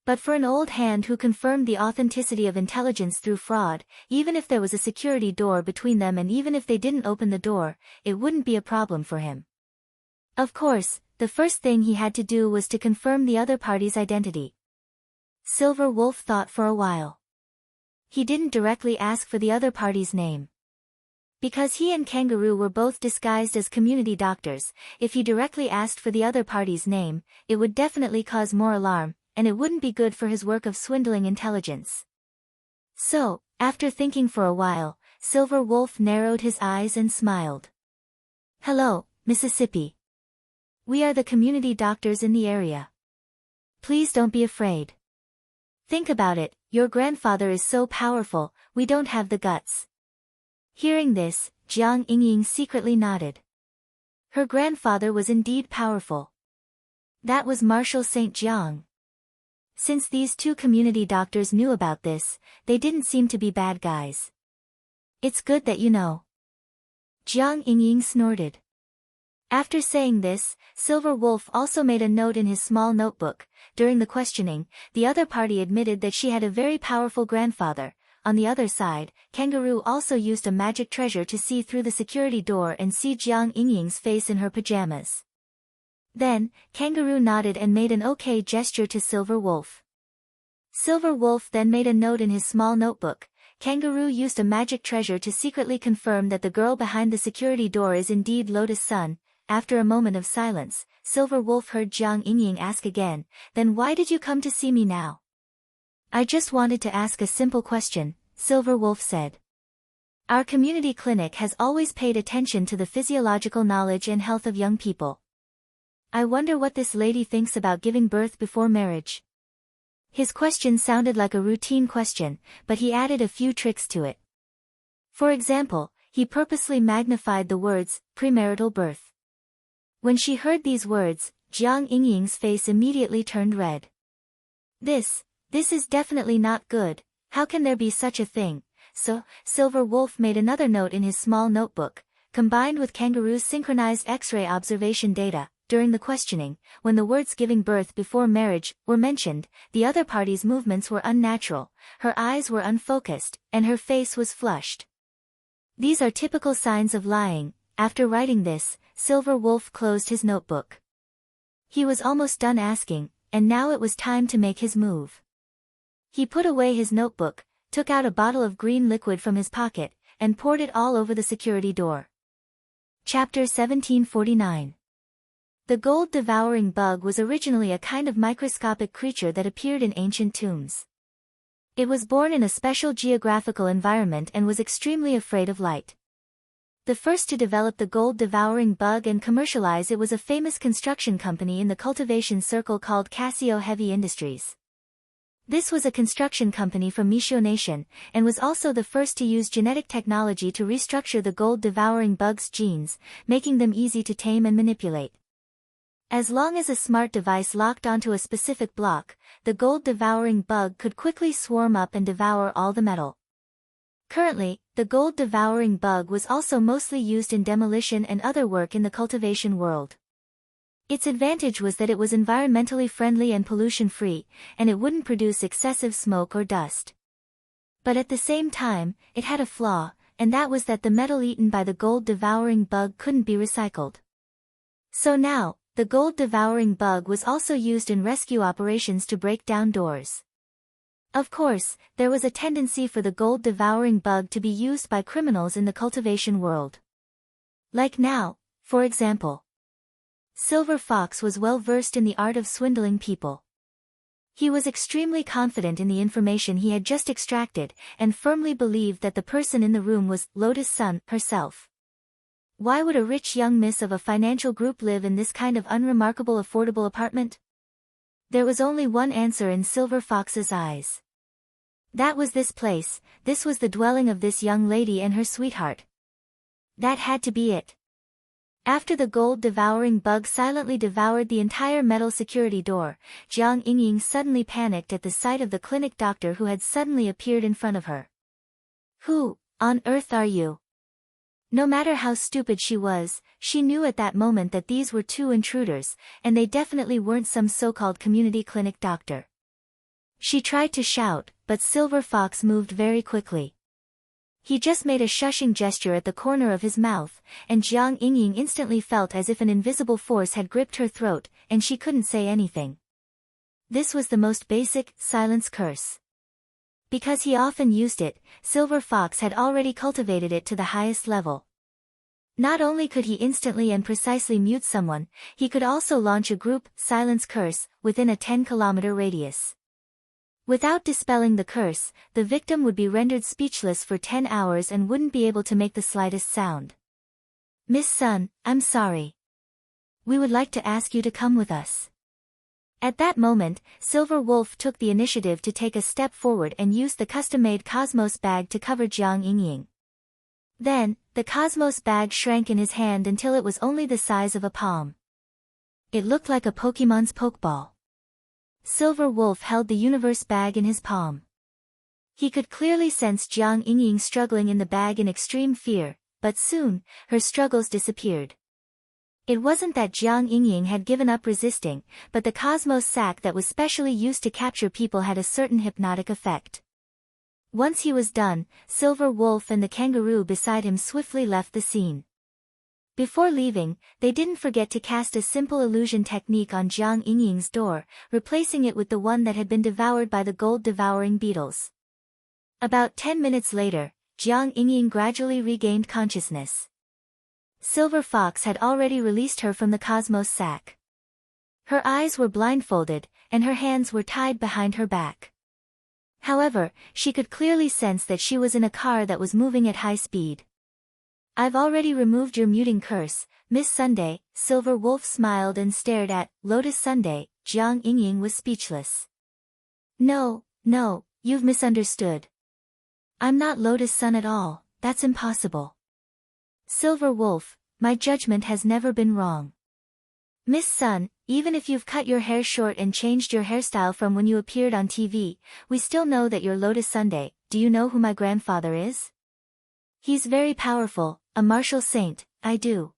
But for an old hand who confirmed the authenticity of intelligence through fraud, even if there was a security door between them and even if they didn't open the door, it wouldn't be a problem for him. Of course, the first thing he had to do was to confirm the other party's identity. Silver Wolf thought for a while. He didn't directly ask for the other party's name. Because he and Kangaroo were both disguised as community doctors, if he directly asked for the other party's name, it would definitely cause more alarm, and it wouldn't be good for his work of swindling intelligence. So, after thinking for a while, Silver Wolf narrowed his eyes and smiled. Hello, Mississippi. We are the community doctors in the area. Please don't be afraid. Think about it, your grandfather is so powerful, we don't have the guts. Hearing this, Jiang Yingying secretly nodded. Her grandfather was indeed powerful. That was Marshal St. Jiang. Since these two community doctors knew about this, they didn't seem to be bad guys. It's good that you know. Jiang Yingying snorted. After saying this, Silver Wolf also made a note in his small notebook. During the questioning, the other party admitted that she had a very powerful grandfather. On the other side, Kangaroo also used a magic treasure to see through the security door and see Jiang Yingying's face in her pajamas. Then, Kangaroo nodded and made an okay gesture to Silver Wolf. Silver Wolf then made a note in his small notebook. Kangaroo used a magic treasure to secretly confirm that the girl behind the security door is indeed Lotus Sun. After a moment of silence, Silver Wolf heard Jiang Yingying ask again, "Then why did you come to see me now?" "I just wanted to ask a simple question," Silver Wolf said. "Our community clinic has always paid attention to the physiological knowledge and health of young people. I wonder what this lady thinks about giving birth before marriage." His question sounded like a routine question, but he added a few tricks to it. For example, he purposely magnified the words, premarital birth. When she heard these words, Jiang Yingying's face immediately turned red. This is definitely not good. How can there be such a thing? So, Silver Wolf made another note in his small notebook. Combined with Kangaroo's synchronized X-ray observation data, during the questioning, when the words giving birth before marriage were mentioned, the other party's movements were unnatural, her eyes were unfocused, and her face was flushed. These are typical signs of lying. After writing this, Silver Wolf closed his notebook. He was almost done asking, and now it was time to make his move. He put away his notebook, took out a bottle of green liquid from his pocket, and poured it all over the security door. Chapter 1749. The gold-devouring bug was originally a kind of microscopic creature that appeared in ancient tombs. It was born in a special geographical environment and was extremely afraid of light. The first to develop the gold-devouring bug and commercialize it was a famous construction company in the cultivation circle called Casio Heavy Industries. This was a construction company from Misho Nation, and was also the first to use genetic technology to restructure the gold-devouring bug's genes, making them easy to tame and manipulate. As long as a smart device locked onto a specific block, the gold-devouring bug could quickly swarm up and devour all the metal. Currently, the gold-devouring bug was also mostly used in demolition and other work in the cultivation world. Its advantage was that it was environmentally friendly and pollution-free, and it wouldn't produce excessive smoke or dust. But at the same time, it had a flaw, and that was that the metal eaten by the gold-devouring bug couldn't be recycled. So now, the gold-devouring bug was also used in rescue operations to break down doors. Of course, there was a tendency for the gold-devouring bug to be used by criminals in the cultivation world. Like now, for example. Silver Fox was well versed in the art of swindling people. He was extremely confident in the information he had just extracted, and firmly believed that the person in the room was Lotus Sun herself. Why would a rich young miss of a financial group live in this kind of unremarkable affordable apartment? There was only one answer in Silver Fox's eyes. That was this place. This was the dwelling of this young lady and her sweetheart. That had to be it. After the gold-devouring bug silently devoured the entire metal security door, Jiang Yingying suddenly panicked at the sight of the clinic doctor who had suddenly appeared in front of her. "Who on earth are you?" No matter how stupid she was, she knew at that moment that these were two intruders, and they definitely weren't some so-called community clinic doctor. She tried to shout, but Silver Fox moved very quickly. He just made a shushing gesture at the corner of his mouth, and Jiang Yingying instantly felt as if an invisible force had gripped her throat, and she couldn't say anything. This was the most basic silence curse. Because he often used it, Silver Fox had already cultivated it to the highest level. Not only could he instantly and precisely mute someone, he could also launch a group silence curse within a 10-kilometer radius. Without dispelling the curse, the victim would be rendered speechless for 10 hours and wouldn't be able to make the slightest sound. "Miss Sun, I'm sorry. We would like to ask you to come with us." At that moment, Silver Wolf took the initiative to take a step forward and used the custom-made Cosmos bag to cover Jiang Yingying. Then, the Cosmos bag shrank in his hand until it was only the size of a palm. It looked like a Pokemon's Pokeball. Silver Wolf held the universe bag in his palm. He could clearly sense Jiang Yingying struggling in the bag in extreme fear, but soon, her struggles disappeared. It wasn't that Jiang Yingying had given up resisting, but the cosmos sac that was specially used to capture people had a certain hypnotic effect. Once he was done, Silver Wolf and the kangaroo beside him swiftly left the scene. Before leaving, they didn't forget to cast a simple illusion technique on Jiang Yingying's door, replacing it with the one that had been devoured by the gold-devouring beetles. About 10 minutes later, Jiang Yingying gradually regained consciousness. Silver Fox had already released her from the cosmos sac. Her eyes were blindfolded, and her hands were tied behind her back. However, she could clearly sense that she was in a car that was moving at high speed. "I've already removed your muting curse, Miss Sunday." Silver Wolf smiled and stared at Lotus Sunday. Jiang Yingying was speechless. No, you've misunderstood. I'm not Lotus Sun at all, that's impossible. Silver Wolf, my judgment has never been wrong. Miss Sun, even if you've cut your hair short and changed your hairstyle from when you appeared on TV, we still know that you're Lotus Sunday. Do you know who my grandfather is? He's very powerful, a martial saint, I do.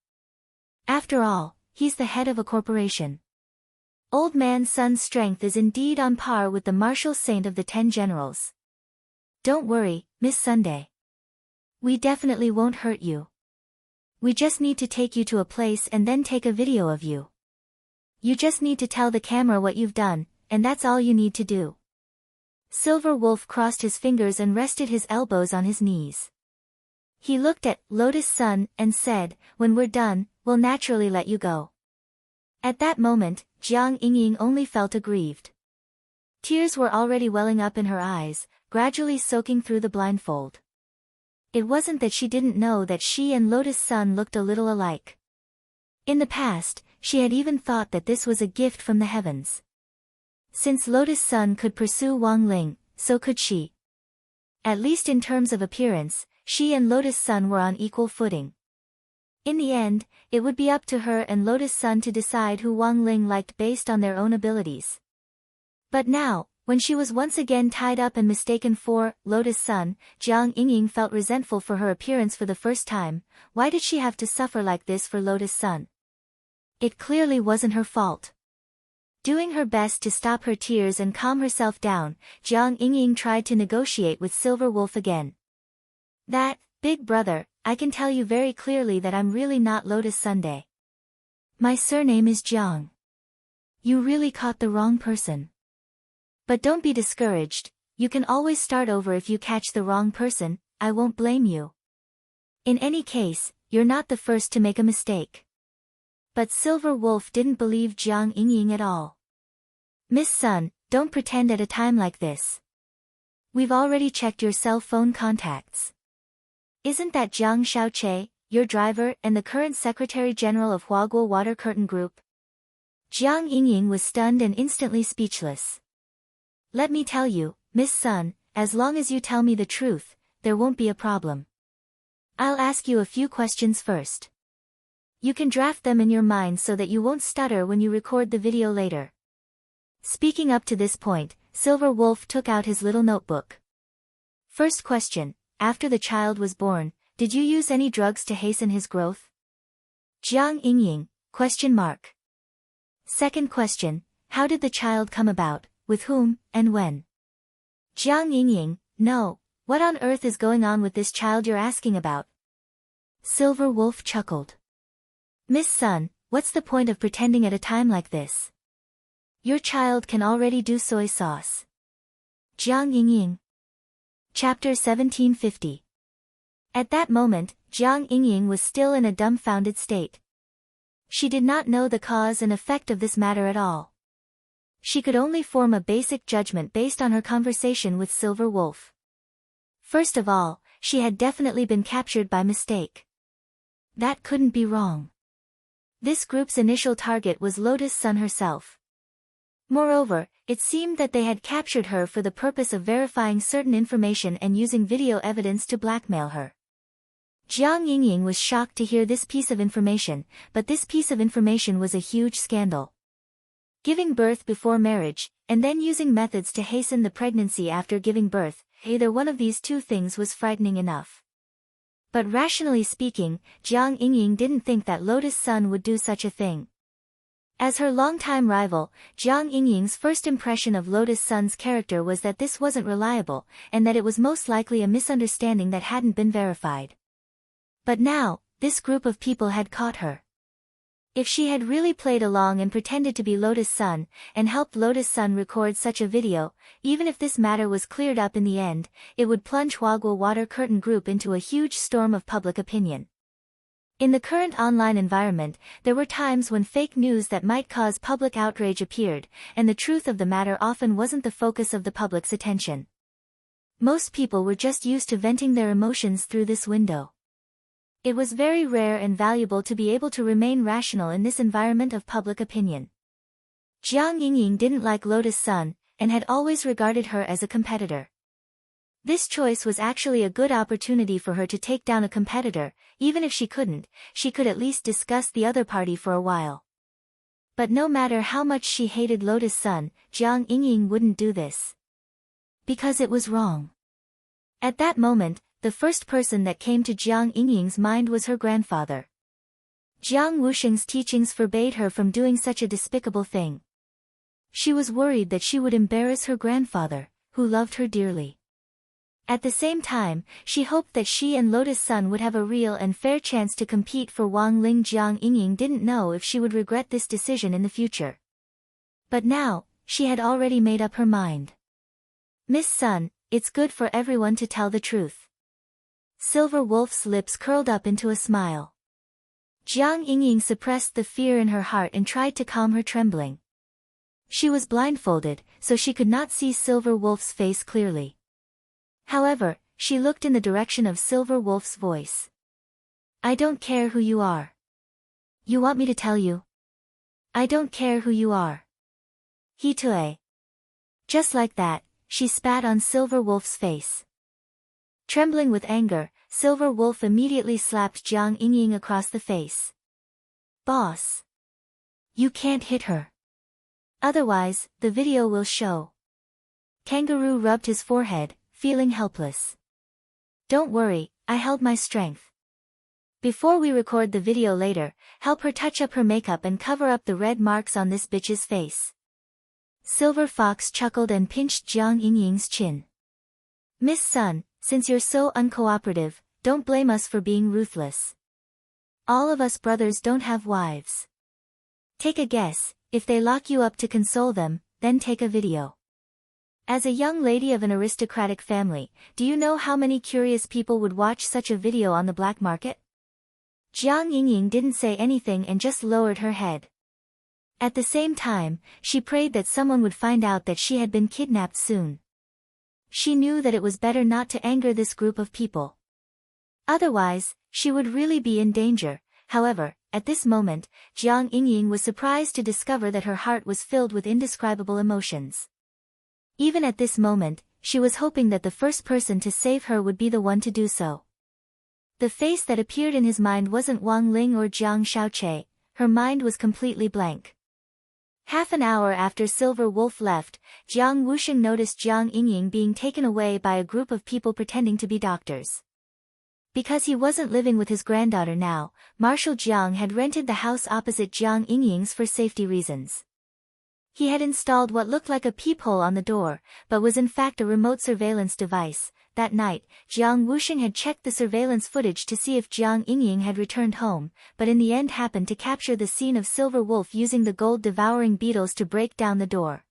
After all, he's the head of a corporation. Old Man Sun's strength is indeed on par with the martial saint of the 10 generals. Don't worry, Miss Sunday. We definitely won't hurt you. We just need to take you to a place and then take a video of you. You just need to tell the camera what you've done, and that's all you need to do. Silver Wolf crossed his fingers and rested his elbows on his knees. He looked at Lotus Sun and said, "When we're done, we'll naturally let you go." At that moment, Jiang Yingying only felt aggrieved. Tears were already welling up in her eyes, gradually soaking through the blindfold. It wasn't that she didn't know that she and Lotus Sun looked a little alike. In the past, she had even thought that this was a gift from the heavens. Since Lotus Sun could pursue Wang Ling, so could she. At least in terms of appearance, she and Lotus Sun were on equal footing. In the end, it would be up to her and Lotus Sun to decide who Wang Ling liked based on their own abilities. But now, when she was once again tied up and mistaken for Lotus Sun, Jiang Yingying felt resentful for her appearance for the first time. Why did she have to suffer like this for Lotus Sun? It clearly wasn't her fault. Doing her best to stop her tears and calm herself down, Jiang Yingying tried to negotiate with Silver Wolf again. "That, big brother, I can tell you very clearly that I'm really not Lotus Sunday. My surname is Jiang. You really caught the wrong person. But don't be discouraged, you can always start over if you catch the wrong person, I won't blame you. In any case, you're not the first to make a mistake." But Silver Wolf didn't believe Jiang Yingying at all. "Miss Sun, don't pretend at a time like this. We've already checked your cell phone contacts. Isn't that Jiang Xiaoche, your driver and the current Secretary General of Huaguo Water Curtain Group?" Jiang Yingying was stunned and instantly speechless. "Let me tell you, Miss Sun, as long as you tell me the truth, there won't be a problem. I'll ask you a few questions first. You can draft them in your mind so that you won't stutter when you record the video later." Speaking up to this point, Silver Wolf took out his little notebook. First question, after the child was born, did you use any drugs to hasten his growth? Jiang Yingying, question mark. Second question, how did the child come about, with whom, and when? Jiang Yingying, no, what on earth is going on with this child you're asking about? Silver Wolf chuckled. "Miss Sun, what's the point of pretending at a time like this? Your child can already do soy sauce." Jiang Yingying. Chapter 1750. At that moment, Jiang Yingying was still in a dumbfounded state. She did not know the cause and effect of this matter at all. She could only form a basic judgment based on her conversation with Silver Wolf. First of all, she had definitely been captured by mistake. That couldn't be wrong. This group's initial target was Lotus Sun herself. Moreover, it seemed that they had captured her for the purpose of verifying certain information and using video evidence to blackmail her. Jiang Yingying was shocked to hear this piece of information, but this piece of information was a huge scandal. Giving birth before marriage, and then using methods to hasten the pregnancy after giving birth, either one of these two things was frightening enough. But rationally speaking, Jiang Yingying didn't think that Lotus Sun would do such a thing. As her longtime rival, Jiang Yingying's first impression of Lotus Sun's character was that this wasn't reliable, and that it was most likely a misunderstanding that hadn't been verified. But now, this group of people had caught her. If she had really played along and pretended to be Lotus Sun, and helped Lotus Sun record such a video, even if this matter was cleared up in the end, it would plunge Huaguo Water Curtain Group into a huge storm of public opinion. In the current online environment, there were times when fake news that might cause public outrage appeared, and the truth of the matter often wasn't the focus of the public's attention. Most people were just used to venting their emotions through this window. It was very rare and valuable to be able to remain rational in this environment of public opinion. Jiang Yingying didn't like Lotus Sun, and had always regarded her as a competitor. This choice was actually a good opportunity for her to take down a competitor. Even if she couldn't, she could at least discuss the other party for a while. But no matter how much she hated Lotus Sun, Jiang Yingying wouldn't do this. Because it was wrong. At that moment, the first person that came to Jiang Yingying's mind was her grandfather. Jiang Wusheng's teachings forbade her from doing such a despicable thing. She was worried that she would embarrass her grandfather, who loved her dearly. At the same time, she hoped that she and Lotus Sun would have a real and fair chance to compete for Wang Ling. Jiang Yingying didn't know if she would regret this decision in the future. But now, she had already made up her mind. Miss Sun, it's good for everyone to tell the truth. Silver Wolf's lips curled up into a smile. Jiang Yingying suppressed the fear in her heart and tried to calm her trembling. She was blindfolded, so she could not see Silver Wolf's face clearly. However, she looked in the direction of Silver Wolf's voice. I don't care who you are. You want me to tell you? I don't care who you are. He Tue. Just like that, she spat on Silver Wolf's face. Trembling with anger, Silver Wolf immediately slapped Jiang Yingying across the face. Boss. You can't hit her. Otherwise, the video will show. Kangaroo rubbed his forehead, feeling helpless. Don't worry, I held my strength. Before we record the video later, help her touch up her makeup and cover up the red marks on this bitch's face. Silver Fox chuckled and pinched Jiang Yingying's chin. Miss Sun, since you're so uncooperative, don't blame us for being ruthless. All of us brothers don't have wives. Take a guess, if they lock you up to console them, then take a video. As a young lady of an aristocratic family, do you know how many curious people would watch such a video on the black market? Jiang Yingying didn't say anything and just lowered her head. At the same time, she prayed that someone would find out that she had been kidnapped soon. She knew that it was better not to anger this group of people. Otherwise, she would really be in danger. However, at this moment, Jiang Yingying was surprised to discover that her heart was filled with indescribable emotions. Even at this moment, she was hoping that the first person to save her would be the one to do so. The face that appeared in his mind wasn't Wang Ling or Jiang Shaoqi, her mind was completely blank. Half an hour after Silver Wolf left, Jiang Wusheng noticed Jiang Yingying being taken away by a group of people pretending to be doctors. Because he wasn't living with his granddaughter now, Marshal Jiang had rented the house opposite Jiang Yingying's for safety reasons. He had installed what looked like a peephole on the door, but was in fact a remote surveillance device. That night, Jiang Wusheng had checked the surveillance footage to see if Jiang Yingying had returned home, but in the end happened to capture the scene of Silver Wolf using the gold-devouring beetles to break down the door.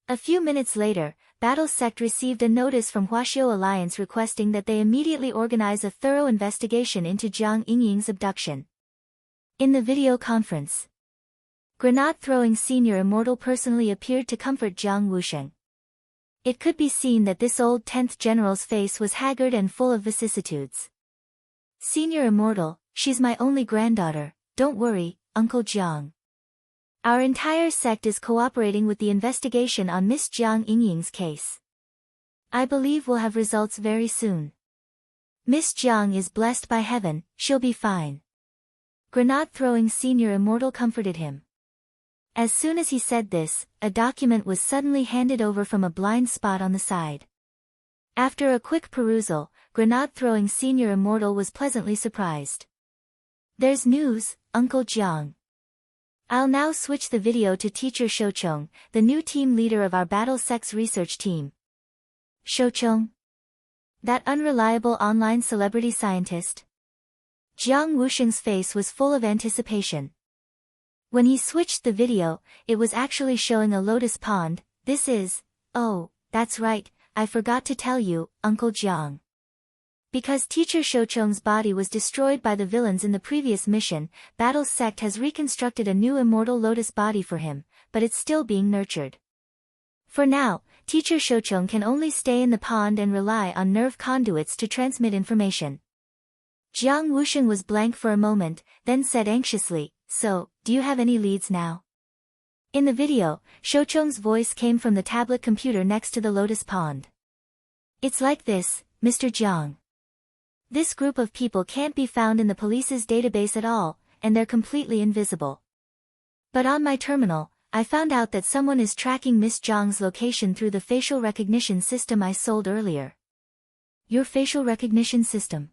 A few minutes later, Battle Sect received a notice from Huaxiao Alliance requesting that they immediately organize a thorough investigation into Jiang Yingying's abduction. In the video conference, Grenade-throwing Senior Immortal personally appeared to comfort Jiang Wusheng. It could be seen that this old 10th general's face was haggard and full of vicissitudes. Senior Immortal, she's my only granddaughter, don't worry, Uncle Jiang. Our entire sect is cooperating with the investigation on Miss Jiang Yingying's case. I believe we'll have results very soon. Miss Jiang is blessed by heaven, she'll be fine. Grenade-throwing Senior Immortal comforted him. As soon as he said this, a document was suddenly handed over from a blind spot on the side. After a quick perusal, grenade-throwing senior immortal was pleasantly surprised. There's news, Uncle Jiang. I'll now switch the video to Teacher Shoucheng, the new team leader of our battle sex research team. Shoucheng? That unreliable online celebrity scientist? Jiang Wusheng's face was full of anticipation. When he switched the video, it was actually showing a lotus pond. This is, oh, that's right, I forgot to tell you, Uncle Jiang. Because Teacher Shoucheng's body was destroyed by the villains in the previous mission, Battle's sect has reconstructed a new immortal lotus body for him, but it's still being nurtured. For now, Teacher Shoucheng can only stay in the pond and rely on nerve conduits to transmit information. Jiang Wusheng was blank for a moment, then said anxiously, "So, do you have any leads now?" In the video, Shoucheng's voice came from the tablet computer next to the lotus pond. "It's like this, Mr. Jiang. This group of people can't be found in the police's database at all, and they're completely invisible. But on my terminal, I found out that someone is tracking Miss Jiang's location through the facial recognition system I sold earlier." "Your facial recognition system?"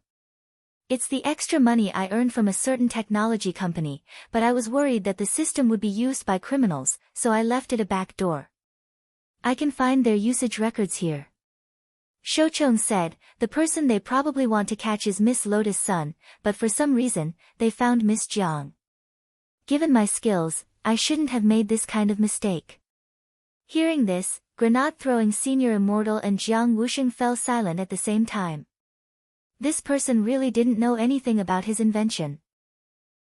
"It's the extra money I earned from a certain technology company, but I was worried that the system would be used by criminals, so I left it a back door. I can find their usage records here." Shoucheng said, "The person they probably want to catch is Miss Lotus Sun, but for some reason, they found Miss Jiang. Given my skills, I shouldn't have made this kind of mistake." Hearing this, grenade-throwing senior immortal and Jiang Wusheng fell silent at the same time. This person really didn't know anything about his invention.